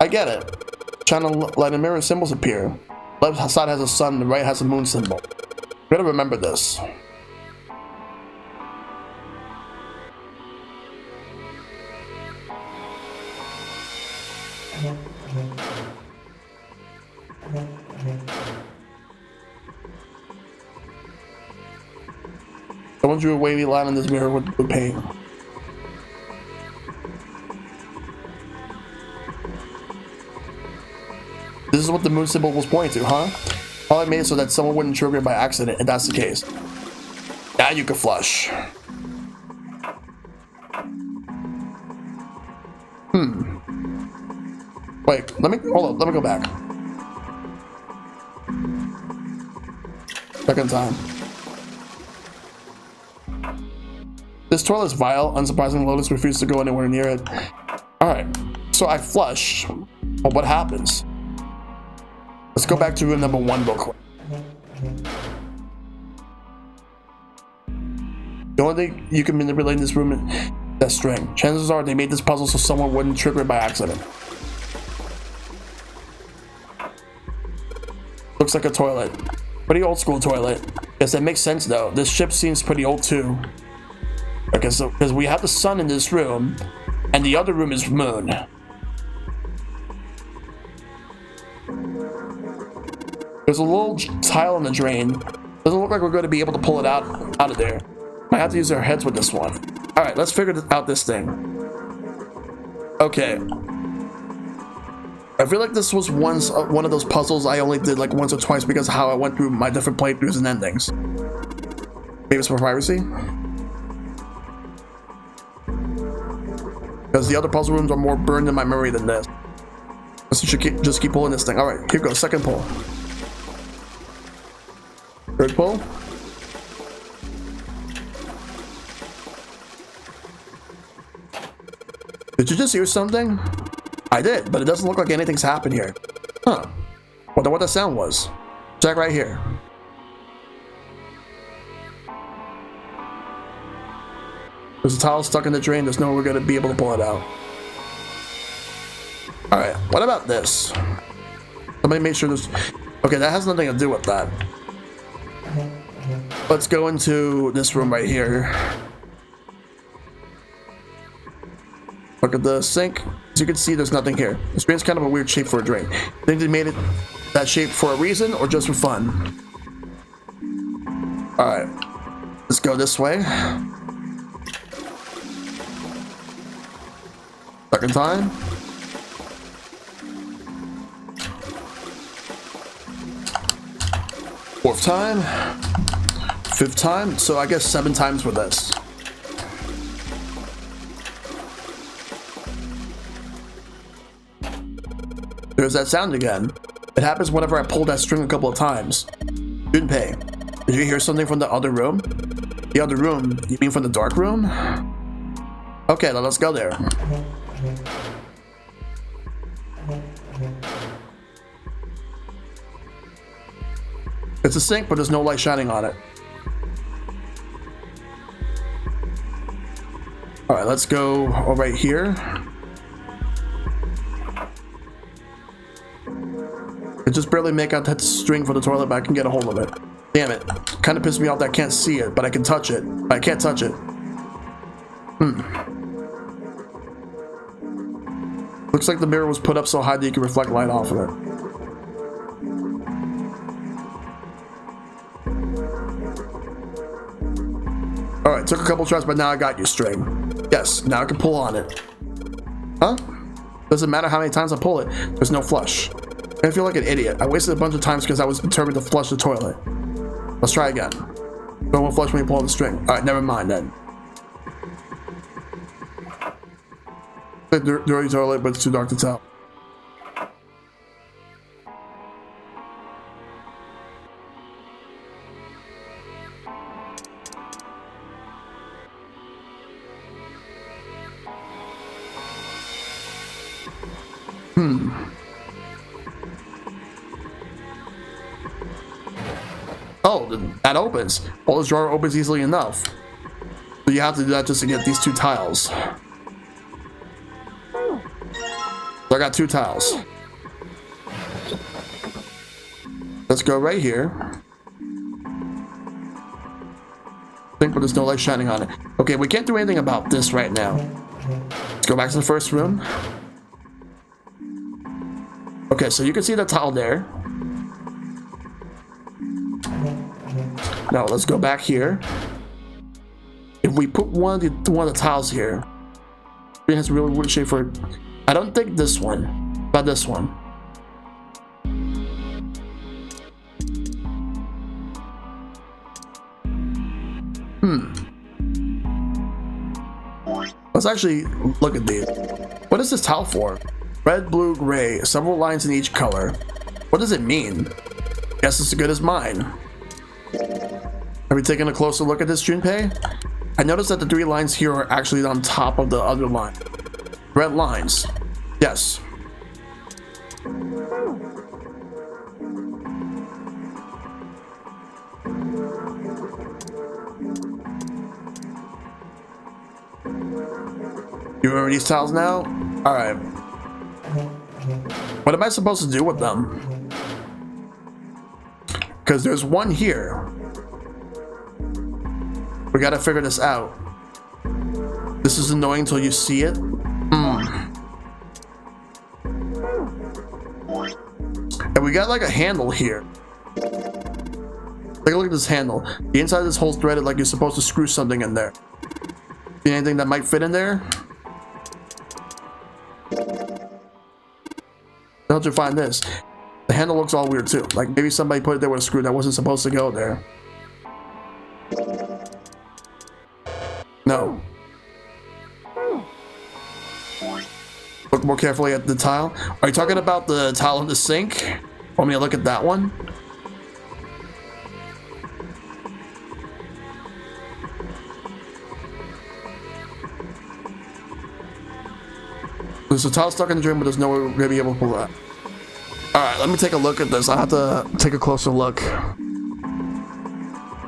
I get it. Shine a light and mirror symbols appear. Left side has a sun, the right has a moon symbol. I gotta remember this. Someone drew a wavy line on this mirror with paint. This is what the moon symbol was pointing to, huh? Probably made it so that someone wouldn't trigger it by accident, if that's the case. Now you can flush. Wait, let me go back. Second time. This toilet is vile. Unsurprisingly, Lotus refused to go anywhere near it. Alright, so I flush. Well, what happens? Let's go back to room number 1 real quick. The only thing you can manipulate in this room is that string. Chances are they made this puzzle so someone wouldn't trigger it by accident. Looks like a toilet. Pretty old school toilet. Guess that makes sense though. This ship seems pretty old too. Okay, so because we have the sun in this room, and the other room is moon. There's a little tile in the drain. Doesn't look like we're going to be able to pull it out of there. Might have to use our heads with this one. All right, let's figure out this thing. Okay. I feel like this was once one of those puzzles I only did like once or twice because of how I went through my different playthroughs and endings. Maybe it's for piracy? Because the other puzzle rooms are more burned in my memory than this. Let's just keep pulling this thing. Alright, here goes. Second pull. Third pull. Did you just hear something? I did, but it doesn't look like anything's happened here. Huh. Wonder what that sound was. Check right here. There's a towel stuck in the drain. There's no way we're going to be able to pull it out. Alright, what about this? Somebody make sure there's... Okay, that has nothing to do with that. Let's go into this room right here. Look at the sink. As you can see, there's nothing here. The screen's kind of a weird shape for a drain. I think they made it that shape for a reason or just for fun? Alright. Let's go this way. Second time. Fourth time. Fifth time. So I guess 7 times for this. There's that sound again. It happens whenever I pull that string a couple of times. Junpei, did you hear something from the other room? The other room? You mean from the dark room? Okay, then let's go there. It's a sink, but there's no light shining on it. Alright, let's go right here. I just barely make out that string for the toilet, but I can get a hold of it. Damn it. Kind of pissed me off that I can't see it, but I can touch it. I can't touch it. Looks like the mirror was put up so high that you can reflect light off of it. Alright, took a couple tries, but now I got you, string. Yes, now I can pull on it. Huh? Doesn't matter how many times I pull it, there's no flush. I feel like an idiot. I wasted a bunch of times because I was determined to flush the toilet. Let's try again. Don't want to flush when you pull on the string. Alright, never mind then. The dirty toilet, but it's too dark to tell. Oh, that opens. Well, this drawer opens easily enough. So you have to do that just to get these 2 tiles. So I got 2 tiles. Let's go right here. Think, but there's no light shining on it. Okay, we can't do anything about this right now. Let's go back to the first room. Okay, so you can see the tile there. Now let's go back here. If we put one of the tiles here, it has a really weird shape for it. I don't think this one, but this one. Let's actually look at these. What is this tile for? Red, blue, gray, several lines in each color. What does it mean? Guess it's as good as mine. Have we taken a closer look at this, Junpei? I noticed that the 3 lines here are actually on top of the other line. Red lines. Yes. You remember these tiles now? Alright. What am I supposed to do with them? Because there's one here. We gotta figure this out. This is annoying until you see it. And we got like a handle here. Take a look at this handle. The inside of this hole's threaded like you're supposed to screw something in there. See anything that might fit in there? How'd you find this? The handle looks all weird too. Like maybe somebody put it there with a screw that wasn't supposed to go there. No. Look more carefully at the tile. Are you talking about the tile in the sink? Want me to look at that one? There's a tile stuck in the drain, but there's no way we're gonna be able to pull that. Alright, let me take a look at this. I have to take a closer look.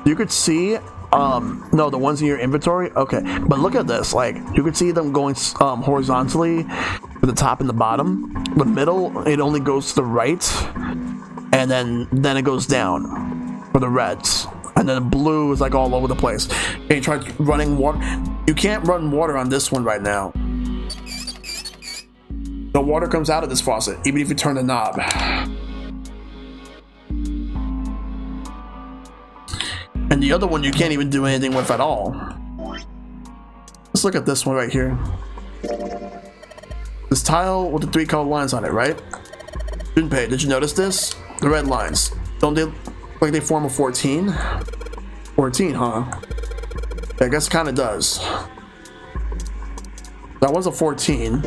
You could see no, the ones in your inventory. Okay, but look at this. Like you can see them going horizontally to the top and the bottom. The middle, it only goes to the right, and then it goes down for the reds, and then the blue is like all over the place. And you try running water. You can't run water on this one right now. The water comes out of this faucet even if you turn the knob. And the other one you can't even do anything with at all. Let's look at this one right here. This tile with the 3 colored lines on it, right? Junpei, did you notice this? The red lines. Don't they look like they form a 14? 14, huh? I guess it kind of does. That was a 14.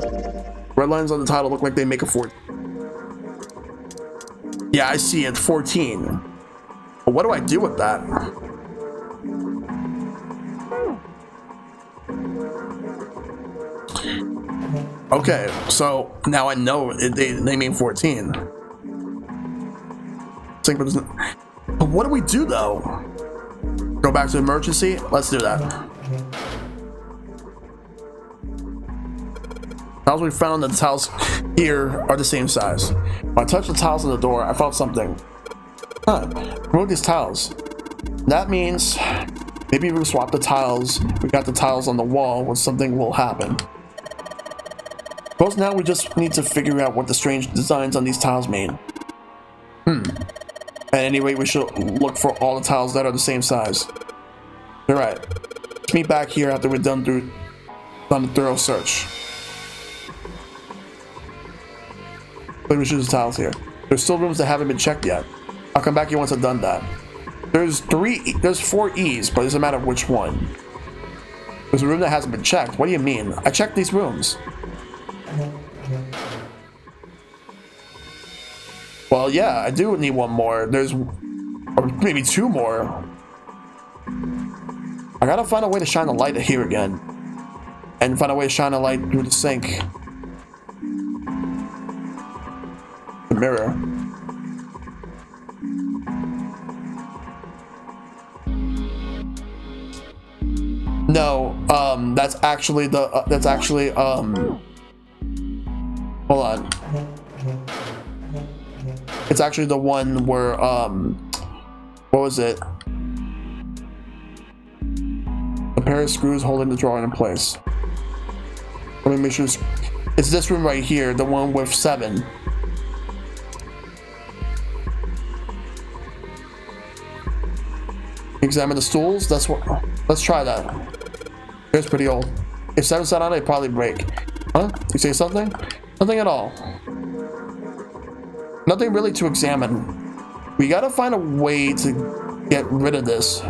Red lines on the title look like they make a 14. Yeah, I see it. 14. But what do I do with that? Okay, so now I know they mean 14. But what do we do though? Go back to emergency? Let's do that. Tiles we found, the tiles here are the same size. When I touched the tiles on the door, I felt something. Huh, remove these tiles. That means maybe we swap the tiles. We got the tiles on the wall when something will happen. Suppose now we just need to figure out what the strange designs on these tiles mean. At any rate, we should look for all the tiles that are the same size. Alright. Let's meet back here after we're done a thorough search. We should use tiles here. There's still rooms that haven't been checked yet. I'll come back here once I've done that. There's 4 E's, but it doesn't matter which one. There's a room that hasn't been checked. What do you mean? I checked these rooms. Well, yeah, I do need one more. There's maybe 2 more. I gotta find a way to shine a light here again. And find a way to shine a light through the sink. The mirror. No, that's actually hold on. It's actually the one where, what was it? A pair of screws holding the drawing in place. Let me make sure it's this room right here, the one with 7. Examine the stools. That's what. Let's try that. It's pretty old. If 7's not on it, it'd probably break. Huh? You say something? Nothing at all. Nothing really to examine. We gotta find a way to get rid of this.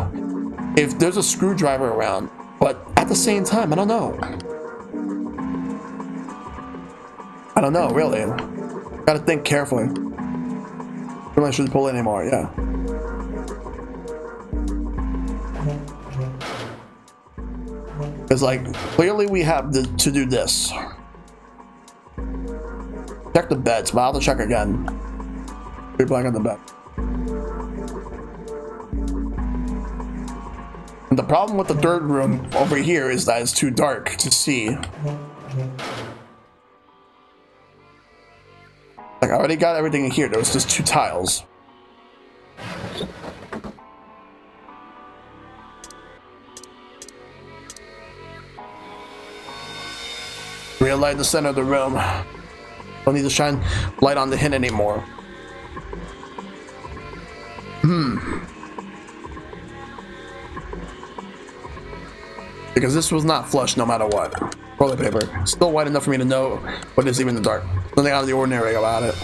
If there's a screwdriver around, but at the same time, I don't know. I don't know, really. Gotta think carefully. Really shouldn't pull it anymore, yeah. It's like, clearly we have to do this. Check the beds, but I'll have to check again. Be blank on the bed. And the problem with the 3rd room over here is that it's too dark to see. Like, I already got everything in here. There was just 2 tiles. Relight the center of the room. Don't need to shine light on the hint anymore. Because this was not flushed no matter what. Toilet paper. Still white enough for me to know what is even in the dark. Nothing out of the ordinary about it.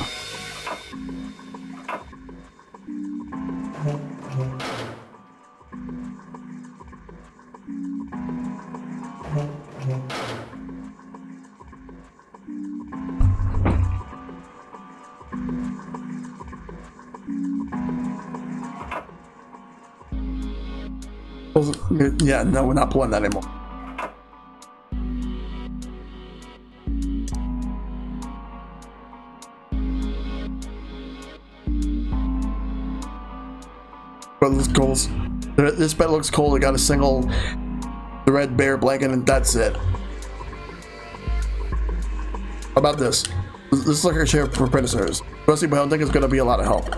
Yeah, no, we're not pulling that anymore. But this cold. This bed looks cold. I got a single red bear blanket, and that's it. How about this? This looks like a chair for prisoners. Especially, but I don't think it's gonna be a lot of help.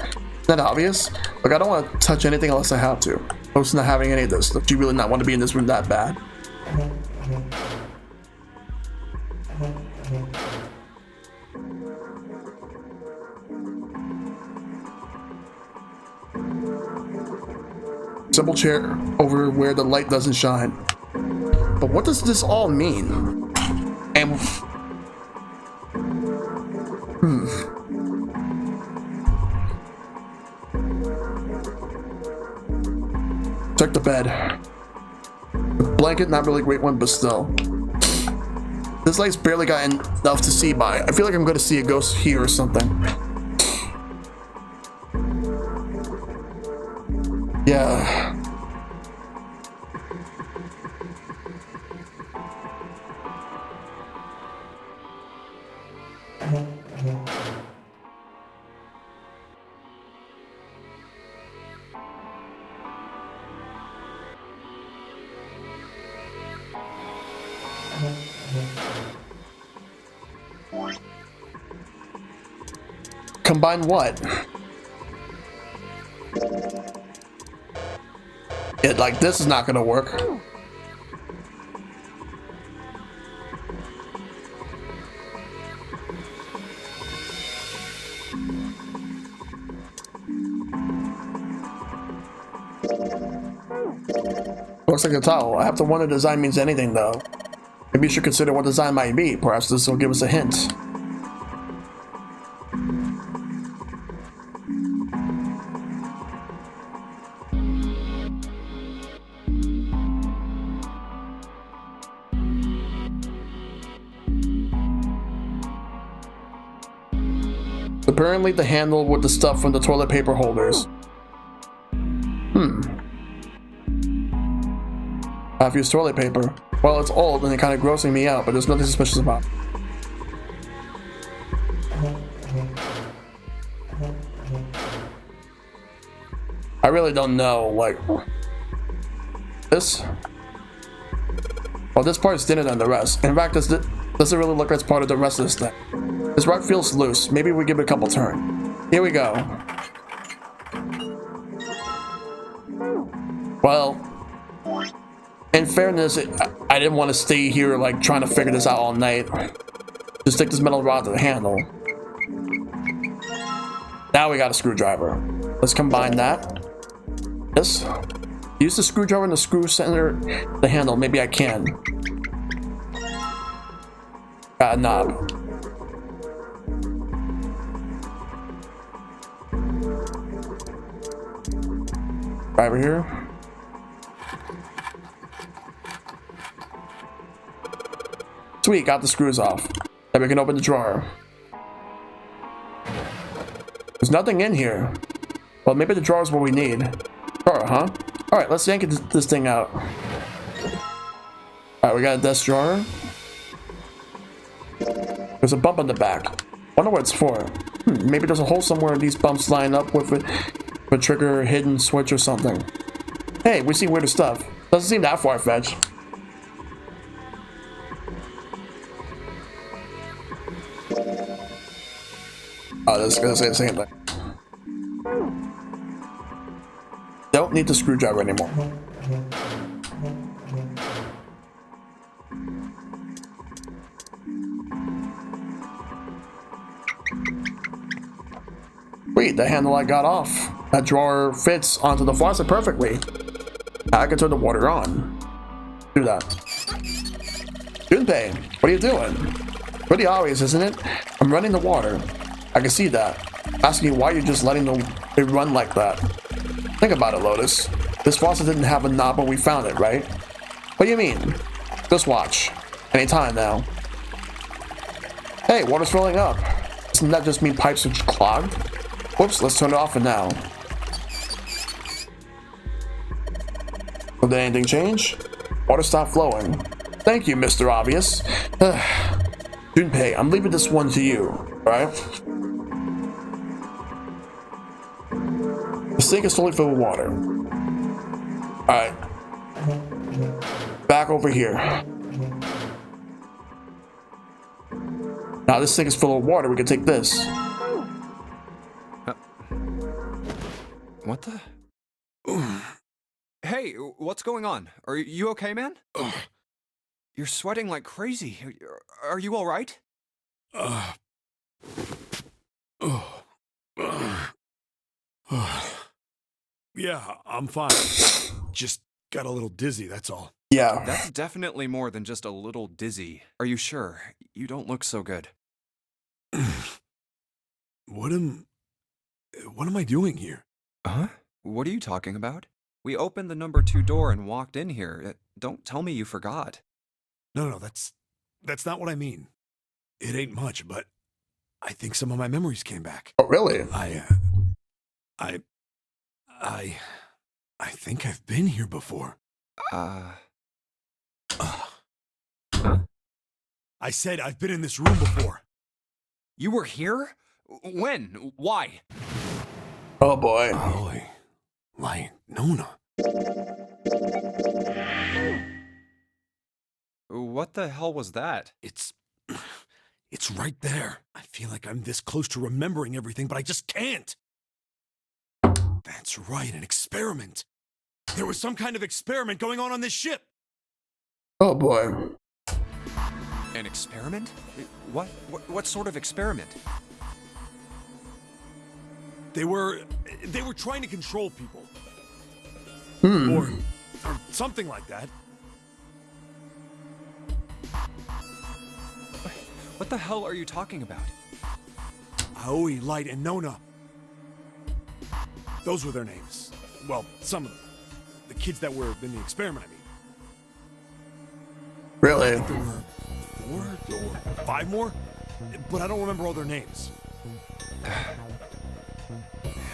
Is that obvious? Look, I don't want to touch anything unless I have to. Most not having any of this. Do you really not want to be in this room that bad? Simple chair over where the light doesn't shine. But what does this all mean? And... Check the bed. The blanket, not really a great one, but still. This light's barely got enough to see by. I feel like I'm gonna see a ghost here or something. Yeah. Combine what? It like this is not gonna work. Looks like a towel. I have to wonder if design means anything though. Maybe you should consider what design might be. Perhaps this will give us a hint. Apparently the handle with the stuff from the toilet paper holders. I've used toilet paper. Well, it's old and it kind of grossing me out, but there's nothing suspicious about it. I really don't know, like... This? Well, this part is thinner than the rest. In fact, this doesn't really look like it's part of the rest of this thing. This rock feels loose. Maybe we give it a couple turns. Here we go. Well, in fairness, I didn't want to stay here like trying to figure this out all night. Just take this metal rod to the handle. Now we got a screwdriver. Let's combine that. This. Use the screwdriver in the screw center the handle. Maybe I can. Got a knob. Right over here. Sweet, got the screws off. Then we can open the drawer. There's nothing in here. Well, maybe the drawer is what we need. Drawer, huh? Alright, let's yank this thing out. Alright, we got a desk drawer. There's a bump on the back. Wonder what it's for. Maybe there's a hole somewhere these bumps line up with a trigger, hidden switch or something. Hey, we see weirder stuff. Doesn't seem that far-fetched. Oh, this is gonna say the same thing. Don't need the screwdriver anymore. Wait, the handle I got off. That drawer fits onto the faucet perfectly. I can turn the water on. Do that. Junpei, what are you doing? Pretty obvious, isn't it? I'm running the water. I can see that. Asking you why you're just letting it run like that. Think about it, Lotus. This faucet didn't have a knob when we found it, right? What do you mean? Just watch. Anytime now. Hey, water's filling up. Doesn't that just mean pipes are clogged? Whoops, let's turn it off for now. Did anything change? Water stopped flowing. Thank you, Mr. Obvious. Junpei, I'm leaving this one to you, alright? The sink is totally filled with water. Alright. Back over here. Now this sink is full of water, we can take this. What the? Hey, what's going on? Are you okay, man? You're sweating like crazy. Are you all right? Yeah, I'm fine. Just got a little dizzy, that's all. Yeah. That's definitely more than just a little dizzy. Are you sure? You don't look so good. What am I doing here? Huh? What are you talking about? We opened the number 2 door and walked in here. Don't tell me you forgot. No, that's not what I mean. It ain't much, but I think some of my memories came back. Oh, really? I think I've been here before. I said I've been in this room before. You were here? When? Why? Oh boy. Oh, like Nona. What the hell was that? It's right there. I feel like I'm this close to remembering everything, but I just can't. That's right, an experiment. There was some kind of experiment going on this ship. Oh boy. An experiment? What sort of experiment? They were trying to control people. Or something like that. What the hell are you talking about? Aoi, Light, and Nona. Those were their names. Well, some of them. The kids that were in the experiment, I mean. Really? There were 4 or 5 more, but I don't remember all their names. Yeah,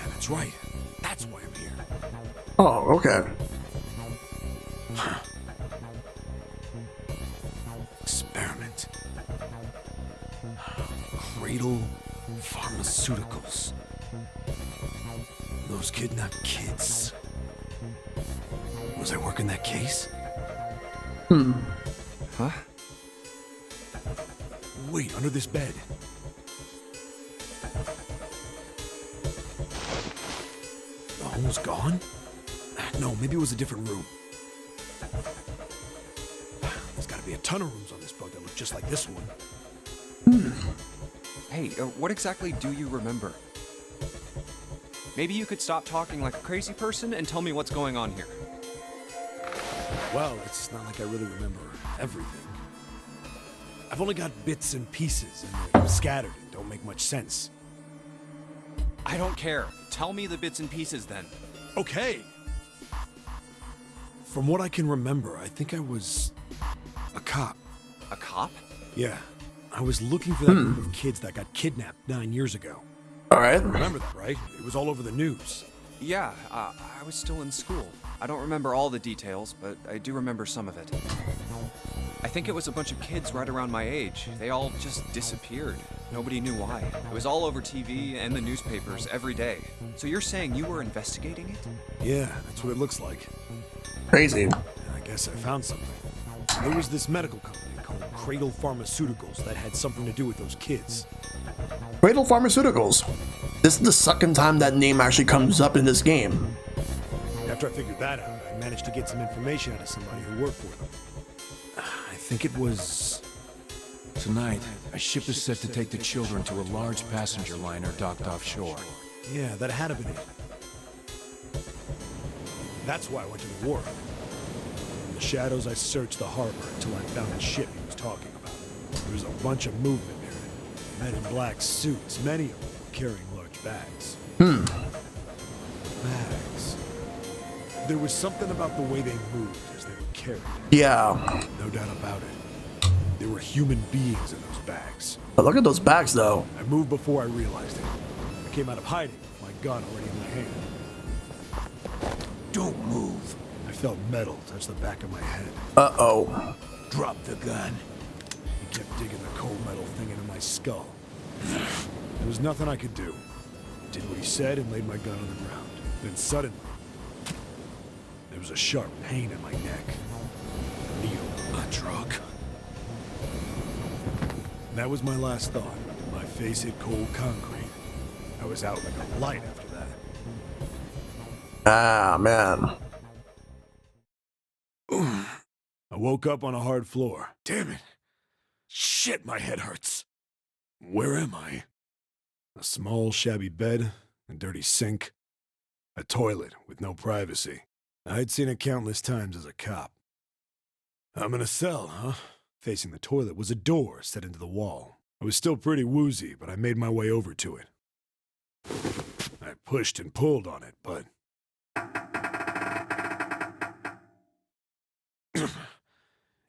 that's right. That's why I'm here. Oh, okay. Experiment. Cradle Pharmaceuticals. Those kidnapped kids. Was I working that case? Huh? Wait, under this bed. The hole's gone? No, maybe it was a different room. There's gotta be a ton of rooms on this boat that look just like this one. Hey, what exactly do you remember? Maybe you could stop talking like a crazy person and tell me what's going on here. Well, it's not like I really remember everything. I've only got bits and pieces, and they're scattered and don't make much sense. I don't care. Tell me the bits and pieces then. Okay. From what I can remember, I think I was a cop. A cop? Yeah, I was looking for that group of kids that got kidnapped 9 years ago. All right. Remember that, right? It was all over the news. Yeah, I was still in school. I don't remember all the details, but I do remember some of it. I think it was a bunch of kids right around my age. They all just disappeared. Nobody knew why. It was all over TV and the newspapers every day. So you're saying you were investigating it? Yeah, that's what it looks like. Crazy. I guess I found something. There was this medical company called Cradle Pharmaceuticals that had something to do with those kids. Cradle Pharmaceuticals. This is the second time that name actually comes up in this game. After I figured that out, I managed to get some information out of somebody who worked for them. I think it was... Tonight, a ship is set to take the children to a large passenger liner docked offshore. Yeah, that had to be it. That's why I went to the wharf. In the shadows, I searched the harbor until I found the ship he was talking about. There was a bunch of movement near it. Men in black suits, many of them carrying large bags. Bags. There was something about the way they moved as they were carried. Yeah. No doubt about it. There were human beings in those bags. But look at those bags, though. I moved before I realized it. I came out of hiding with my gun already in my hand. Don't move. I felt metal touch the back of my head. Uh-oh. Drop the gun. He kept digging the cold metal thing into my skull. There was nothing I could do. Did what he said and laid my gun on the ground. Then suddenly, there was a sharp pain in my neck. A needle. A drug. That was my last thought. My face hit cold concrete. I was out like a light after that. Ah, man. I woke up on a hard floor. Damn it. Shit, my head hurts. Where am I? A small, shabby bed, a dirty sink. A toilet with no privacy. I'd seen it countless times as a cop. I'm in a cell, huh? Facing the toilet was a door set into the wall. I was still pretty woozy, but I made my way over to it. I pushed and pulled on it, but...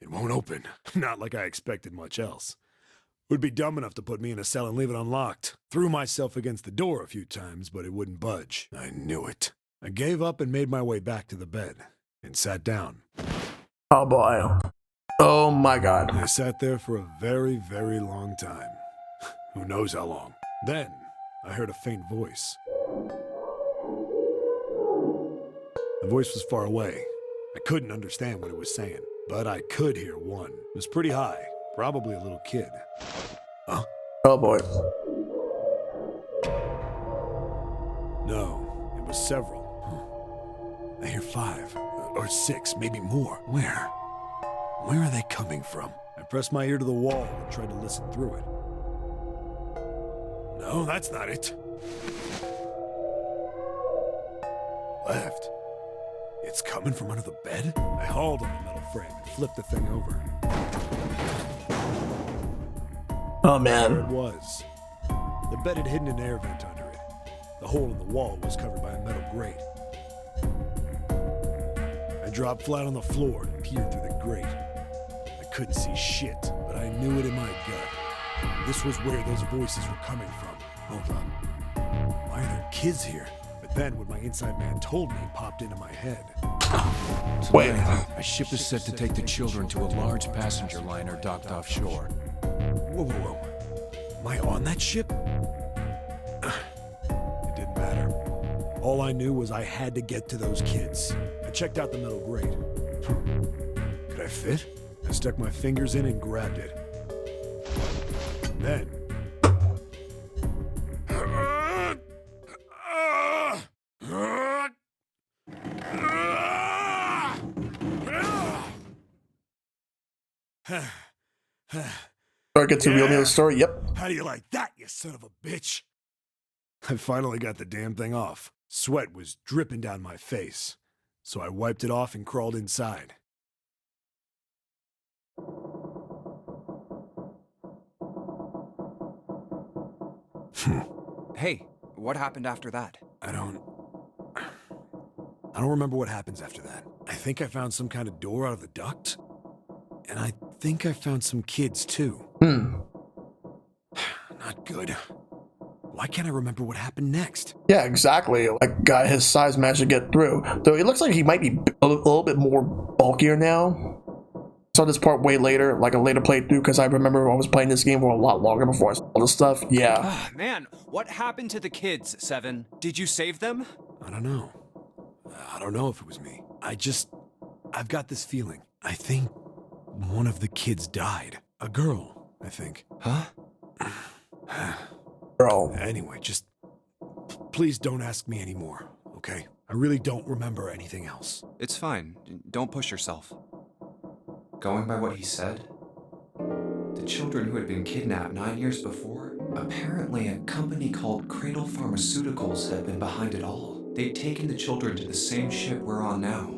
it won't open. Not like I expected much else. Would be dumb enough to put me in a cell and leave it unlocked. Threw myself against the door a few times, but it wouldn't budge. I knew it. I gave up and made my way back to the bed, and sat down. Oh boy. Oh my god. I sat there for a very, very long time. Who knows how long. Then, I heard a faint voice. The voice was far away. I couldn't understand what it was saying, but I could hear one. It was pretty high, probably a little kid. Huh? Oh boy. No, it was several. I hear 5, or 6, maybe more. Where? Where are they coming from? I pressed my ear to the wall and tried to listen through it. No, that's not it. Left. It's coming from under the bed? I hauled on the metal frame and flipped the thing over. Oh There man. it was. The bed had hidden an air vent under it. The hole in the wall was covered by a metal grate. I dropped flat on the floor and peered through the grate. I couldn't see shit, but I knew it in my gut. This was where those voices were coming from. Hold on. Why are there kids here? But then what my inside man told me popped into my head. Wait. Tonight, a ship is set to take the children to a large passenger liner docked offshore. Whoa, whoa, whoa. Am I on that ship? It didn't matter. All I knew was I had to get to those kids. I checked out the metal grate. Could I fit? I stuck my fingers in and grabbed it. Then... Or get to the real news story. Yep. How do you like that, you son of a bitch? I finally got the damn thing off. Sweat was dripping down my face, so I wiped it off and crawled inside. Hey, what happened after that? I don't remember what happens after that. I think I found some kind of door out of the duct. And I think I found some kids, too. Not good. Why can't I remember what happened next? Yeah, exactly. Like, guy his size managed to get through. Though it looks like he might be a little bit more bulkier now. Saw this part way later, like a later playthrough, because I remember I was playing this game for a lot longer before I saw all this stuff. Yeah. Ah, man, what happened to the kids, Seven? Did you save them? I don't know. I don't know if it was me. I've got this feeling. I think one of the kids died. A girl, I think. Huh? Girl. Anyway, just please don't ask me anymore, okay? I really don't remember anything else. It's fine. Don't push yourself. Going by what he said, the children who had been kidnapped 9 years before, apparently a company called Cradle Pharmaceuticals had been behind it all. They'd taken the children to the same ship we're on now.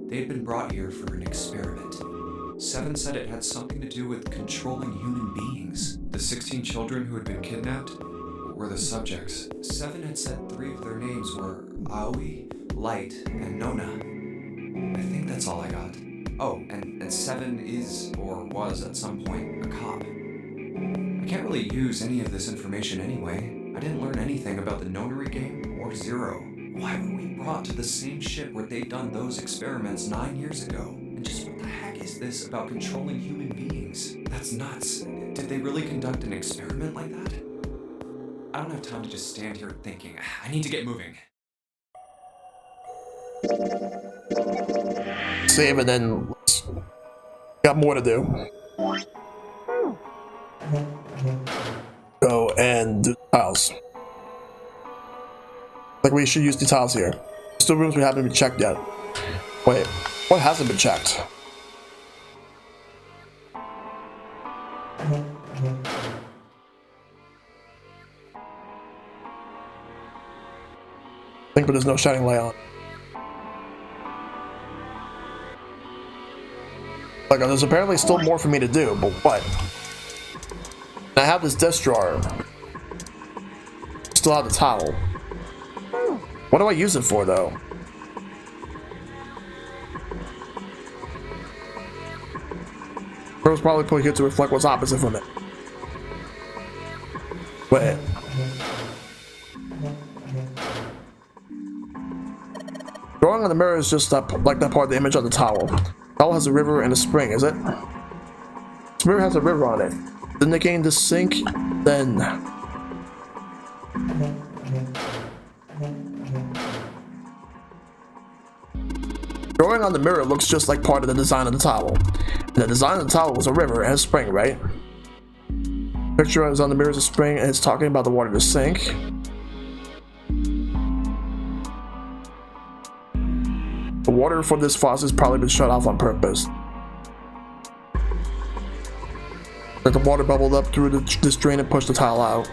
They'd been brought here for an experiment. Seven said it had something to do with controlling human beings. The 16 children who had been kidnapped were the subjects. Seven had said 3 of their names were Aoi, Light, and Nona. I think that's all I got. Oh, and Seven is, or was at some point, a cop. I can't really use any of this information anyway. I didn't learn anything about the Nonary game or Zero. Why were we brought to the same ship where they'd done those experiments 9 years ago? And just what the heck is this about controlling human beings? That's nuts. Did they really conduct an experiment like that? I don't have time to just stand here thinking. I need to get moving. Save and then got more to do. Go and do tiles. Like we should use the tiles here. Still rooms we haven't been checked yet. Wait, what hasn't been checked? Think, but there's no shining light on. Like, there's apparently still more for me to do, but what? I have this desk drawer. Still have the towel. What do I use it for, though? It was probably put here to reflect what's opposite from it. Wait. Drawing on the mirror is just like that part of the image on the towel. The towel has a river and a spring, is it? This mirror has a river on it. Indicating the sink, then... Drawing on the mirror looks just like part of the design of the towel. And the design of the towel was a river and a spring, right? Picture is on the mirror is a spring and it's talking about the water in the sink. The water for this faucet has probably been shut off on purpose. Like the water bubbled up through this drain and pushed the towel out.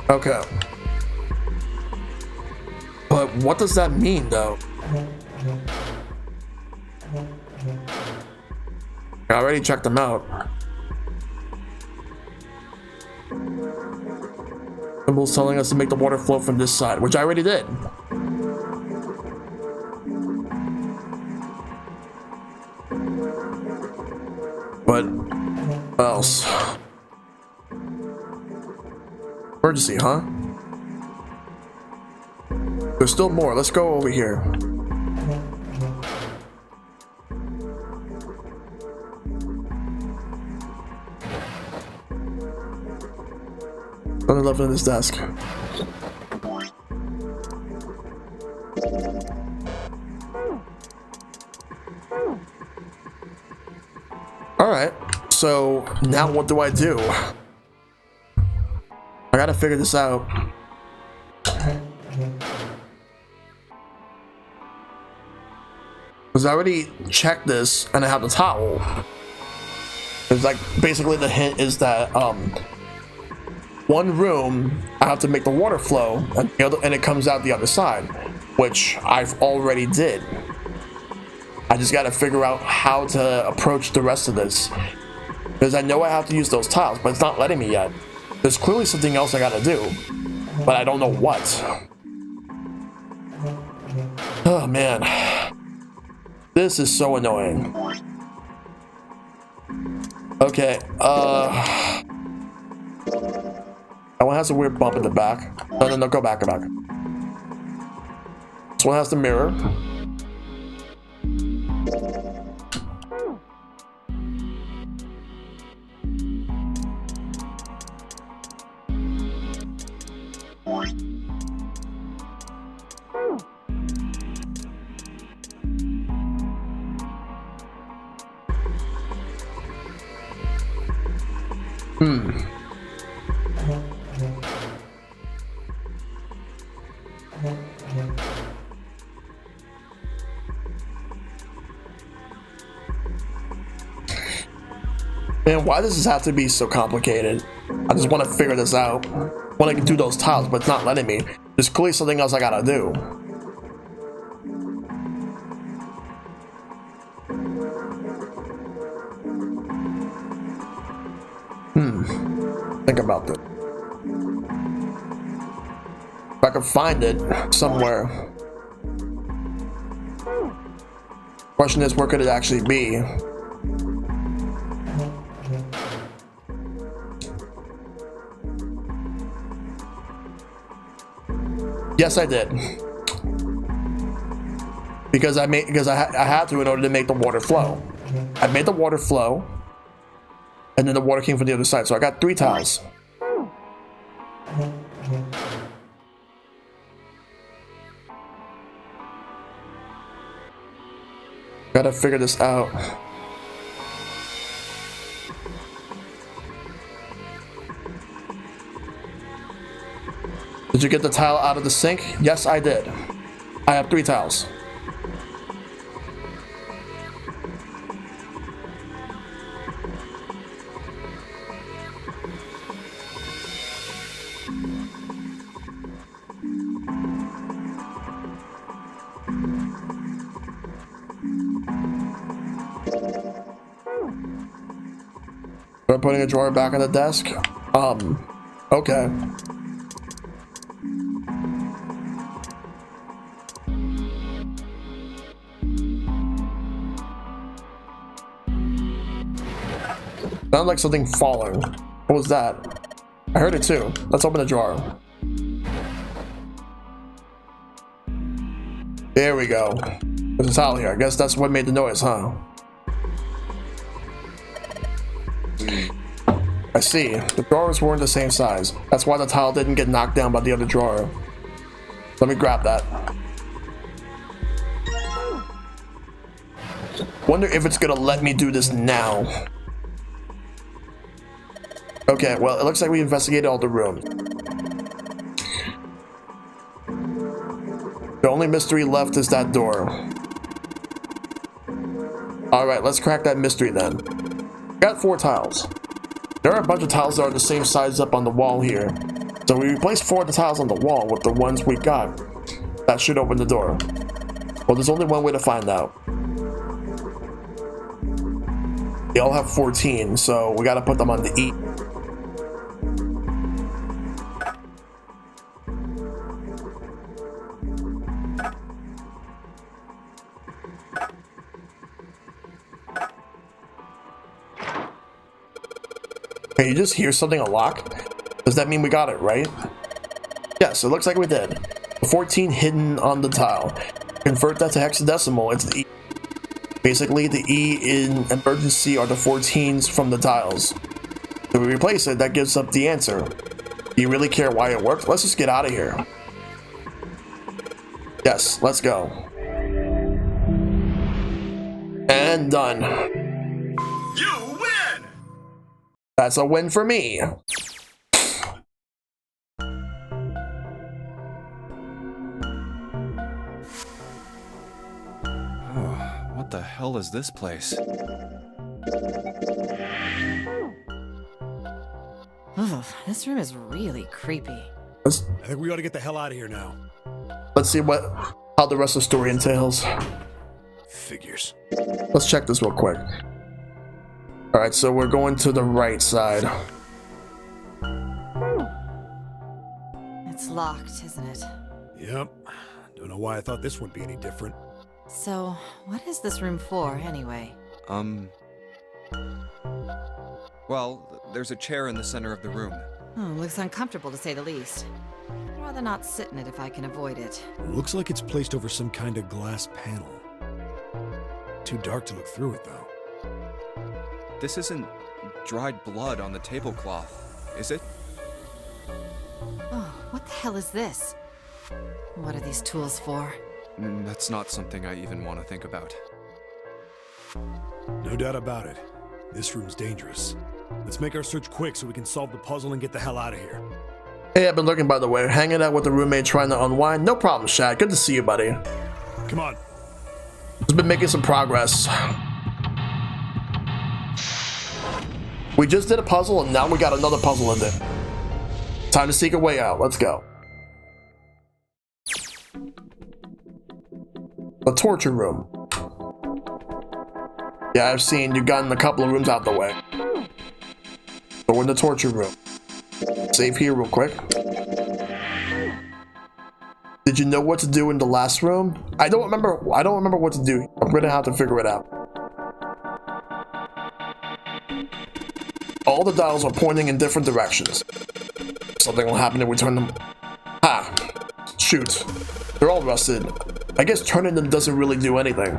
Okay. But what does that mean, though? I already checked them out. Symbols telling us to make the water flow from this side, which I already did. What else? Emergency, huh? There's still more. Let's go over here. Nothing left on this desk. Alright, so now what do I do? I gotta figure this out. Because I already checked this and I have the towel. It's like basically the hint is that one room I have to make the water flow and it comes out the other side, which I've already did. I just gotta figure out how to approach the rest of this. Because I know I have to use those tiles, but it's not letting me yet. There's clearly something else I gotta do, but I don't know what. Oh man. This is so annoying. Okay, that one has a weird bump in the back. No, go back. This one has the mirror. Man, why does this have to be so complicated? I just want to figure this out. I want to do those tiles, but it's not letting me. There's clearly something else I gotta do. Think about this. If I can find it somewhere. Question is, where could it actually be? Yes, I did. Because I had to in order to make the water flow. I made the water flow, and then the water came from the other side. So I got 3 tiles. Gotta figure this out. Did you get the tile out of the sink? Yes, I did. I have 3 tiles. We're putting a drawer back on the desk. Okay. Sounded like something falling. What was that? I heard it too. Let's open the drawer. There we go. There's a towel here. I guess that's what made the noise, huh? I see. The drawers weren't the same size. That's why the towel didn't get knocked down by the other drawer. Let me grab that. Wonder if it's gonna let me do this now. Okay, well, it looks like we investigated all the rooms. The only mystery left is that door. Alright, let's crack that mystery then. Got 4 tiles. There are a bunch of tiles that are the same size up on the wall here. So we replaced 4 of the tiles on the wall with the ones we got. That should open the door. Well, there's only one way to find out. They all have 14, so we gotta put them on the E. Can you just hear something unlock? Does that mean we got it, right? Yes, it looks like we did. The 14 hidden on the tile. Convert that to hexadecimal, it's the E. Basically, the E in emergency are the 14s from the tiles. If we replace it, that gives up the answer. Do you really care why it worked? Let's just get out of here. Yes, let's go. And done. You win! That's a win for me. What the hell is this place? Ugh, this room is really creepy. I think we ought to get the hell out of here now. Let's see how the rest of the story entails. Figures. Let's check this real quick. Alright, so we're going to the right side. It's locked, isn't it? Yep. Don't know why I thought this wouldn't be any different. So, what is this room for, anyway? Well, there's a chair in the center of the room. Oh, looks uncomfortable to say the least. I'd rather not sit in it if I can avoid it. Looks like it's placed over some kind of glass panel. Too dark to look through it, though. This isn't dried blood on the tablecloth, is it? Oh, what the hell is this? What are these tools for? That's not something I even want to think about. No doubt about it. This room's dangerous. Let's make our search quick so we can solve the puzzle and get the hell out of here. Hey, I've been looking, by the way. Hanging out with the roommate trying to unwind. No problem, Shad. Good to see you, buddy. Come on. We've been making some progress. We just did a puzzle and now we got another puzzle in there. Time to seek a way out. Let's go. The torture room. Yeah, I've seen you've gotten a couple of rooms out the way. So we're in the torture room. Save here real quick. Did you know what to do in the last room? I don't remember what to do. I'm gonna have to figure it out. All the dials are pointing in different directions. Something will happen if we turn them. Ah, shoot. They're all rusted. I guess turning them doesn't really do anything.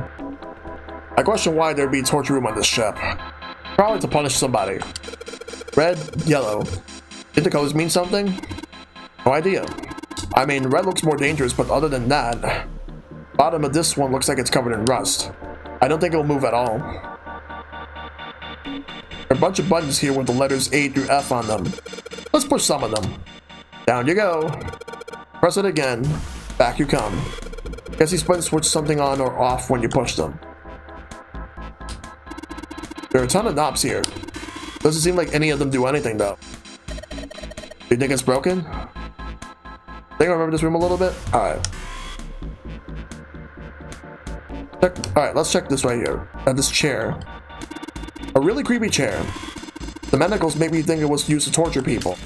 I question why there'd be a torture room on this ship. Probably to punish somebody. Red, yellow. Did the colors mean something? No idea. I mean, red looks more dangerous, but other than that, bottom of this one looks like it's covered in rust. I don't think it'll move at all. There are a bunch of buttons here with the letters A through F on them. Let's push some of them. Down you go. Press it again. Back you come. Guess these buttons switch something on or off when you push them. There are a ton of knobs here. Doesn't seem like any of them do anything though. Do you think it's broken? I think I remember this room a little bit. Alright. Alright, let's check this right here. This chair. A really creepy chair. The manacles make me think it was used to torture people.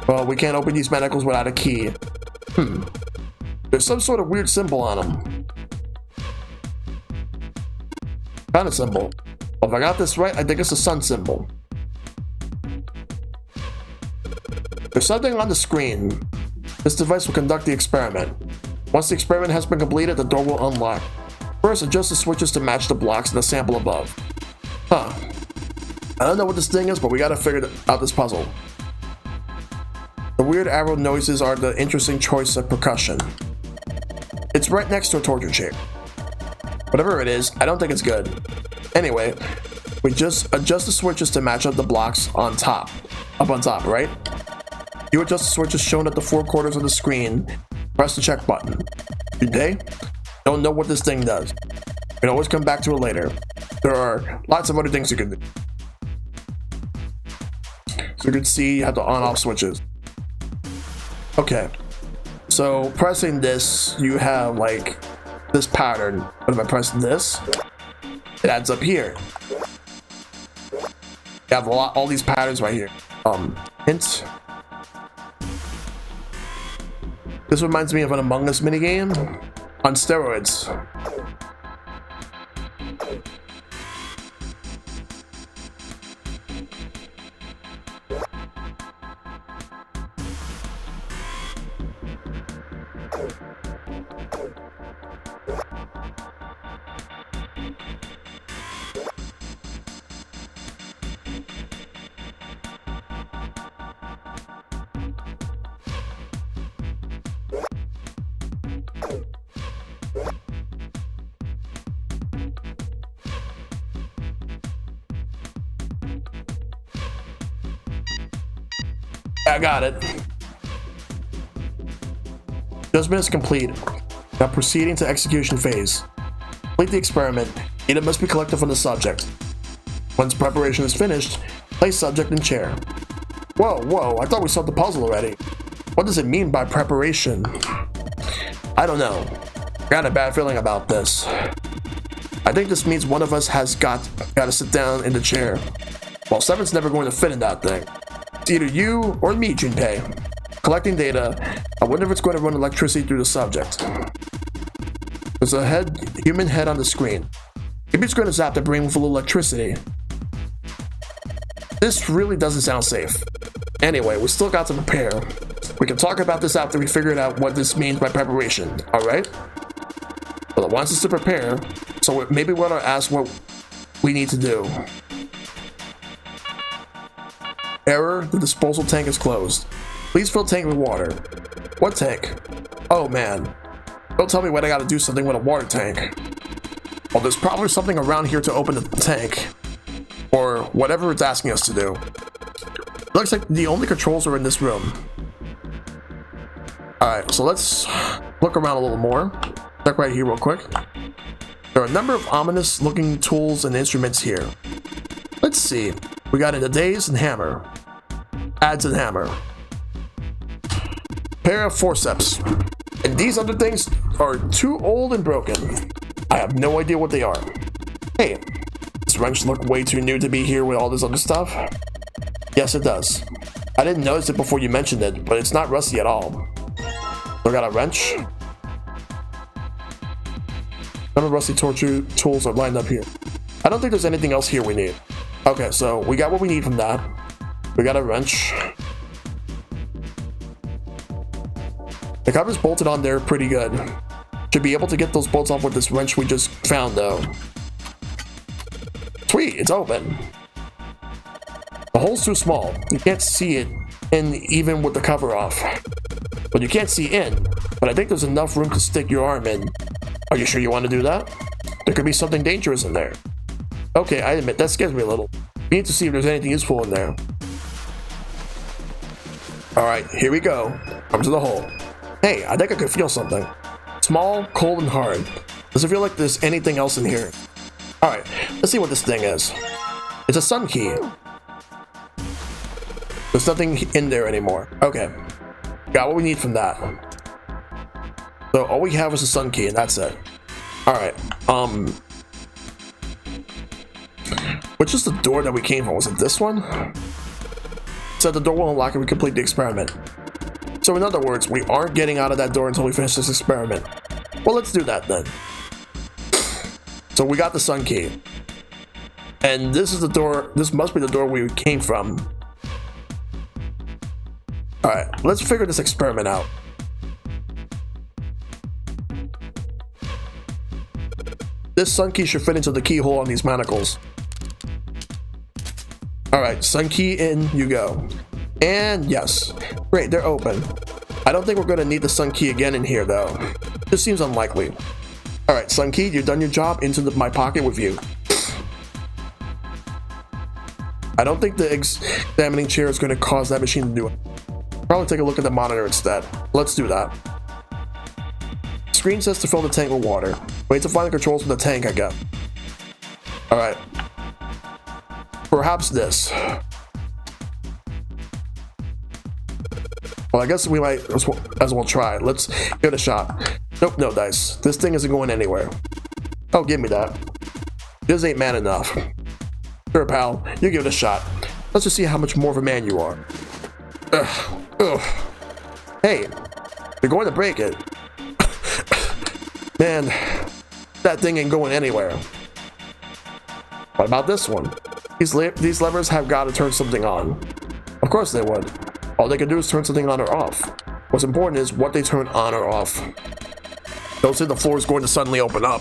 Well, we can't open these manacles without a key. There's some sort of weird symbol on them. Kind of symbol. If I got this right, I think it's a sun symbol. There's something on the screen. This device will conduct the experiment. Once the experiment has been completed, the door will unlock. First, adjust the switches to match the blocks in the sample above. Huh. I don't know what this thing is, but we gotta figure out this puzzle. The weird arrow noises are the interesting choice of percussion. It's right next to a torture chair. Whatever it is, I don't think it's good. Anyway, we just adjust the switches to match up the blocks on top. Up on top, right? You adjust the switches shown at the four corners of the screen. Press the check button. Today, don't know what this thing does. You can always come back to it later. There are lots of other things you can do. So you can see you have the on-off switches. Okay. So pressing this, you have like this pattern. But if I press this, it adds up here. You have all these patterns right here. Hint. This reminds me of an Among Us minigame on steroids. I got it. Judgment is complete. Now proceeding to execution phase. Complete the experiment. Data must be collected from the subject. Once preparation is finished, place subject in chair. Whoa, I thought we solved the puzzle already. What does it mean by preparation? I don't know. I got a bad feeling about this. I think this means one of us has got to sit down in the chair. Well, Seven's never going to fit in that thing. It's either you or me, Junpei. Collecting data. I wonder if it's going to run electricity through the subject. There's a human head on the screen. Maybe it's going to zap the brain with a little electricity. This really doesn't sound safe. Anyway, we still got to prepare. We can talk about this after we figured out what this means by preparation, alright? Well, it wants us to prepare, so maybe we want to ask what we need to do. Error, the disposal tank is closed. Please fill tank with water. What tank? Oh man. Don't tell me when I gotta do something with a water tank. Well, there's probably something around here to open the tank. Or whatever it's asking us to do. It looks like the only controls are in this room. Alright, so let's look around a little more. Check right here real quick. There are a number of ominous looking tools and instruments here. Let's see. We got a daze and hammer. Adze and hammer. Pair of forceps. And these other things are too old and broken. I have no idea what they are. Hey, this wrench look way too new to be here with all this other stuff? Yes, it does. I didn't notice it before you mentioned it, but it's not rusty at all. So I got a wrench. None of rusty torture tools are lined up here. I don't think there's anything else here we need. Okay, so we got what we need from that. We got a wrench. The cover's bolted on there pretty good. Should be able to get those bolts off with this wrench we just found though. Sweet, it's open. The hole's too small. You can't see it in even with the cover off. But you can't see in, but I think there's enough room to stick your arm in. Are you sure you want to do that? There could be something dangerous in there. Okay, I admit, that scares me a little. We need to see if there's anything useful in there. Alright, here we go. Come to the hole. Hey, I think I can feel something. Small, cold, and hard. Doesn't feel like there's anything else in here. Alright, let's see what this thing is. It's a sun key. There's nothing in there anymore. Okay. Got what we need from that. So all we have is a sun key and that's it. Alright, Which is the door that we came from? Was it this one? It said the door will unlock if we complete the experiment. So in other words, we aren't getting out of that door until we finish this experiment. Well, let's do that then. So we got the sun key. And this is the door, this must be the door we came from. Alright, let's figure this experiment out. This sun key should fit into the keyhole on these manacles. Alright, sun key in you go. And yes, great, they're open. I don't think we're going to need the sun key again in here though. This seems unlikely. Alright, sun key, you've done your job, into my pocket with you. I don't think the examining chair is going to cause that machine to do it. Probably take a look at the monitor instead. Let's do that. Screen says to fill the tank with water. Wait to find the controls for the tank, I guess. Alright. Perhaps this. Well, I guess we might as well try. Let's give it a shot. Nope, no dice. This thing isn't going anywhere. Oh, give me that. This ain't man enough. Sure, pal. You give it a shot. Let's just see how much more of a man you are. Ugh. Ugh. Hey, you're going to break it. Man, that thing ain't going anywhere. What about this one? These levers have got to turn something on. Of course they would. All they can do is turn something on or off. What's important is what they turn on or off. Don't say the floor is going to suddenly open up.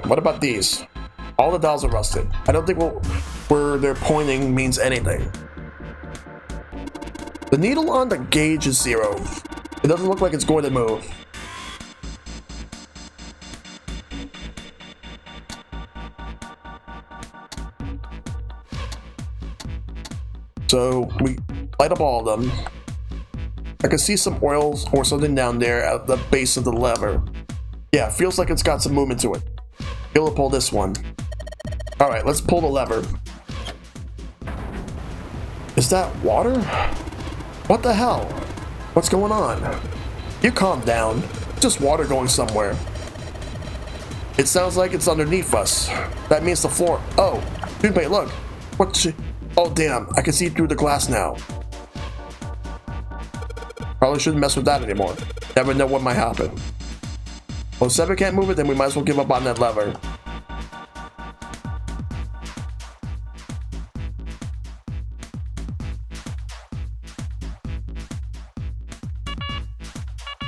What about these? All the dials are rusted. I don't think where they're pointing means anything. The needle on the gauge is 0. It doesn't look like it's going to move. So we light up all of them. I can see some oils or something down there at the base of the lever. Yeah, feels like it's got some movement to it. Able to pull this one. Alright, let's pull the lever. Is that water? What the hell? What's going on? You calm down. It's just water going somewhere. It sounds like it's underneath us. That means the floor. Oh, Junpei, look. Oh damn, I can see through the glass now. Probably shouldn't mess with that anymore. Never know what might happen. Well, if Seven can't move it, then we might as well give up on that lever.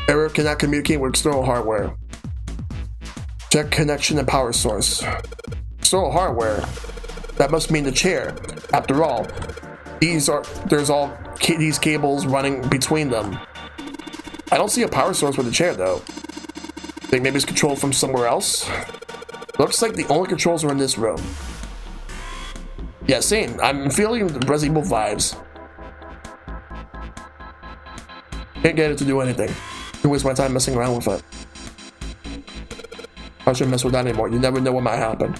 Error, cannot communicate with external hardware. Check connection and power source. External hardware? That must mean the chair. After all, there's these cables running between them. I don't see a power source with the chair though. Think maybe it's controlled from somewhere else? Looks like the only controls are in this room. Yeah, same. I'm feeling the Resident Evil vibes. Can't get it to do anything. Can't waste my time messing around with it. I shouldn't mess with that anymore. You never know what might happen.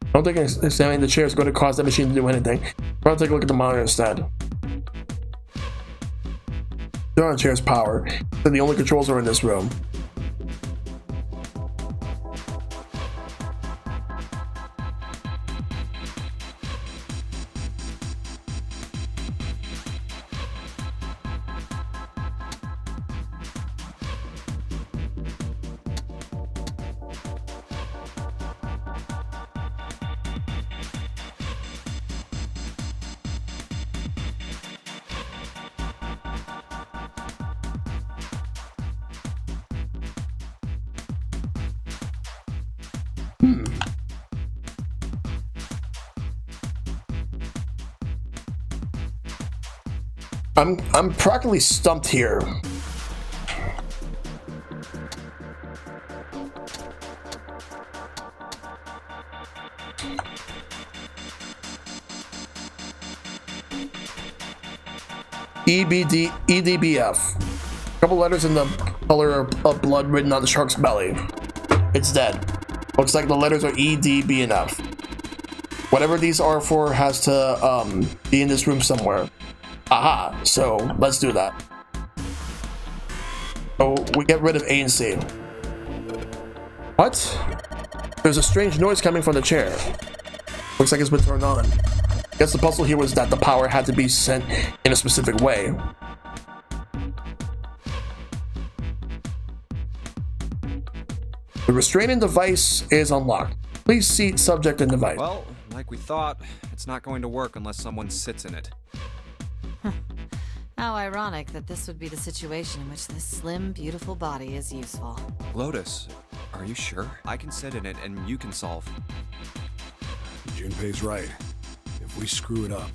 I don't think examining the chair is going to cause that machine to do anything. I'll take a look at the monitor instead. Turn on the chair's power. Then the only controls are in this room. I'm practically stumped here. EDBF. A couple letters in the color of blood written on the shark's belly. It's dead. Looks like the letters are E, D, B, and F. Whatever these are for has to be in this room somewhere. Aha, so let's do that. So we get rid of A and C. What? There's a strange noise coming from the chair. Looks like it's been turned on. Guess the puzzle here was that the power had to be sent in a specific way. The restraining device is unlocked. Please seat subject and device. Well, like we thought, it's not going to work unless someone sits in it. How ironic that this would be the situation in which this slim, beautiful body is useful. Lotus, are you sure? I can sit in it and you can solve. Junpei's right. If we screw it up.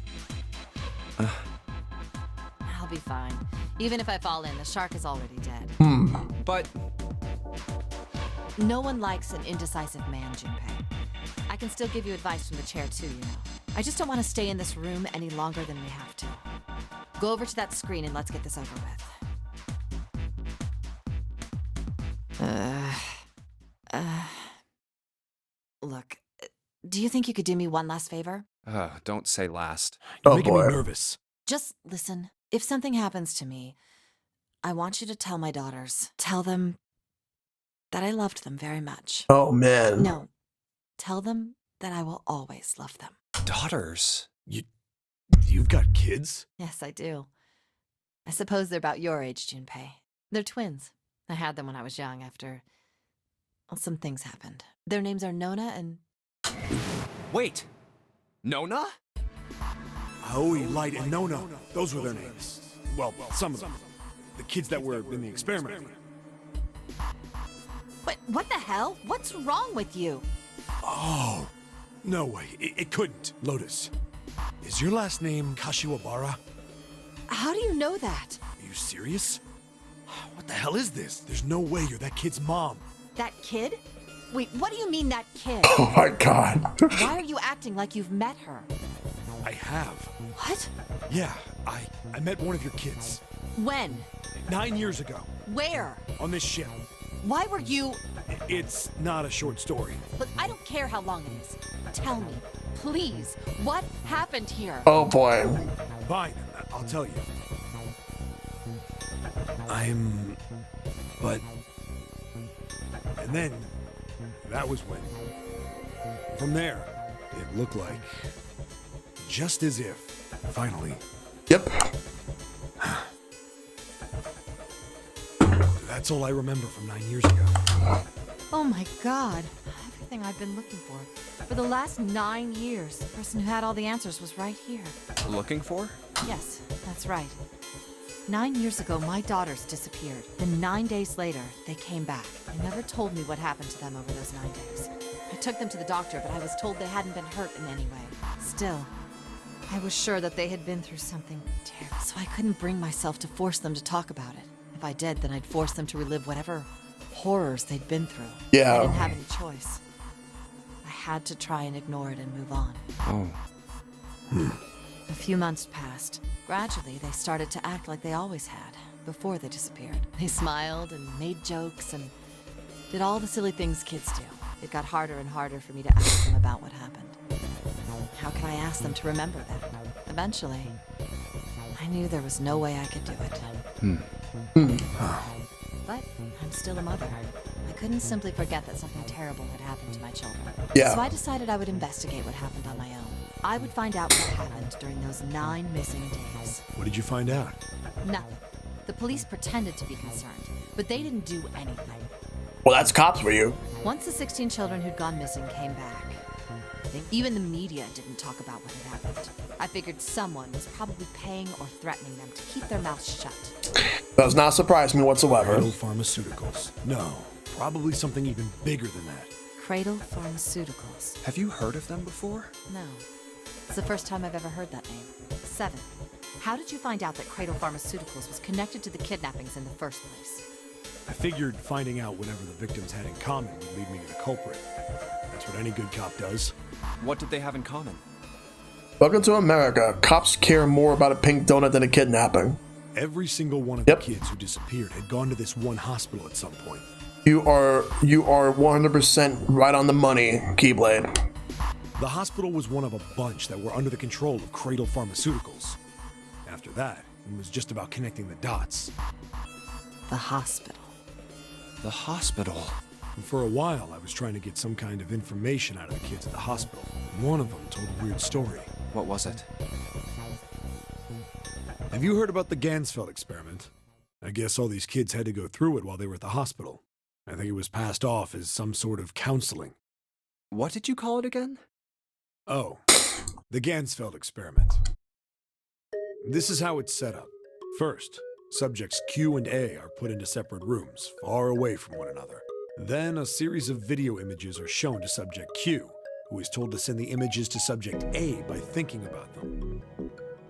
I'll be fine. Even if I fall in, the shark is already dead. But No one likes an indecisive man, Junpei. I can still give you advice from the chair too, you know. I just don't want to stay in this room any longer than we have to. Go over to that screen and let's get this over with. Look, do you think you could do me one last favor? don't say last. You're Oh making boy. me nervous. Just listen. If something happens to me, I want you to tell my daughters. Tell them that I loved them very much. Oh man. No, tell them that I will always love them. Daughters? You've got kids? Yes, I do. I suppose they're about your age, Junpei. They're twins. I had them when I was young after... well, some things happened. Their names are Nona and... Wait! Nona? Aoi, Light, and Nona. Those were their names. Well, some of them. The kids that were in the experiment. What the hell? What's wrong with you? Oh, no way. It couldn't. Lotus, is your last name Kashiwabara? How do you know that? Are you serious? What the hell is this? There's no way you're that kid's mom. That kid? Wait, what do you mean that kid? Oh my god. Why are you acting like you've met her? I have. What? Yeah, I met one of your kids. When? 9 years ago, Where? on this ship. Why were you... It's not a short story. Look, I don't care how long it is. Tell me, please, what happened here? Oh boy. Fine, I'll tell you. But... And then, that was when. From there, it looked like... just as if, finally, Yep. that's all I remember from 9 years ago. Oh my god. Everything I've been looking for. For the last 9 years, the person who had all the answers was right here. Looking for? Yes, that's right. 9 years ago, my daughters disappeared. Then 9 days later, they came back. They never told me what happened to them over those 9 days. I took them to the doctor, but I was told they hadn't been hurt in any way. Still, I was sure that they had been through something terrible, so I couldn't bring myself to force them to talk about it. If I did, then I'd force them to relive whatever horrors they'd been through. Yeah. I didn't have any choice. I had to try and ignore it and move on. Oh. A few months passed. Gradually, they started to act like they always had, before they disappeared. They smiled and made jokes and did all the silly things kids do. It got harder and harder for me to ask them about what happened. How could I ask them to remember that? Eventually, I knew there was no way I could do it. But I'm still a mother. I couldn't simply forget that something terrible had happened to my children. Yeah. So I decided I would investigate what happened on my own. I would find out what happened during those 9 missing days. What did you find out? Nothing. The police pretended to be concerned, but they didn't do anything. Well, that's cops for you. Once the 16 children who'd gone missing came back, I think even the media didn't talk about what had happened. I figured someone was probably paying or threatening them to keep their mouths shut. Does not surprise me whatsoever. Cradle Pharmaceuticals. No, probably something even bigger than that. Cradle Pharmaceuticals. Have you heard of them before? No. It's the first time I've ever heard that name. 7. How did you find out that Cradle Pharmaceuticals was connected to the kidnappings in the first place? I figured finding out whatever the victims had in common would lead me to the culprit. That's what any good cop does. What did they have in common? Welcome to America. Cops care more about a pink donut than a kidnapping. Every single one of Yep. the kids who disappeared had gone to this one hospital at some point. You are 100% right on the money, Keyblade. The hospital was one of a bunch that were under the control of Cradle Pharmaceuticals. After that, it was just about connecting the dots. The hospital. The hospital. And for a while, I was trying to get some kind of information out of the kids at the hospital. One of them told a weird story. What was it? Have you heard about the Gansfeld experiment? I guess all these kids had to go through it while they were at the hospital. I think it was passed off as some sort of counseling. What did you call it again? Oh, the Gansfeld experiment. This is how it's set up. First, subjects Q and A are put into separate rooms, far away from one another. Then a series of video images are shown to subject Q, who is told to send the images to subject A by thinking about them.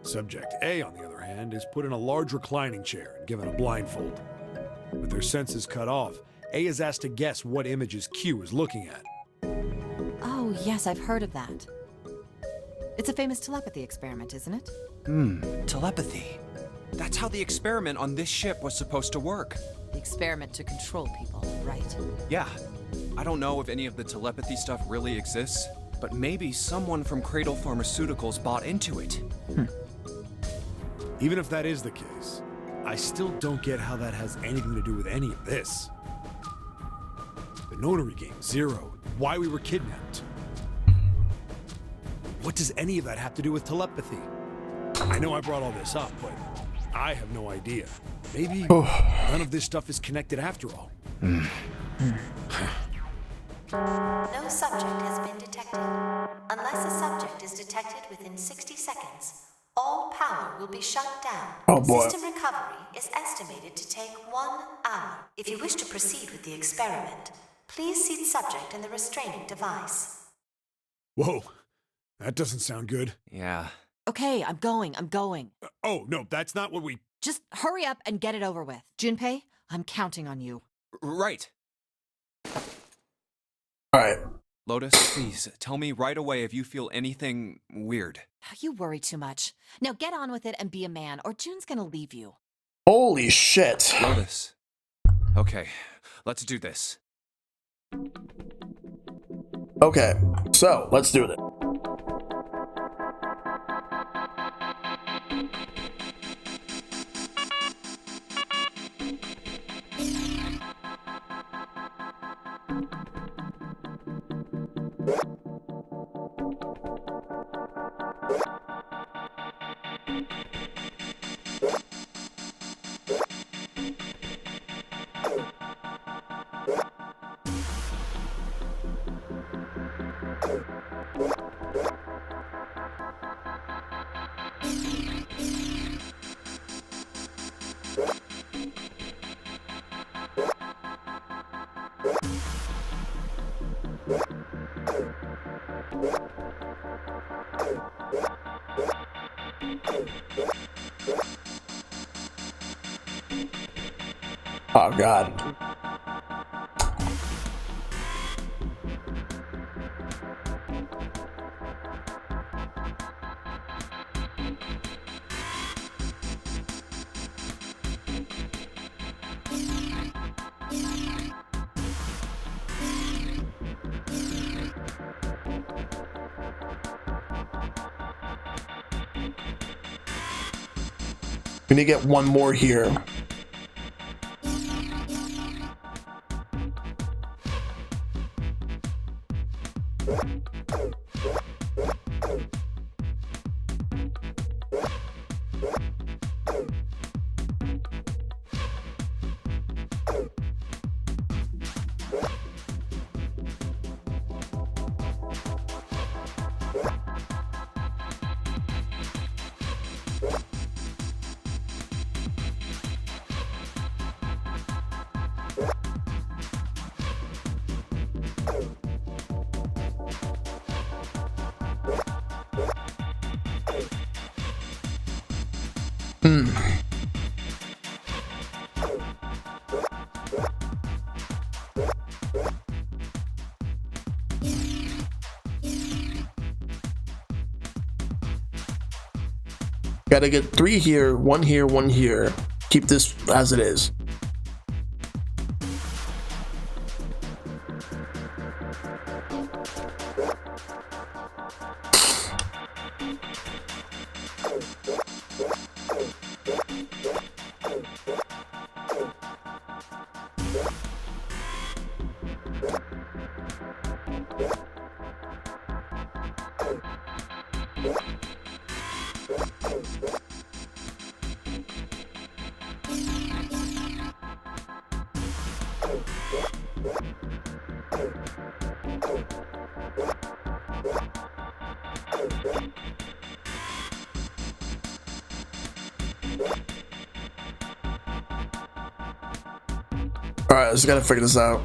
Subject A, on the other hand, is put in a large reclining chair and given a blindfold. With their senses cut off, A is asked to guess what images Q is looking at. Oh, yes, I've heard of that. It's a famous telepathy experiment, isn't it? Telepathy. That's how the experiment on this ship was supposed to work. The experiment to control people, right? Yeah. I don't know if any of the telepathy stuff really exists, but maybe someone from Cradle Pharmaceuticals bought into it. Even if that is the case, I still don't get how that has anything to do with any of this. The notary game, Zero, why we were kidnapped. What does any of that have to do with telepathy? I know I brought all this up, but I have no idea. Maybe none of this stuff is connected after all. No subject has been detected. Unless a subject is detected within 60 seconds, all power will be shut down. Oh, boy. System recovery is estimated to take 1 hour. If you wish to proceed with the experiment, please seat subject in the restraining device. Whoa, that doesn't sound good. Yeah. Okay, I'm going. Oh, no, that's not what we... Just hurry up and get it over with. Junpei, I'm counting on you. Right. All right. Lotus, please, tell me right away if you feel anything weird. You worry too much. Now get on with it and be a man, or June's gonna leave you. Holy shit. Lotus. Okay, let's do this. Okay, so let's do it. Oh, God. We need to get one more here. Gotta get 3 here, 1 here, 1 here. Keep this as it is. Alright, I just gotta figure this out.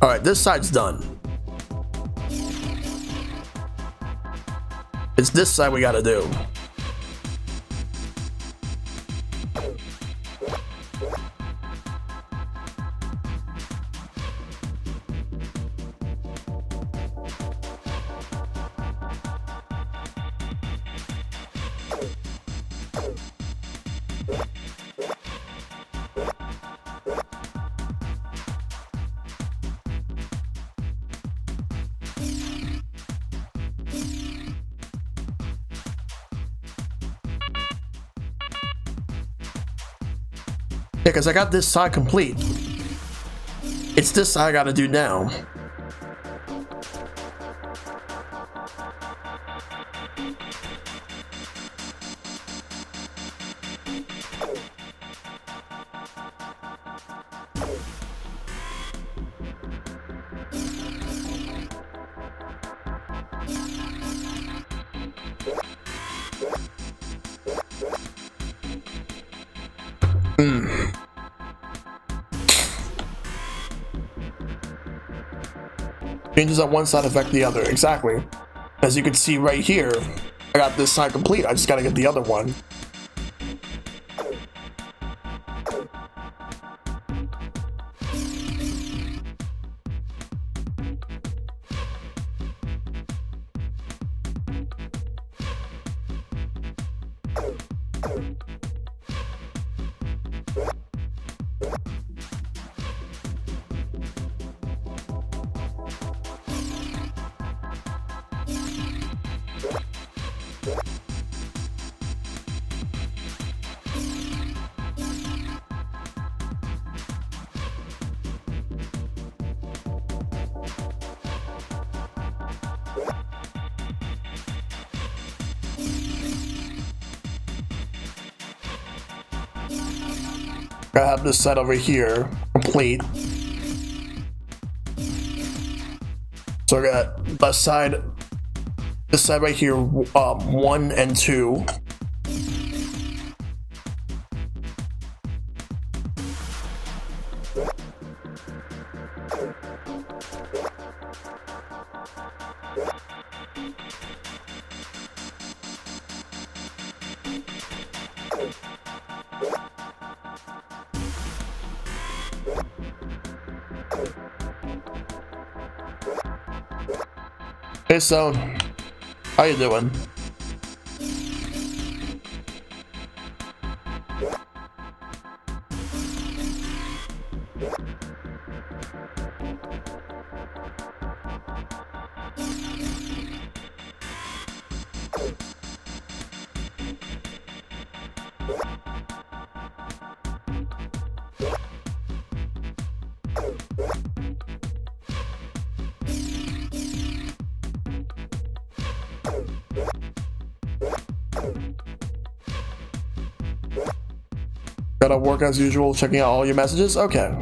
Alright, this side's done. It's this side we gotta do. Yeah, because I got this side complete. It's this side I gotta do now. Changes on one side affect the other. Exactly. As you can see right here, I got this side complete. I just gotta get the other one. I have this set over here complete. So I got left side, this side right here, 1 and 2. Hey, Stone. How you doing? Gotta work as usual, checking out all your messages? Okay.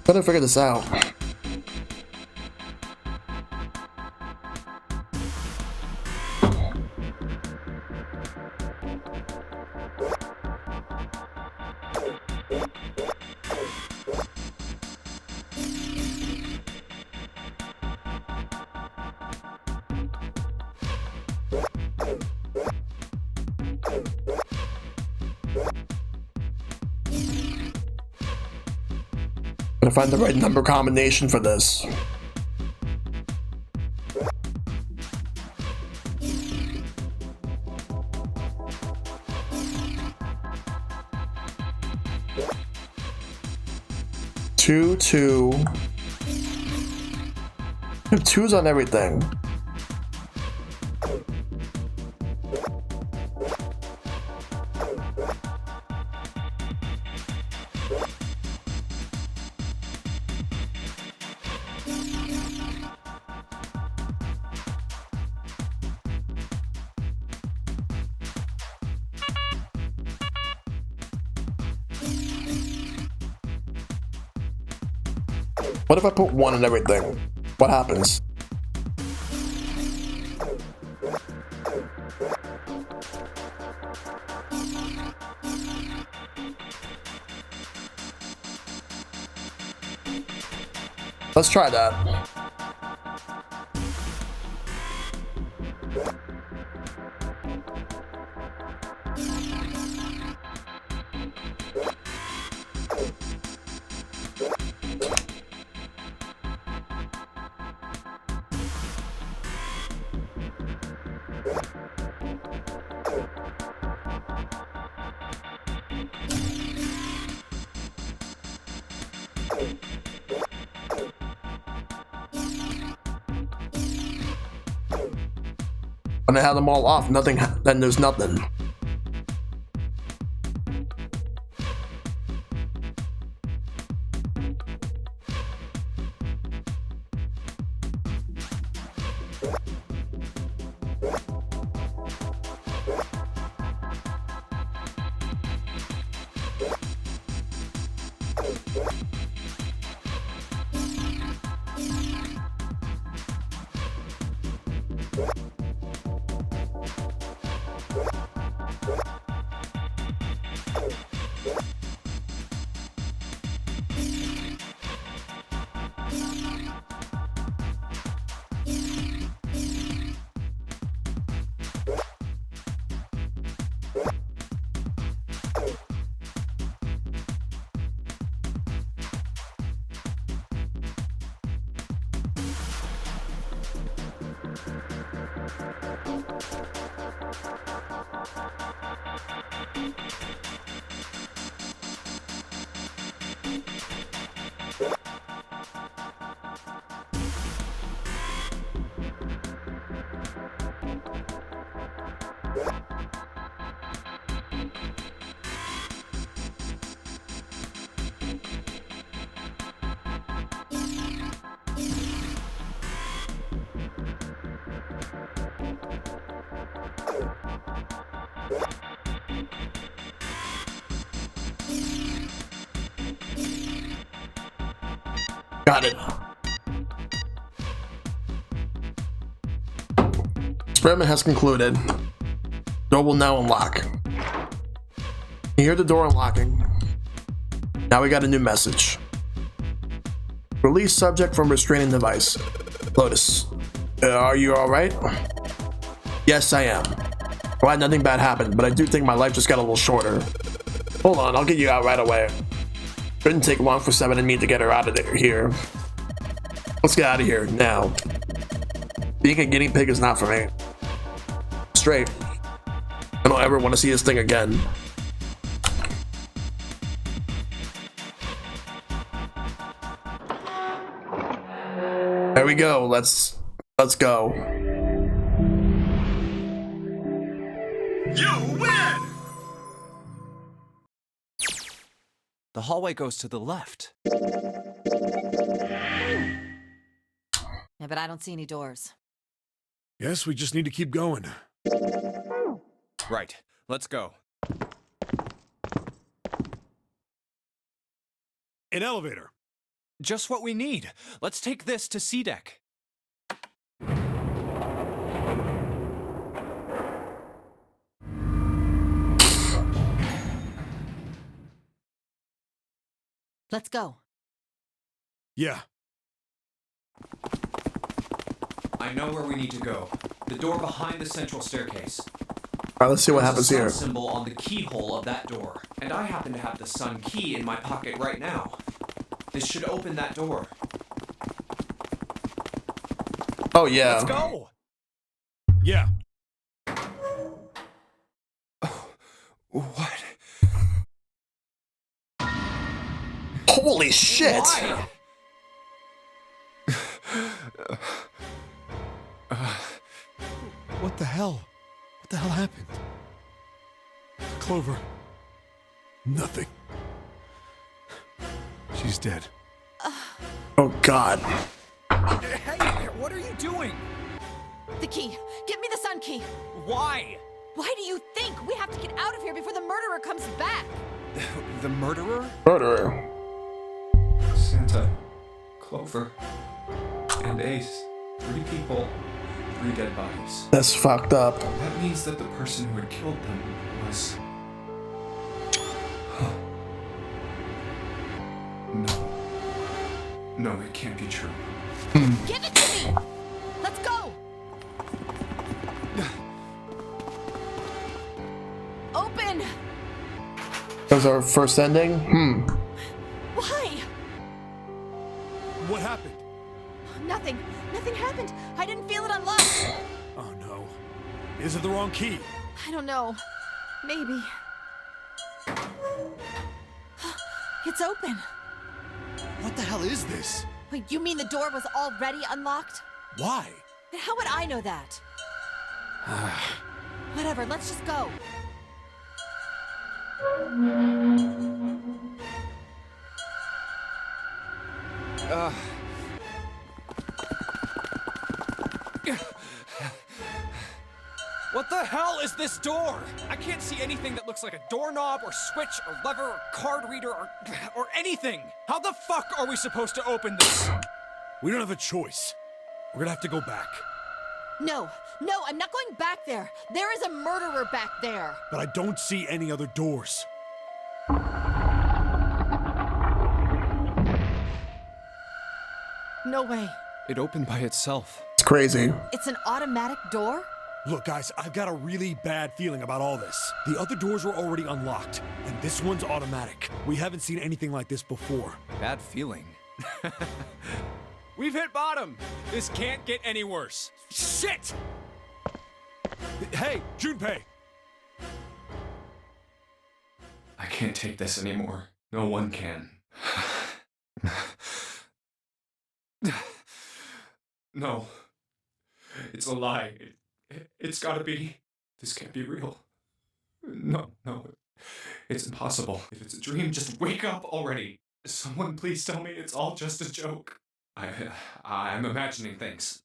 Gotta figure this out. Gotta find the right number combination for this. Two, two. Two's on everything. What if I put one in everything? What happens? Let's try that. When I have them all off, nothing, then there's nothing. Got it. Experiment has concluded. Door will now unlock. You hear the door unlocking. Now we got a new message. Release subject from restraining device. Lotus, are you alright? Yes, I am. Well, nothing bad happened, but I do think my life just got a little shorter. Hold on, I'll get you out right away. Shouldn't take long for Seven and me to get her out of here. Let's get out of here, now. Being a guinea pig is not for me. Straight. I don't ever want to see this thing again. There we go, let's go. The hallway goes to the left. Yeah, but I don't see any doors. Guess we just need to keep going. Right. Let's go. An elevator. Just what we need. Let's take this to C deck. Let's go. Yeah. I know where we need to go. The door behind the central staircase. Alright, let's see what There's happens a sun here. symbol on the keyhole of that door, and I happen to have the sun key in my pocket right now. This should open that door. Oh, yeah. Let's go! Yeah. What? Holy shit! Why? What the hell? What the hell happened? Clover. Nothing. She's dead. Oh, God. Hey, what are you doing? The key. Get me the sun key. Why? Why do you think? We have to get out of here before the murderer comes back. The murderer? Murderer. Santa, Clover, and Ace. 3 people, 3 dead bodies. That's fucked up. That means that the person who had killed them was... No. No, it can't be true. Give it to me. Let's go. Open. That was our first ending? Why? What happened? Nothing. Nothing happened. I didn't feel it unlocked. Oh no. Is it the wrong key? I don't know. Maybe. It's open. What the hell is this? Wait, you mean the door was already unlocked? Why? Then how would I know that? Whatever, let's just go. What the hell is this door? I can't see anything that looks like a doorknob or switch or lever or card reader or anything. How the fuck are we supposed to open this? We don't have a choice. We're gonna have to go back. No, I'm not going back there. There is a murderer back there. But I don't see any other doors. No way. It opened by itself. It's crazy. It's an automatic door? Look, guys, I've got a really bad feeling about all this. The other doors were already unlocked, and this one's automatic. We haven't seen anything like this before. Bad feeling. We've hit bottom. This can't get any worse. Shit! Hey, Junpei! I can't take this anymore. No one can. No. It's a lie. It's gotta be. This can't be real. No. It's impossible. If it's a dream, just wake up already. Someone please tell me it's all just a joke. I'm imagining things.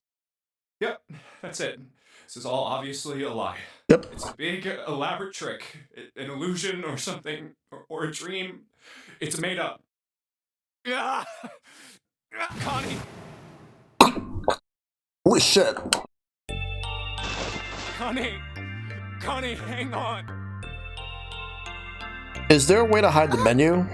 Yep, that's it. This is all obviously a lie. Yep. It's a big, elaborate trick. An illusion or something. Or a dream. It's made up. Ah! Connie! Holy shit. Connie, hang on. Is there a way to hide the menu?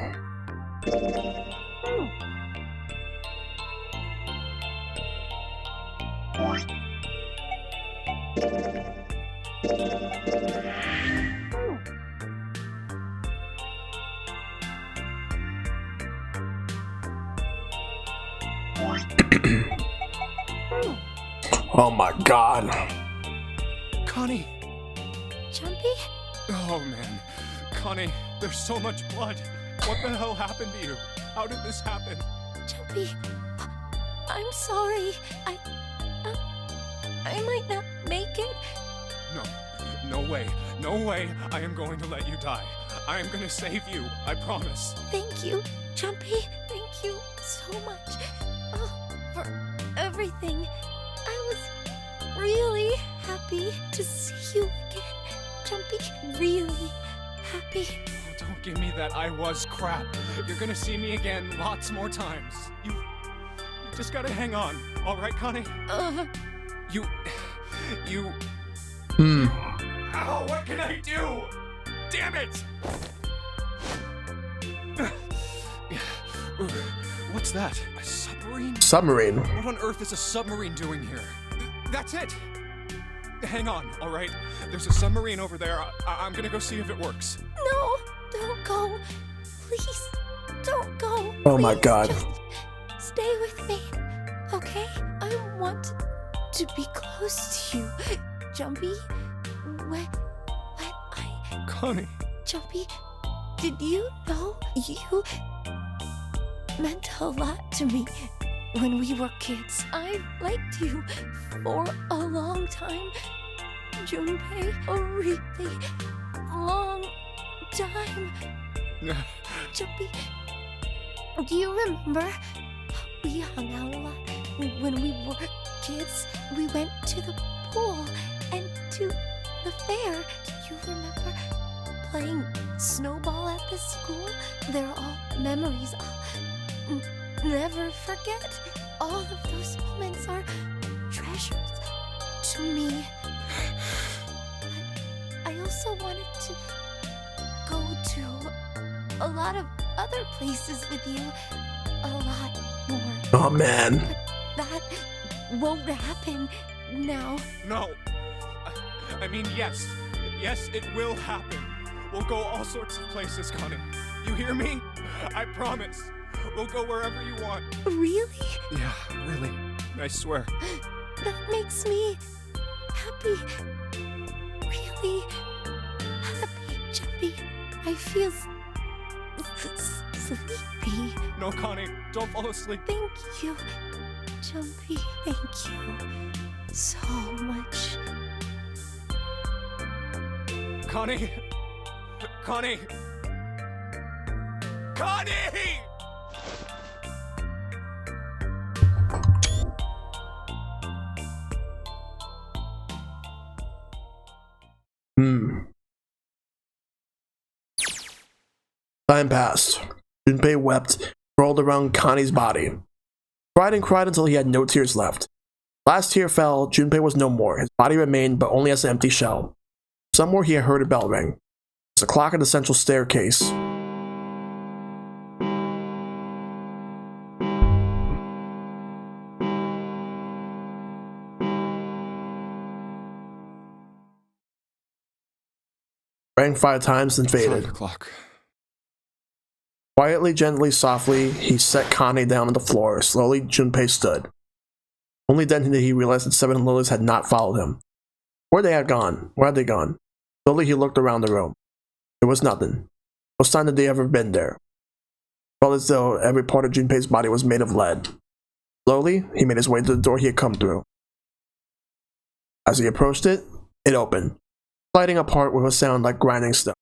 Oh my god. Connie! Jumpy? Oh man. Connie, there's so much blood. What the hell happened to you? How did this happen? Jumpy, I'm sorry. I might not make it. No way. I am going to let you die. I am gonna save you. I promise. Thank you, Jumpy. Thank you so much. Oh, for everything. I was really happy to see you again, Jumpy. Really happy. Don't give me that I was crap. You're gonna see me again lots more times. You just gotta hang on. All right, Connie? You... Ow, what can I do? Damn it! What's that? A submarine? Submarine. What on earth is a submarine doing here? That's it! Hang on, all right? There's a submarine over there. I'm gonna go see if it works. No, don't go. Please, don't go. Oh my Please, God. Just stay with me, okay? I want to be close to you, Jumpy. When I... Connie. Jumpy, did you know you meant a lot to me when we were kids? I liked you for a long time, Junpei, a really long time. Jumpy, do you remember we hung out a lot when we were kids? We went to the pool and to the fair. Do you remember playing snowball at the school? They're all memories I'll never forget. All of those moments are treasures to me. But I also wanted to go to a lot of other places with you. A lot more. Oh man. But that won't happen now. No. I mean, yes. Yes, it will happen. We'll go all sorts of places, Connie. You hear me? I promise. We'll go wherever you want. Really? Yeah, really. I swear. That makes me happy. Really happy, Jumpy. I feel sleepy. No, Connie, don't fall asleep. Thank you, Jumpy. Thank you so much. Connie! Connie! Connie! Time passed. Junpei wept, rolled around Connie's body. Cried and cried until he had no tears left. Last tear fell, Junpei was no more. His body remained, but only as an empty shell. Somewhere he had heard a bell ring. It was a clock at the central staircase. Rang 5 times, then faded. 5 o'clock. Quietly, gently, softly, he set Connie down on the floor. Slowly, Junpei stood. Only then did he realize that 7 lilies had not followed him. Where they had gone? Where had they gone? Slowly, he looked around the room. There was nothing. No sign that they ever been there. It felt as though every part of Junpei's body was made of lead. Slowly, he made his way to the door he had come through. As he approached it, it opened, sliding apart with a sound like grinding stone.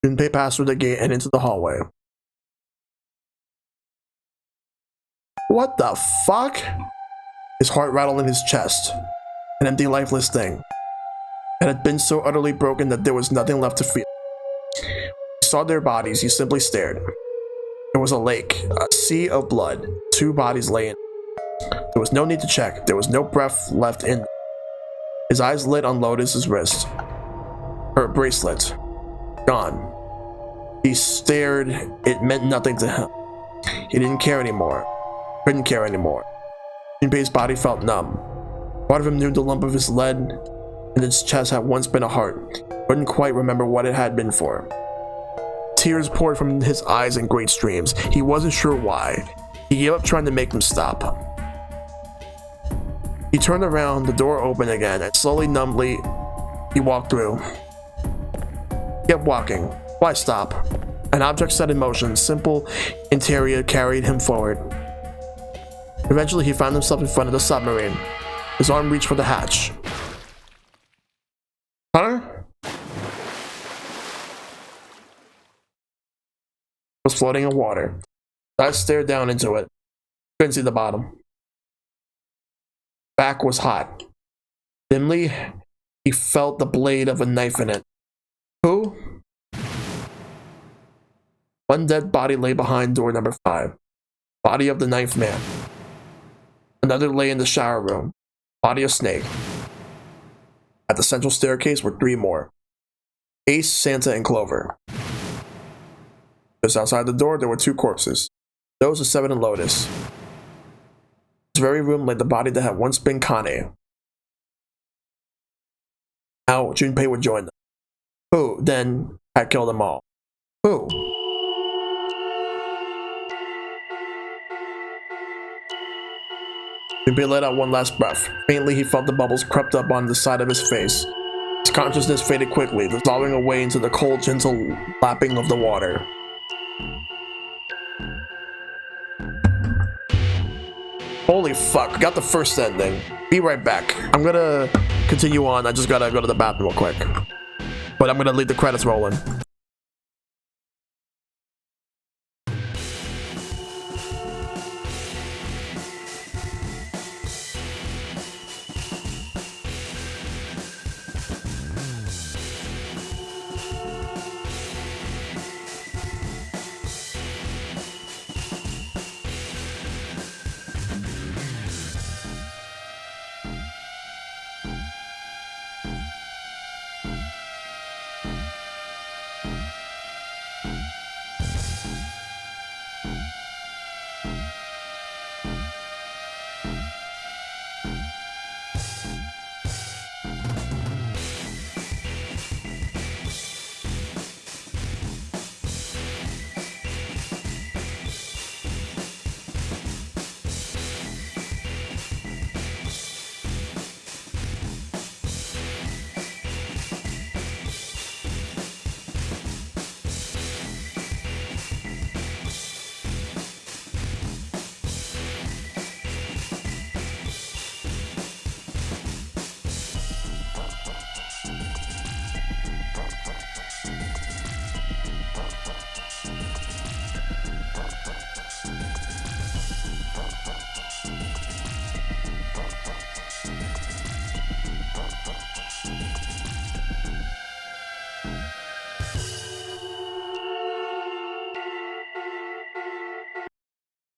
Junpei passed through the gate and into the hallway. What the fuck? His heart rattled in his chest. An empty, lifeless thing. It had been so utterly broken that there was nothing left to feel. He saw their bodies, he simply stared. There was a lake, a sea of blood, 2 bodies lay in it. There was no need to check, there was no breath left in them. His eyes lit on Lotus's wrist. Her bracelet. Gone. He stared, it meant nothing to him. He didn't care anymore. Couldn't care anymore. Junpei's body felt numb. Part of him knew the lump of his lead in his chest had once been a heart. Couldn't quite remember what it had been for. Tears poured from his eyes in great streams. He wasn't sure why. He gave up trying to make them stop. He turned around, the door opened again, and slowly, numbly, he walked through. He kept walking. Why stop? An object set in motion, simple interior carried him forward. Eventually, he found himself in front of the submarine. His arm reached for the hatch. was floating in water. I stared down into it. Couldn't see the bottom. Back was hot. Dimly, he felt the blade of a knife in it. Who? One dead body lay behind door number 5. Body of the ninth man. Another lay in the shower room. Body of Snake. At the central staircase were 3 more. Ace, Santa, and Clover. Just outside the door, there were 2 corpses. Those of 7 and Lotus. In this very room lay the body that had once been Kane. Now, Junpei would join them. Who, then, had killed them all? Who? Junpei let out one last breath. Faintly, he felt the bubbles crept up on the side of his face. His consciousness faded quickly, dissolving away into the cold, gentle lapping of the water. Holy fuck, got the first ending. Be right back. I'm gonna continue on. I just gotta go to the bathroom real quick. But I'm gonna leave the credits rolling.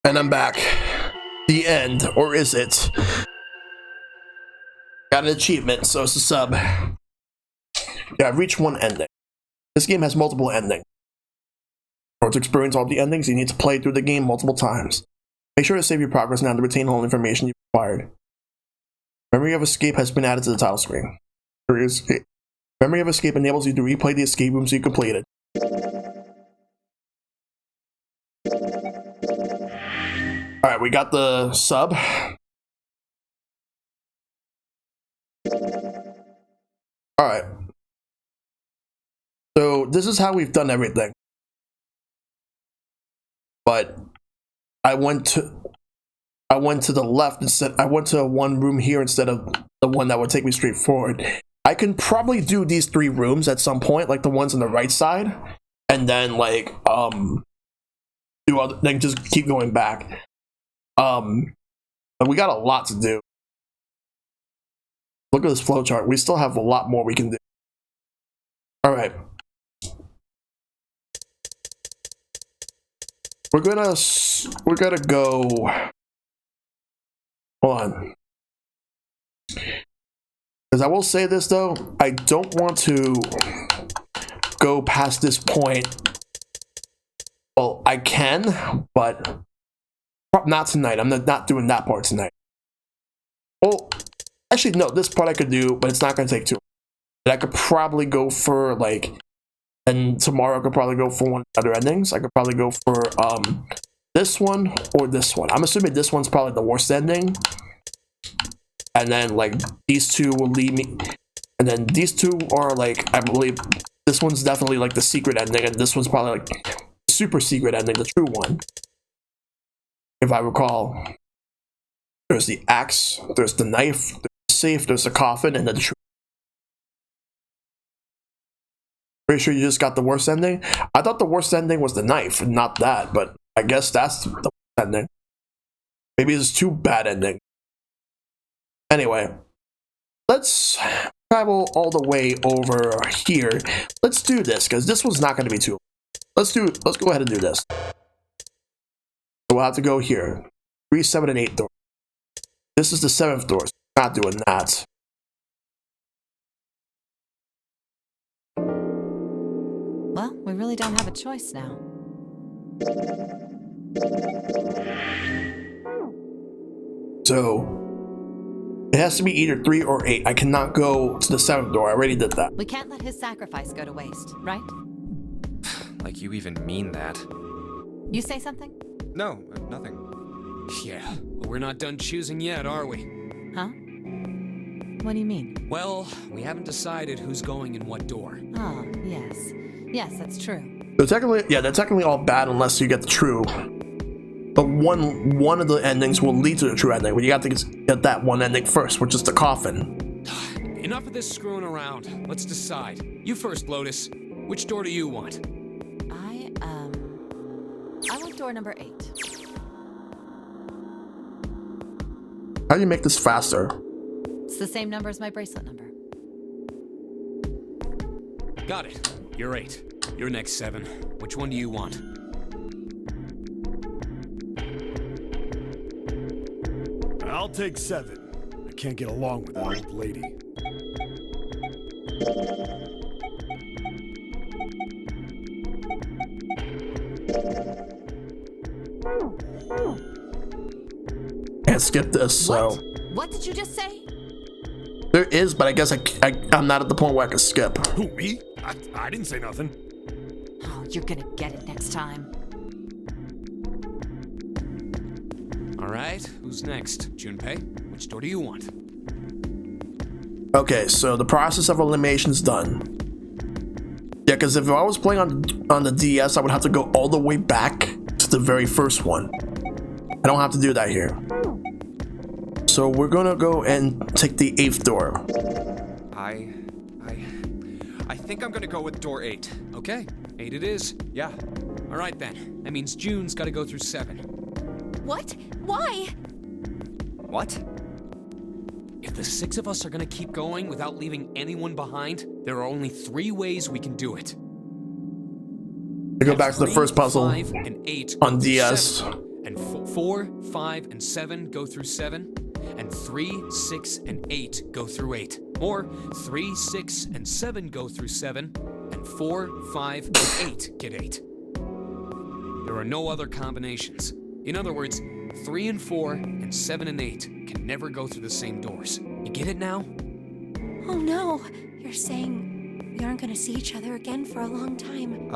And I'm back. The end, or is it? Got an achievement, so it's a sub. Yeah, I've reached one ending. This game has multiple endings. In order to experience all the endings, you need to play through the game multiple times. Make sure to save your progress now to retain all information you've acquired. Memory of Escape has been added to the title screen. Memory of Escape enables you to replay the escape rooms you completed. Alright, we got the sub. Alright. So, this is how we've done everything. But, I went to the left instead. I went to one room here instead of the one that would take me straight forward. I can probably do these 3 rooms at some point, like the ones on the right side. And then, like, then just keep going back. But we got a lot to do. Look at this flowchart. We still have a lot more we can do. Alright. We're gonna go. Hold on. Because I will say this though, I don't want to go past this point. Well, I can, but not tonight. I'm not doing that part tonight. Well, actually, no, this part I could do, but it's not going to take too long. And I could probably go for, like, and tomorrow I could probably go for one of the other endings. I could probably go for this one or this one. I'm assuming this one's probably the worst ending. And then, like, these 2 will lead me. And then these 2 are, like, I believe this one's definitely, like, the secret ending. And this one's probably, like, the super secret ending, the true one. If I recall, there's the axe, there's the knife, there's the safe, there's the coffin, and then the true. Pretty sure you just got the worst ending? I thought the worst ending was the knife, and not that, but I guess that's the worst ending. Maybe it's two bad endings. Anyway, let's travel all the way over here. Let's do this, because this one's not going to be too long. Let's go ahead and do this. So we'll have to go here. 3, 7, and 8 doors. This is the 7th door, so we're not doing that. Well, we really don't have a choice now. So it has to be either 3 or 8. I cannot go to the 7th door. I already did that. We can't let his sacrifice go to waste, right? Like you even mean that? You say something? No, nothing. Yeah, but we're not done choosing yet, are we? Huh? What do you mean? Well, we haven't decided who's going in what door. Oh, yes. Yes, that's true. So technically, yeah, they're technically all bad unless you get the true. But one of the endings will lead to the true ending, but you have to get that one ending first, which is the coffin. Enough of this screwing around. Let's decide. You first, Lotus. Which door do you want? I want door number 8. How do you make this faster? It's the same number as my bracelet number. Got it. You're 8. You're next, 7. Which one do you want? I'll take 7. I can't get along with that old lady. Can't skip this, so. What did you just say? There is, but I guess I'm not at the point where I can skip. Who, me? I didn't say nothing. Oh, you're gonna get it next time. All right, who's next? Junpei, which door do you want? Okay, so the process of elimination's done. Yeah, because if I was playing on the DS, I would have to go all the way back to the very first one. I don't have to do that here. So we're gonna go and take the 8th door. I think I'm gonna go with door 8. Okay, 8 it is. Yeah. All right then. That means June's got to go through 7. What? Why? What? If the 6 of us are gonna keep going without leaving anyone behind, there are only 3 ways we can do it. To go back to the 3, first puzzle 5, and 8 on go through DS. 7. And 4, 5, and 7 go through 7. And 3, 6, and 8 go through 8. Or 3, 6, and 7 go through 7. And 4, 5, and 8 get 8. There are no other combinations. In other words, 3 and 4 and 7 and 8 can never go through the same doors. You get it now? Oh no, you're saying we aren't gonna see each other again for a long time.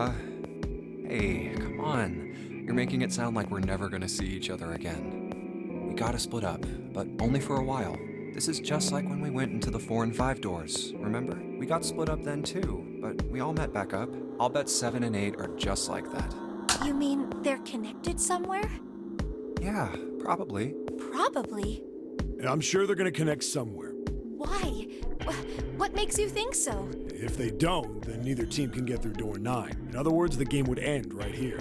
Hey, come on. You're making it sound like we're never gonna see each other again. We gotta split up, but only for a while. This is just like when we went into the 4 and 5 doors, remember? We got split up then too, but we all met back up. I'll bet 7 and 8 are just like that. You mean they're connected somewhere? Yeah, probably. Probably. I'm sure they're gonna connect somewhere. Why? What makes you think so? If they don't, then neither team can get through door 9. In other words, the game would end right here.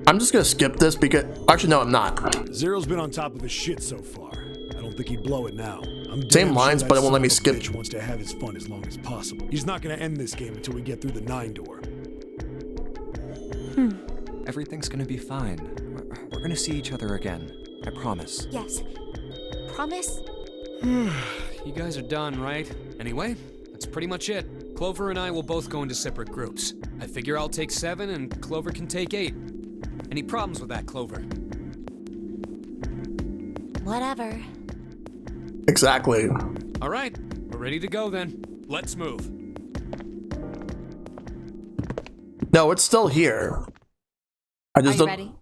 I'm just gonna skip this because actually no, I'm not. Zero's been on top of his shit so far. I don't think he'd blow it now. I'm Same damn lines, sure but that it won't let me son of a skip. bitch wants to have his fun as long as possible. He's not gonna end this game until we get through the 9 door. Everything's gonna be fine. We're gonna see each other again. I promise. Yes. Promise? You guys are done, right? Anyway, that's pretty much it. Clover and I will both go into separate groups. I figure I'll take 7 and Clover can take 8. Any problems with that, Clover? Whatever. Exactly. All right, we're ready to go then. Let's move. No, it's still here. I Are just you don't. ready?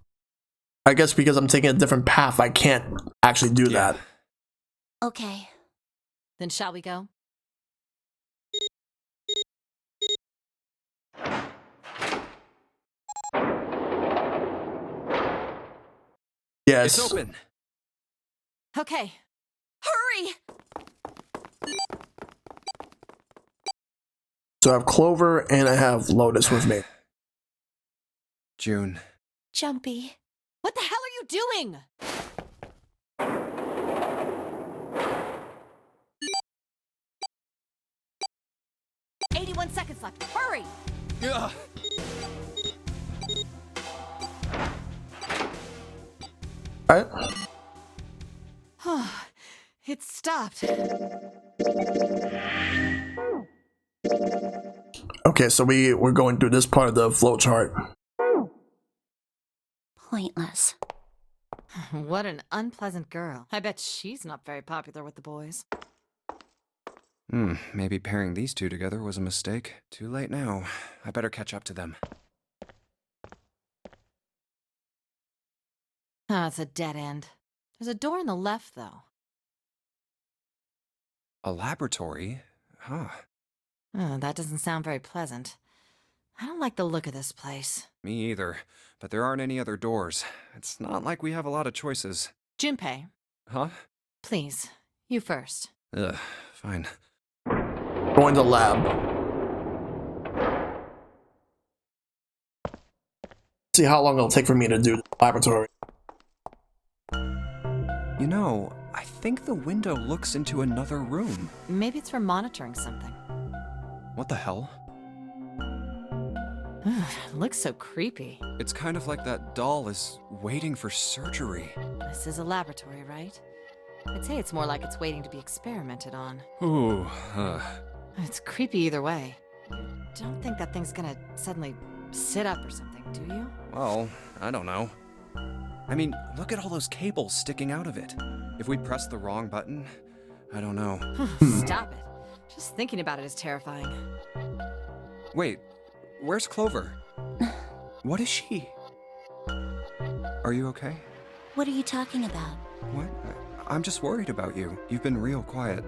I guess because I'm taking a different path, I can't actually do that. Okay. Then shall we go? Yes. It's open. Okay. Hurry! So I have Clover and I have Lotus with me. June. Jumpy. What the hell are you doing? $81 left. Hurry! Ugh. Alright. It stopped. Okay, so we're going through this part of the flow chart. Pointless. What an unpleasant girl. I bet she's not very popular with the boys. Maybe pairing these two together was a mistake. Too late now. I better catch up to them. Ah, it's a dead end. There's a door on the left, though. A laboratory? Huh. Oh, that doesn't sound very pleasant. I don't like the look of this place. Me either. But there aren't any other doors. It's not like we have a lot of choices. Junpei, Huh? please, you first. Ugh, fine. Going to the lab. See how long it'll take for me to do the laboratory. You know, I think the window looks into another room. Maybe it's for monitoring something. What the hell? It looks so creepy. It's kind of like that doll is waiting for surgery. This is a laboratory, right? I'd say it's more like it's waiting to be experimented on. Ooh, It's creepy either way. You don't think that thing's gonna suddenly sit up or something, do you? well, I don't know. I mean, look at all those cables sticking out of it. If we press the wrong button, I don't know. Stop it. Just thinking about it is terrifying. Wait, where's Clover? What is she? Are you okay? What are you talking about? What? I'm just worried about you. You've been real quiet.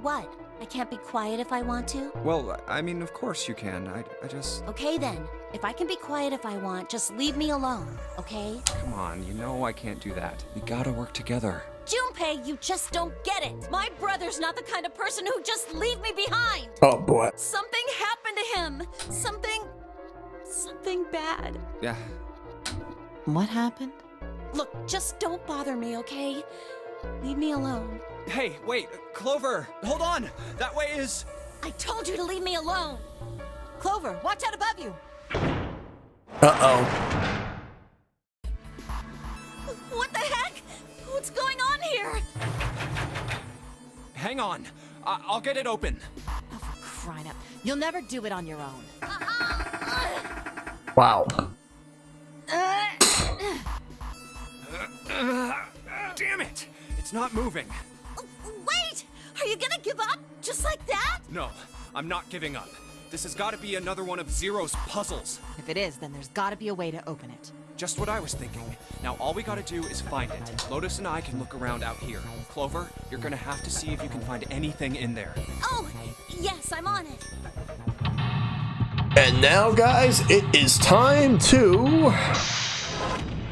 What? I can't be quiet if I want to? Well, I mean, of course you can. I just... Okay then. If I can be quiet if I want, just leave me alone, okay? Come on, you know I can't do that. We gotta work together. Junpei, you just don't get it. My brother's not the kind of person who'd just leave me behind. Oh boy. Something happened to him. Something bad. Yeah. What happened? Look, just don't bother me, okay? Leave me alone. Hey, wait, Clover, hold on. That way is... I told you to leave me alone. Clover, watch out above you! Uh-oh. What the heck? What's going on here? Hang on. I'll get it open. Oh, for crying out. You'll never do it on your own. Wow. Damn it! It's not moving. Wait! Are you gonna give up? Just like that? No, I'm not giving up. This has got to be another one of Zero's puzzles. If it is, then there's gotta be a way to open it. Just what I was thinking. Now all we gotta do is find it. Lotus and I can look around out here. Clover, you're gonna have to see if you can find anything in there. Oh, yes, I'm on it. And now, guys, it is time to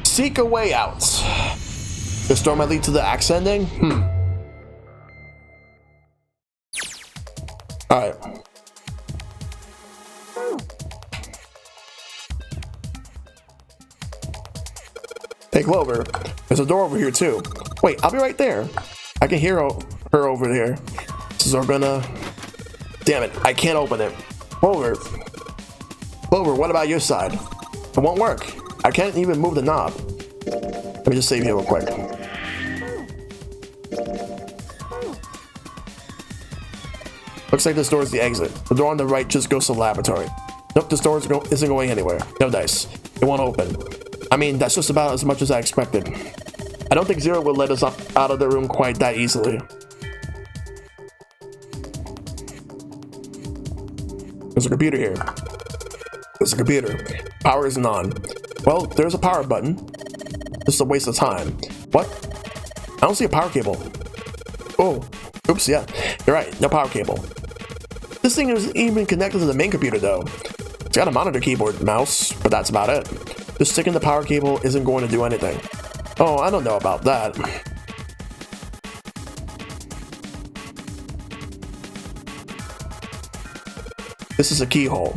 seek a way out. This door might lead to the axe ending? Alright. Hey, Clover. There's a door over here, too. Wait, I'll be right there. I can hear her over there. So we're gonna... Damn it, I can't open it. Clover. Clover, what about your side? It won't work. I can't even move the knob. Let me just save here real quick. Looks like this door is the exit. The door on the right just goes to the laboratory. Nope, this door isn't going anywhere. No dice. It won't open. I mean, that's just about as much as I expected. I don't think Zero will let us out of the room quite that easily. There's a computer here. There's a computer. Power isn't on. Well, there's a power button. Just a waste of time. What? I don't see a power cable. Oh, oops, yeah. You're right, no power cable. This thing isn't even connected to the main computer though. It's got a monitor, keyboard, and mouse, but that's about it. Just sticking the power cable isn't going to do anything. Oh, I don't know about that. This is a keyhole.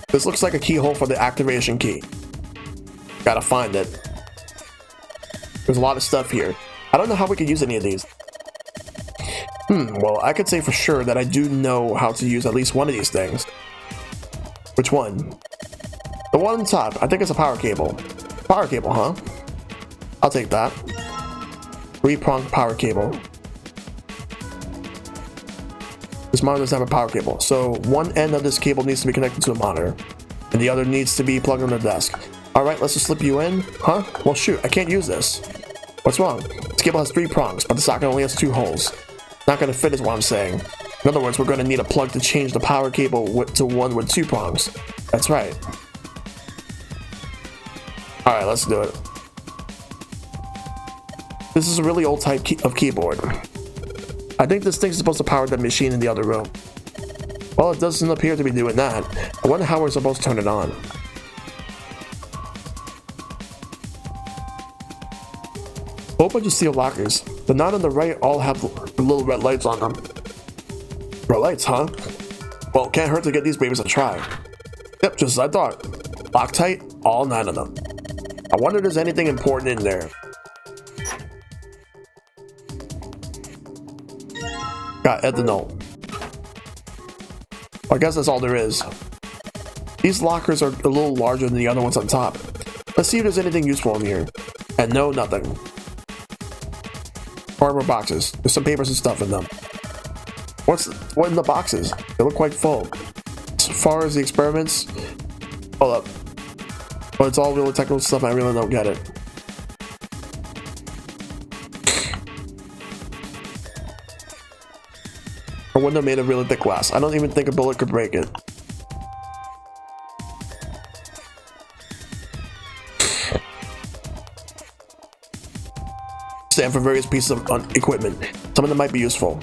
This looks like a keyhole for the activation key. Gotta find it. There's a lot of stuff here. I don't know how we could use any of these. Well, I could say for sure that I do know how to use at least one of these things. Which one? The one on top. I think it's a power cable. Power cable, huh? I'll take that. 3-pronged power cable. This monitor doesn't have a power cable, so one end of this cable needs to be connected to a monitor, and the other needs to be plugged on the desk. Alright, let's just slip you in. Huh? Well shoot, I can't use this. What's wrong? This cable has 3 prongs, but the socket only has 2 holes. Not gonna fit is what I'm saying. In other words, we're gonna need a plug to change the power cable to one with 2 prongs. That's right. Alright, let's do it. This is a really old type of keyboard. I think this thing's supposed to power the machine in the other room. Well, it doesn't appear to be doing that. I wonder how we're supposed to turn it on. A whole bunch of steel lockers. The 9 on the right all have little red lights on them. Red lights, huh? Well, can't hurt to get these babies a try. Yep, just as I thought. Loctite, all 9 of them. I wonder if there's anything important in there. Got ethanol. Well, I guess that's all there is. These lockers are a little larger than the other ones on top. Let's see if there's anything useful in here. And no, nothing. Cardboard boxes. There's some papers and stuff in them. What in the boxes? They look quite full. As far as the experiments, hold up. But it's all really technical stuff. I really don't get it. A window made of really thick glass. I don't even think a bullet could break it. Stand for various pieces of equipment. Some of them might be useful.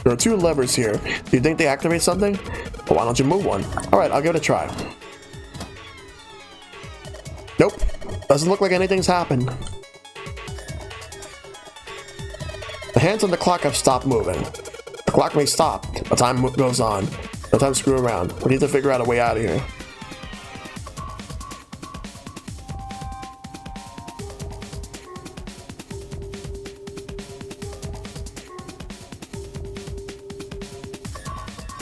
There are 2 levers here. Do you think they activate something? Well, why don't you move one? Alright, I'll give it a try. Nope. Doesn't look like anything's happened. The hands on the clock have stopped moving. The clock may stop, but time goes on. No time to screw around. We need to figure out a way out of here.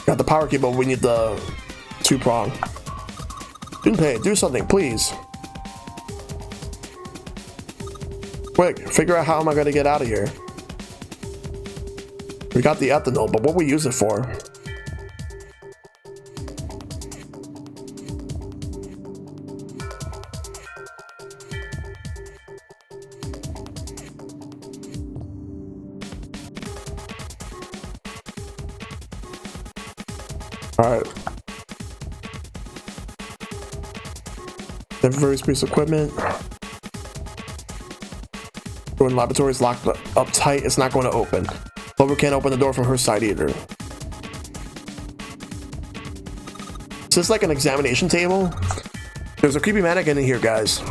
Got the power cable, we need the 2-prong. Junpei, do something, please. Quick, figure out how am I going to get out of here. We got the ethanol, but what we use it for? Alright. Temporary piece of equipment. When the laboratory is locked up tight, it's not going to open. Clover can't open the door from her side either. Is this like an examination table? There's a creepy mannequin in here, guys.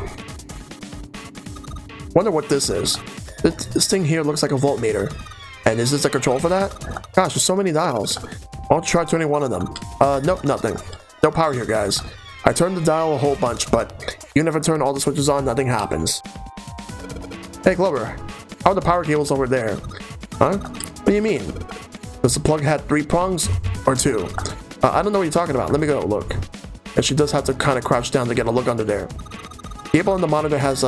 Wonder what this is. This thing here looks like a voltmeter. And is this a control for that? Gosh, there's so many dials. I'll try turning one of them. Nope, nothing. No power here, guys. I turned the dial a whole bunch, but even if I turn all the switches on, nothing happens. Hey, Clover, how are the power cables over there? Huh? What do you mean? Does the plug have 3 prongs or 2? I don't know what you're talking about. Let me go look. And she does have to kind of crouch down to get a look under there. The cable on the monitor has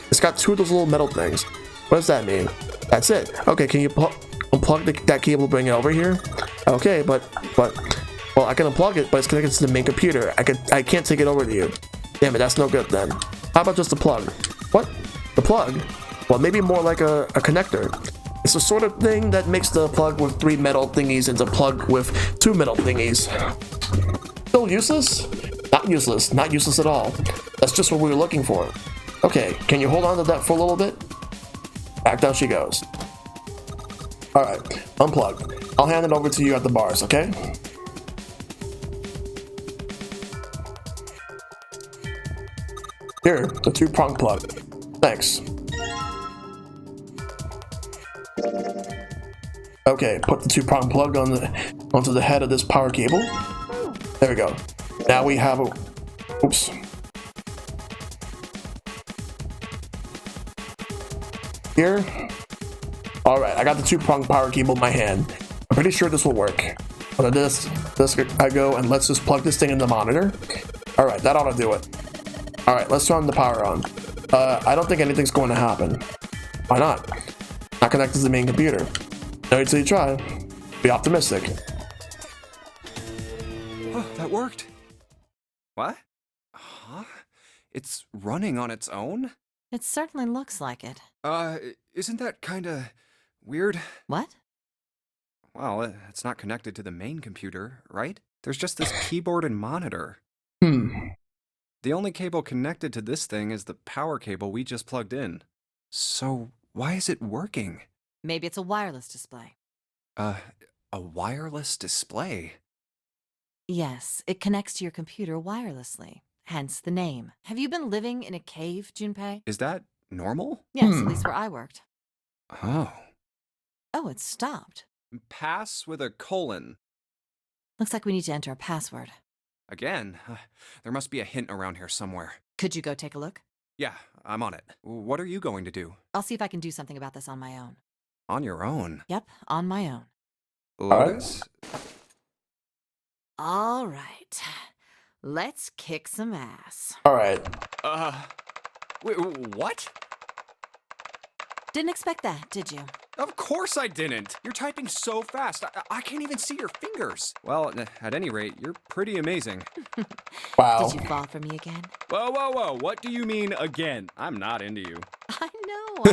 it's got 2 of those little metal things. What does that mean? That's it. Okay, can you unplug that cable, bring it over here? Okay, but well, I can unplug it, but it's connected to the main computer. I can't take it over to you. Damn it, that's no good then. How about just the plug? What? The plug? Well, maybe more like a connector. It's the sort of thing that makes the plug with 3 metal thingies into plug with 2 metal thingies. Still useless? Not useless. Not useless at all. That's just what we were looking for. Okay, can you hold on to that for a little bit? Back down she goes. Alright, unplug. I'll hand it over to you at the bars, okay? Here, the 2-prong plug. Thanks. Okay, put the two-prong plug onto the head of this power cable. There we go. Now we have a... Oops. Here. Alright, I got the two-prong power cable in my hand. I'm pretty sure this will work. Under this I go, and let's just plug this thing in the monitor. Alright, that ought to do it. Alright, let's turn the power on. I don't think anything's going to happen. Why not? Not connected to the main computer. No need to try. Be optimistic. Oh, that worked. What? Huh? It's running on its own? It certainly looks like it. Isn't that kinda weird? What? Well, it's not connected to the main computer, right? There's just this keyboard and monitor. The only cable connected to this thing is the power cable we just plugged in. So, why is it working? Maybe it's a wireless display. A wireless display? Yes, it connects to your computer wirelessly. Hence the name. Have you been living in a cave, Junpei? Is that normal? Yes, at least where I worked. Oh. Oh, it stopped. Pass with a colon. Looks like we need to enter a password. Again? There must be a hint around here somewhere. Could you go take a look? Yeah, I'm on it. What are you going to do? I'll see if I can do something about this on my own. On your own? Yep, on my own. Lotus? All right. Let's kick some ass. Alright. Wait, what? Didn't expect that, did you? Of course I didn't! You're typing so fast, I can't even see your fingers. Well, at any rate, you're pretty amazing. Wow. Did you fall for me again? Whoa, whoa, whoa, what do you mean again? I'm not into you. I know.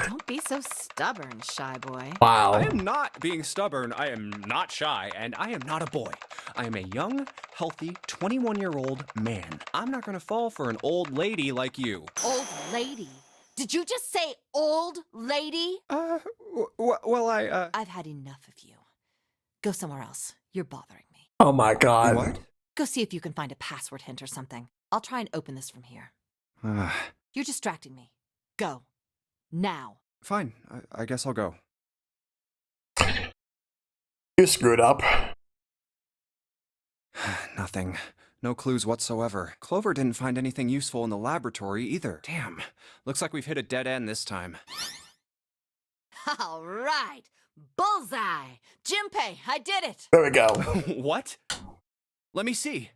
Don't be so stubborn, shy boy. Wow. I am not being stubborn, I am not shy, and I am not a boy. I am a young, healthy, 21-year-old man. I'm not gonna fall for an old lady like you. Old lady? Did you just say old lady? Well, I've had enough of you. Go somewhere else. You're bothering me. Oh my god. What? Go see if you can find a password hint or something. I'll try and open this from here. You're distracting me. Go. Now. Fine, I guess I'll go. You screwed up. Nothing. No clues whatsoever. Clover didn't find anything useful in the laboratory either. Damn. Looks like we've hit a dead end this time. All right. Bullseye. Junpei, I did it. There we go. What? Let me see.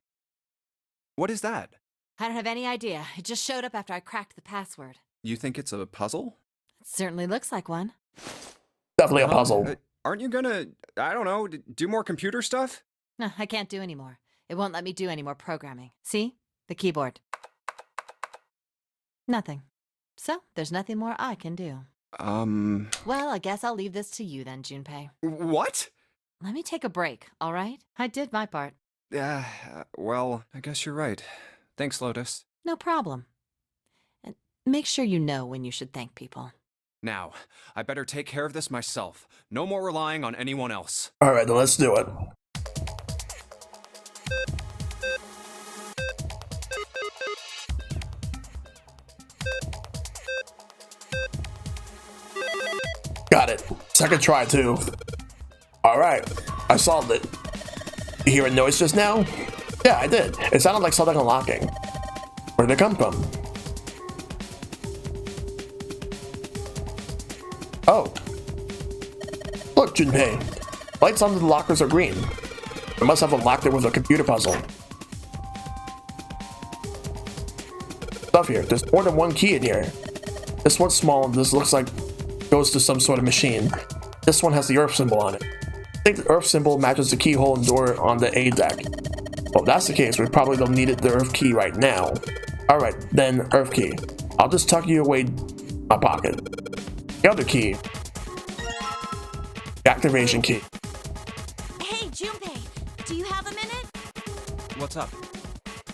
What is that? I don't have any idea. It just showed up after I cracked the password. You think it's a puzzle? It certainly looks like one. Definitely a puzzle. Aren't you gonna, I don't know, do more computer stuff? No, I can't do any more. It won't let me do any more programming. See? The keyboard. Nothing. So, there's nothing more I can do. Well, I guess I'll leave this to you then, Junpei. What? Let me take a break, all right? I did my part. Well, I guess you're right. Thanks, Lotus. No problem. And make sure you know when you should thank people. Now, I better take care of this myself. No more relying on anyone else. Alright, then let's do it. Got it. Second try, too. Alright, I solved it. You hear a noise just now? Yeah, I did. It sounded like something unlocking. Where did it come from? Oh. Look, Junpei. Lights on the lockers are green. I must have unlocked it with a computer puzzle. Stuff here. There's more than one key in here. This one's small and this looks like goes to some sort of machine. This one has the Earth symbol on it. I think the Earth symbol matches the keyhole and door on the A deck. Well, if that's the case, we probably don't need the Earth key right now. Alright, then Earth key. I'll just tuck you away in my pocket. The other key. The activation key. Hey, Junpei, do you have a minute? What's up?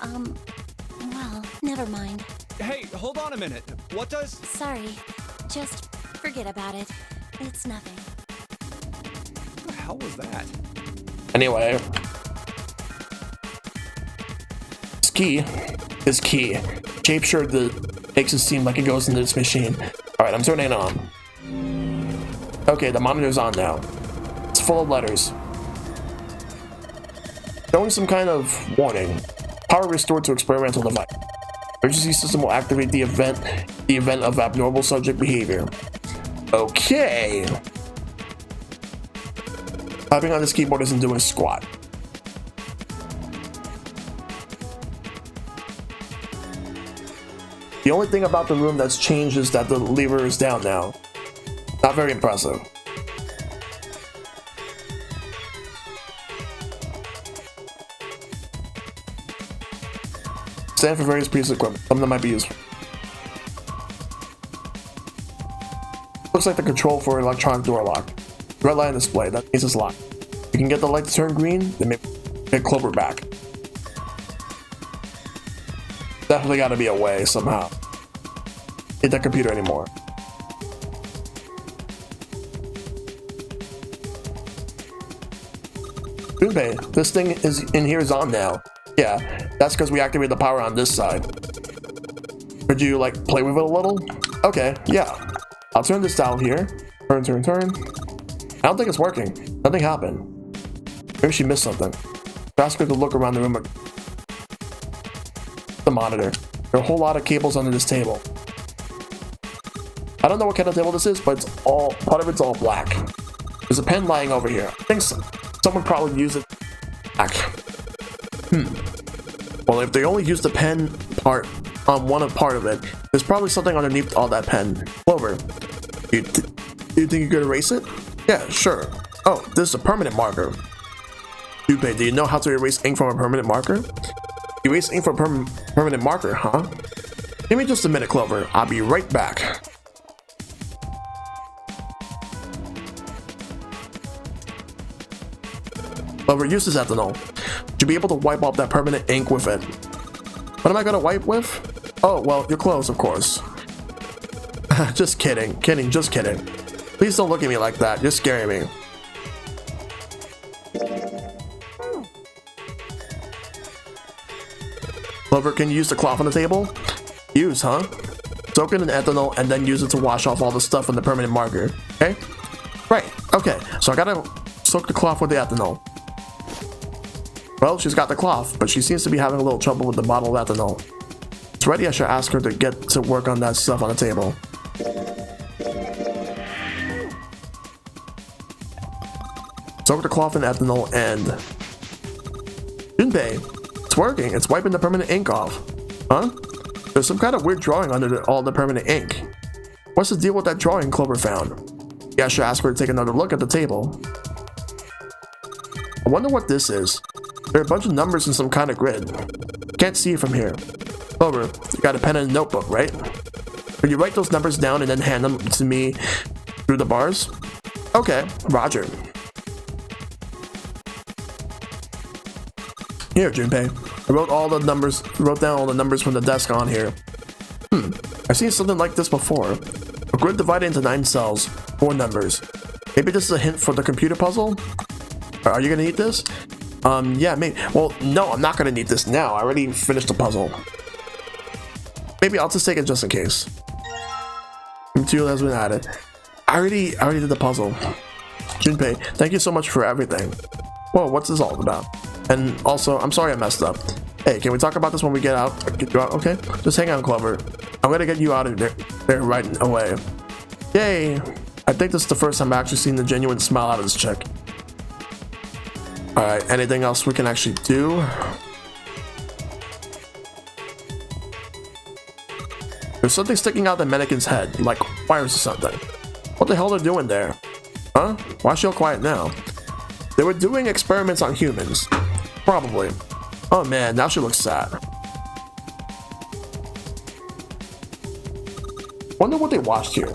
Well, never mind. Hey, hold on a minute. What does... Sorry. Just forget about it. It's nothing. What the hell was that? Anyway. His key. Shape shirt that makes it seem like it goes into this machine. Alright, I'm turning it on. Okay, the monitor's on now. It's full of letters. Showing some kind of warning. Power restored to experimental device. Emergency system will activate the event of abnormal subject behavior. Okay. Typing on this keyboard isn't doing squat. The only thing about the room that's changed is that the lever is down now. Not very impressive. Stand for various pieces of equipment. Some of them might be useful. Looks like the control for an electronic door lock. Red light on display. That means it's locked. You can get the light to turn green, then maybe get Clover back. Definitely got to be a way somehow. Hit that computer anymore. Junpei, this thing is in here is on now. Yeah, that's because we activated the power on this side. Could you like play with it a little? Okay, yeah. I'll turn this dial here. Turn, turn, turn. I don't think it's working. Nothing happened. Maybe she missed something. Ask her to look around the room. The monitor. There are a whole lot of cables under this table. I don't know what kind of table this is, but it's all part of it's all black. There's a pen lying over here. I think someone probably used it back. Well, if they only used the pen part on one part of it, there's probably something underneath all that pen. Clover, do you think you could erase it? Yeah, sure. Oh, this is a permanent marker. Junpei, do you know how to erase ink from a permanent marker? Erase ink from a permanent marker, huh? Give me just a minute, Clover. I'll be right back. Clover, use this ethanol. You'll be able to wipe off that permanent ink with it. What am I gonna wipe with? Oh, well, your clothes, of course. Just kidding. Just kidding. Please don't look at me like that. You're scaring me. Clover, can you use the cloth on the table? Use, huh? Soak it in ethanol and then use it to wash off all the stuff on the permanent marker. Okay? Right. Okay. So I gotta soak the cloth with the ethanol. Well, she's got the cloth, but she seems to be having a little trouble with the bottle of ethanol. It's ready, I should ask her to get to work on that stuff on the table. Soak the cloth in ethanol and... Junpei, it's working. It's wiping the permanent ink off. Huh? There's some kind of weird drawing under all the permanent ink. What's the deal with that drawing Clover found? Yeah, I should ask her to take another look at the table. I wonder what this is. There are a bunch of numbers in some kind of grid. Can't see it from here. Clover, you got a pen and a notebook, right? Will you write those numbers down and then hand them to me through the bars? Okay, Roger. Here, Junpei. I wrote down all the numbers from the desk on here. I've seen something like this before. A grid divided into 9 cells, 4 numbers. Maybe this is a hint for the computer puzzle? Are you gonna need this? Yeah, maybe. Well, no, I'm not gonna need this now. I already finished the puzzle. Maybe I'll just take it just in case. Material has been added. I already did the puzzle. Junpei, thank you so much for everything. Whoa, what's this all about? And also, I'm sorry I messed up. Hey, can we talk about this when we get out? Get you out, okay? Just hang on, Clover. I'm gonna get you out of there right away. Yay! I think this is the first time I've actually seen the genuine smile out of this chick. Alright, anything else we can actually do? There's something sticking out the mannequin's head, like wires or something. What the hell they're doing there? Huh? Why is she all quiet now? They were doing experiments on humans. Probably. Oh man, now she looks sad. Wonder what they watched here.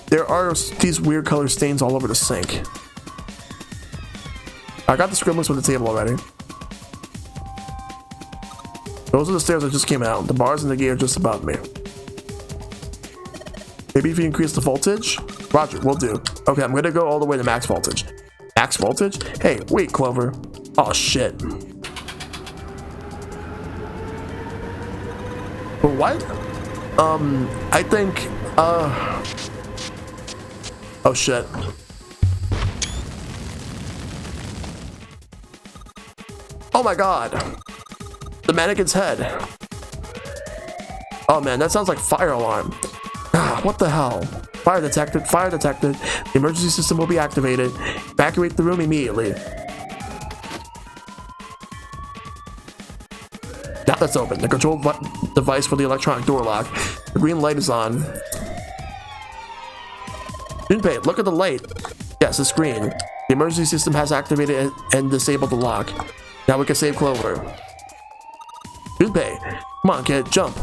There are these weird color stains all over the sink. I got the scribblings from the table already. Those are the stairs that just came out. The bars and the gate are just above me. Maybe if you increase the voltage? Roger, will do. Okay, I'm gonna go all the way to max voltage. Max voltage? Hey, wait, Clover. Oh shit. But what? I think, Oh shit. Oh my god. The mannequin's head. Oh man, that sounds like fire alarm. Ah, what the hell? Fire detected, fire detected. The emergency system will be activated. Evacuate the room immediately. Now that's open. The control device for the electronic door lock. The green light is on. Junpei, look at the light. Yes, it's green. The emergency system has activated and disabled the lock. Now we can save Clover. Junpei, come on kid, jump.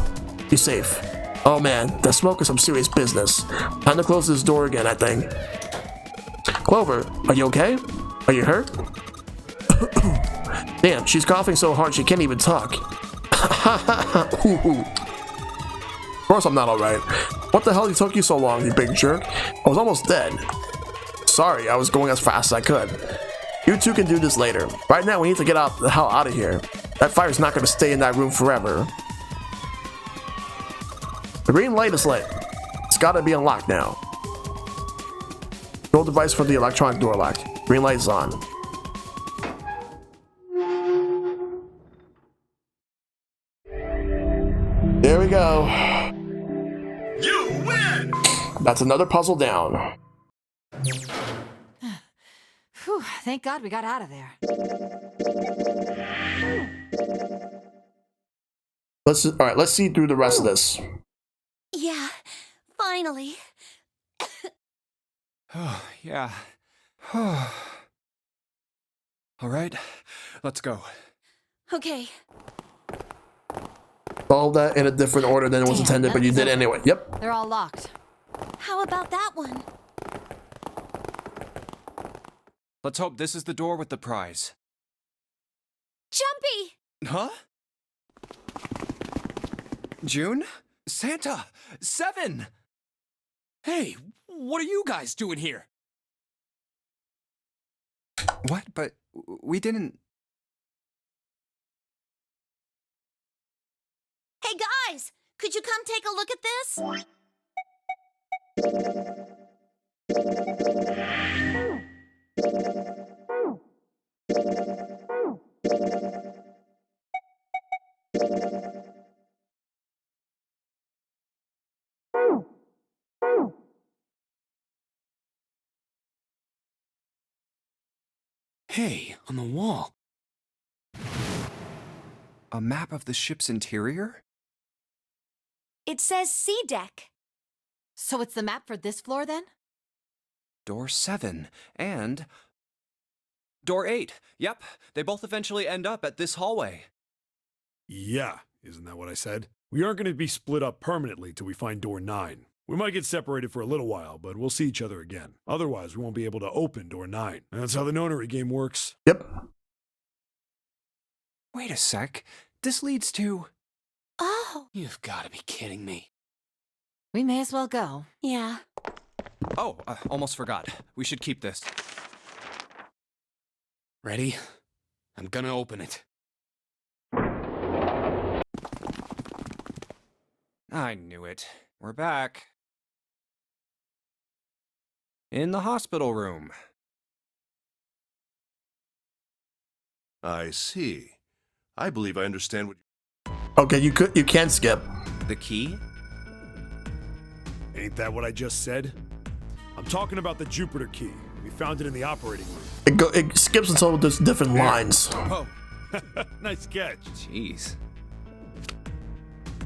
Be safe. Oh man, the smoke is some serious business. Time to close this door again, I think. Clover, are you okay? Are you hurt? Damn, she's coughing so hard she can't even talk. Of course I'm not alright. What the hell took you so long, you big jerk? I was almost dead. Sorry, I was going as fast as I could. You two can do this later. Right now we need to get the hell out of here. That fire's not going to stay in that room forever. The green light is lit. It's got to be unlocked now. Control device for the electronic door lock. Green light is on. There we go. You win! That's another puzzle down. Whew, thank God we got out of there. Let's see through the rest of this. Yeah, finally. Oh, yeah. All right, let's go. Okay. All that in a different order than it was intended, but you did it anyway. Yep. They're all locked. How about that one? Let's hope this is the door with the prize. Jumpy! Huh? June? Santa! 7! Hey, what are you guys doing here? What? But we didn't... Hey guys, could you come take a look at this? Hey, on the wall. A map of the ship's interior? It says C deck. So it's the map for this floor then? Door 7 and... Door 8. Yep, they both eventually end up at this hallway. Yeah, isn't that what I said? We aren't going to be split up permanently till we find door 9. We might get separated for a little while, but we'll see each other again. Otherwise, we won't be able to open door 9. And that's how the nonary game works. Yep. Wait a sec. This leads to... Oh, You've got to be kidding me. We may as well go. yeah. Oh, almost forgot. We should keep this. Ready? I'm gonna open it. I knew it. We're back. In the hospital room. I see. I believe I understand what Okay, you can skip. The key? Ain't that what I just said? I'm talking about the Jupiter key. We found it in the operating room. It skips until there's different lines. Oh, Nice catch. jeez.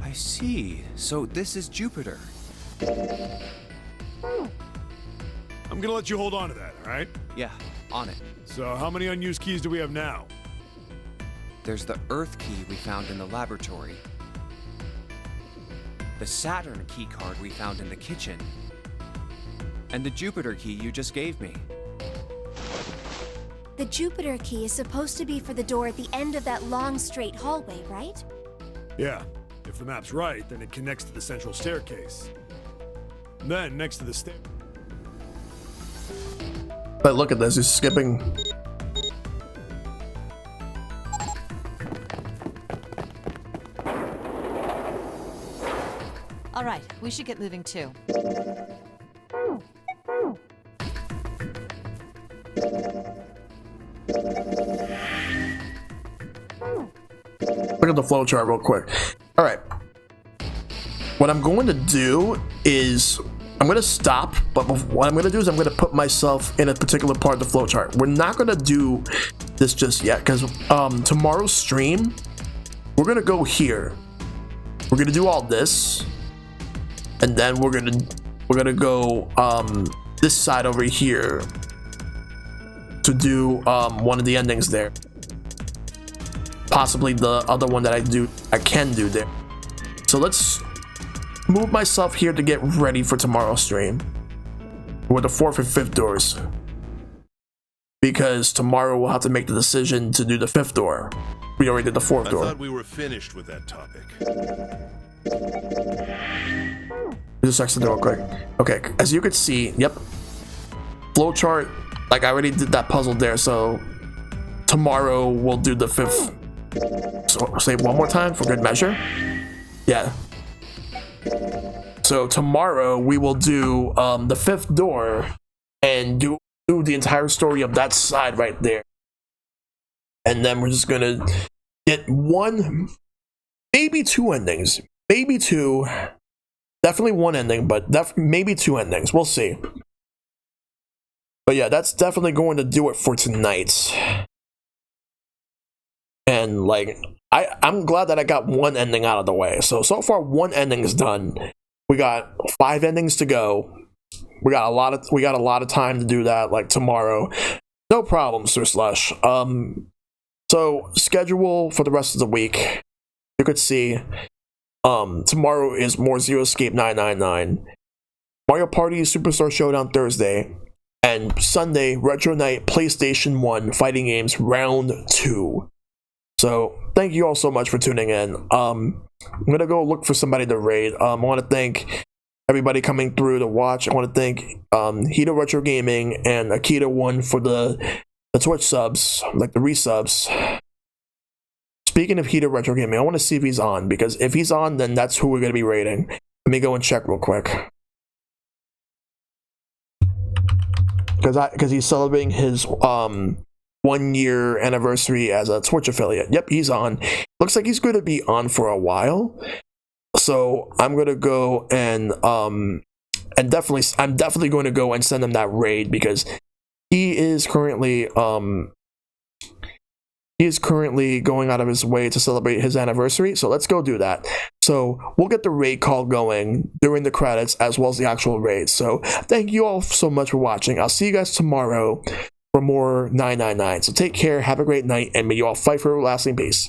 I see. So this is Jupiter. I'm gonna let you hold on to that, all right? Yeah, on it. So how many unused keys do we have now? There's the Earth key we found in the laboratory. The Saturn key card we found in the kitchen. And the Jupiter key you just gave me. The Jupiter key is supposed to be for the door at the end of that long straight hallway, right? Yeah. If the map's right, then it connects to the central staircase. Then, next to the stair... But look at this, he's skipping. All right, we should get moving too. the flowchart real quick. All right. What I'm going to do is I'm going to stop, but what I'm going to do is I'm going to put myself in a particular part of the flowchart. We're not going to do this just yet because tomorrow's stream, we're going to go here. We're going to do all this, and then we're going to go this side over here to do one of the endings there. Possibly the other one that I can do there. So let's move myself here to get ready for tomorrow's stream with the 4th and 5th doors, because tomorrow we'll have to make the decision to do the 5th door. We already did the 4th door. I thought we were finished with that topic. Just exit the door quick. Okay, as you can see, yep, flowchart. Like I already did that puzzle there, so tomorrow we'll do the 5th. So say it one more time for good measure. Yeah. So tomorrow we will do the 5th door and do the entire story of that side right there. And then we're just gonna get one, maybe 2 endings. Maybe 2. Definitely 1 ending, but maybe 2 endings. We'll see. But yeah, that's definitely going to do it for tonight. And like I'm glad that I got 1 ending out of the way. So far 1 ending is done. We got 5 endings to go. We got a lot of time to do that, like tomorrow. No problem, Sir Slush. So schedule for the rest of the week. You could see tomorrow is more Zero Escape 999. Mario Party Superstar Showdown Thursday. And Sunday, Retro Night PlayStation 1 Fighting Games Round 2. So thank you all so much for tuning in. I'm gonna go look for somebody to raid. I want to thank everybody coming through to watch. I want to thank Hito Retro Gaming and Akita1 for the Twitch subs, like the resubs. Speaking of Hito Retro Gaming, I want to see if he's on, because if he's on, then that's who we're gonna be raiding. Let me go and check real quick, because he's celebrating his 1-year anniversary as a Twitch affiliate. Yep, he's on. Looks like he's going to be on for a while. So I'm going to go and I'm definitely going to go and send him that raid, because he is currently going out of his way to celebrate his anniversary. So let's go do that. So we'll get the raid call going during the credits as well as the actual raid. So thank you all so much for watching. I'll see you guys tomorrow for more 999. So take care, have a great night, and may you all fight for lasting peace.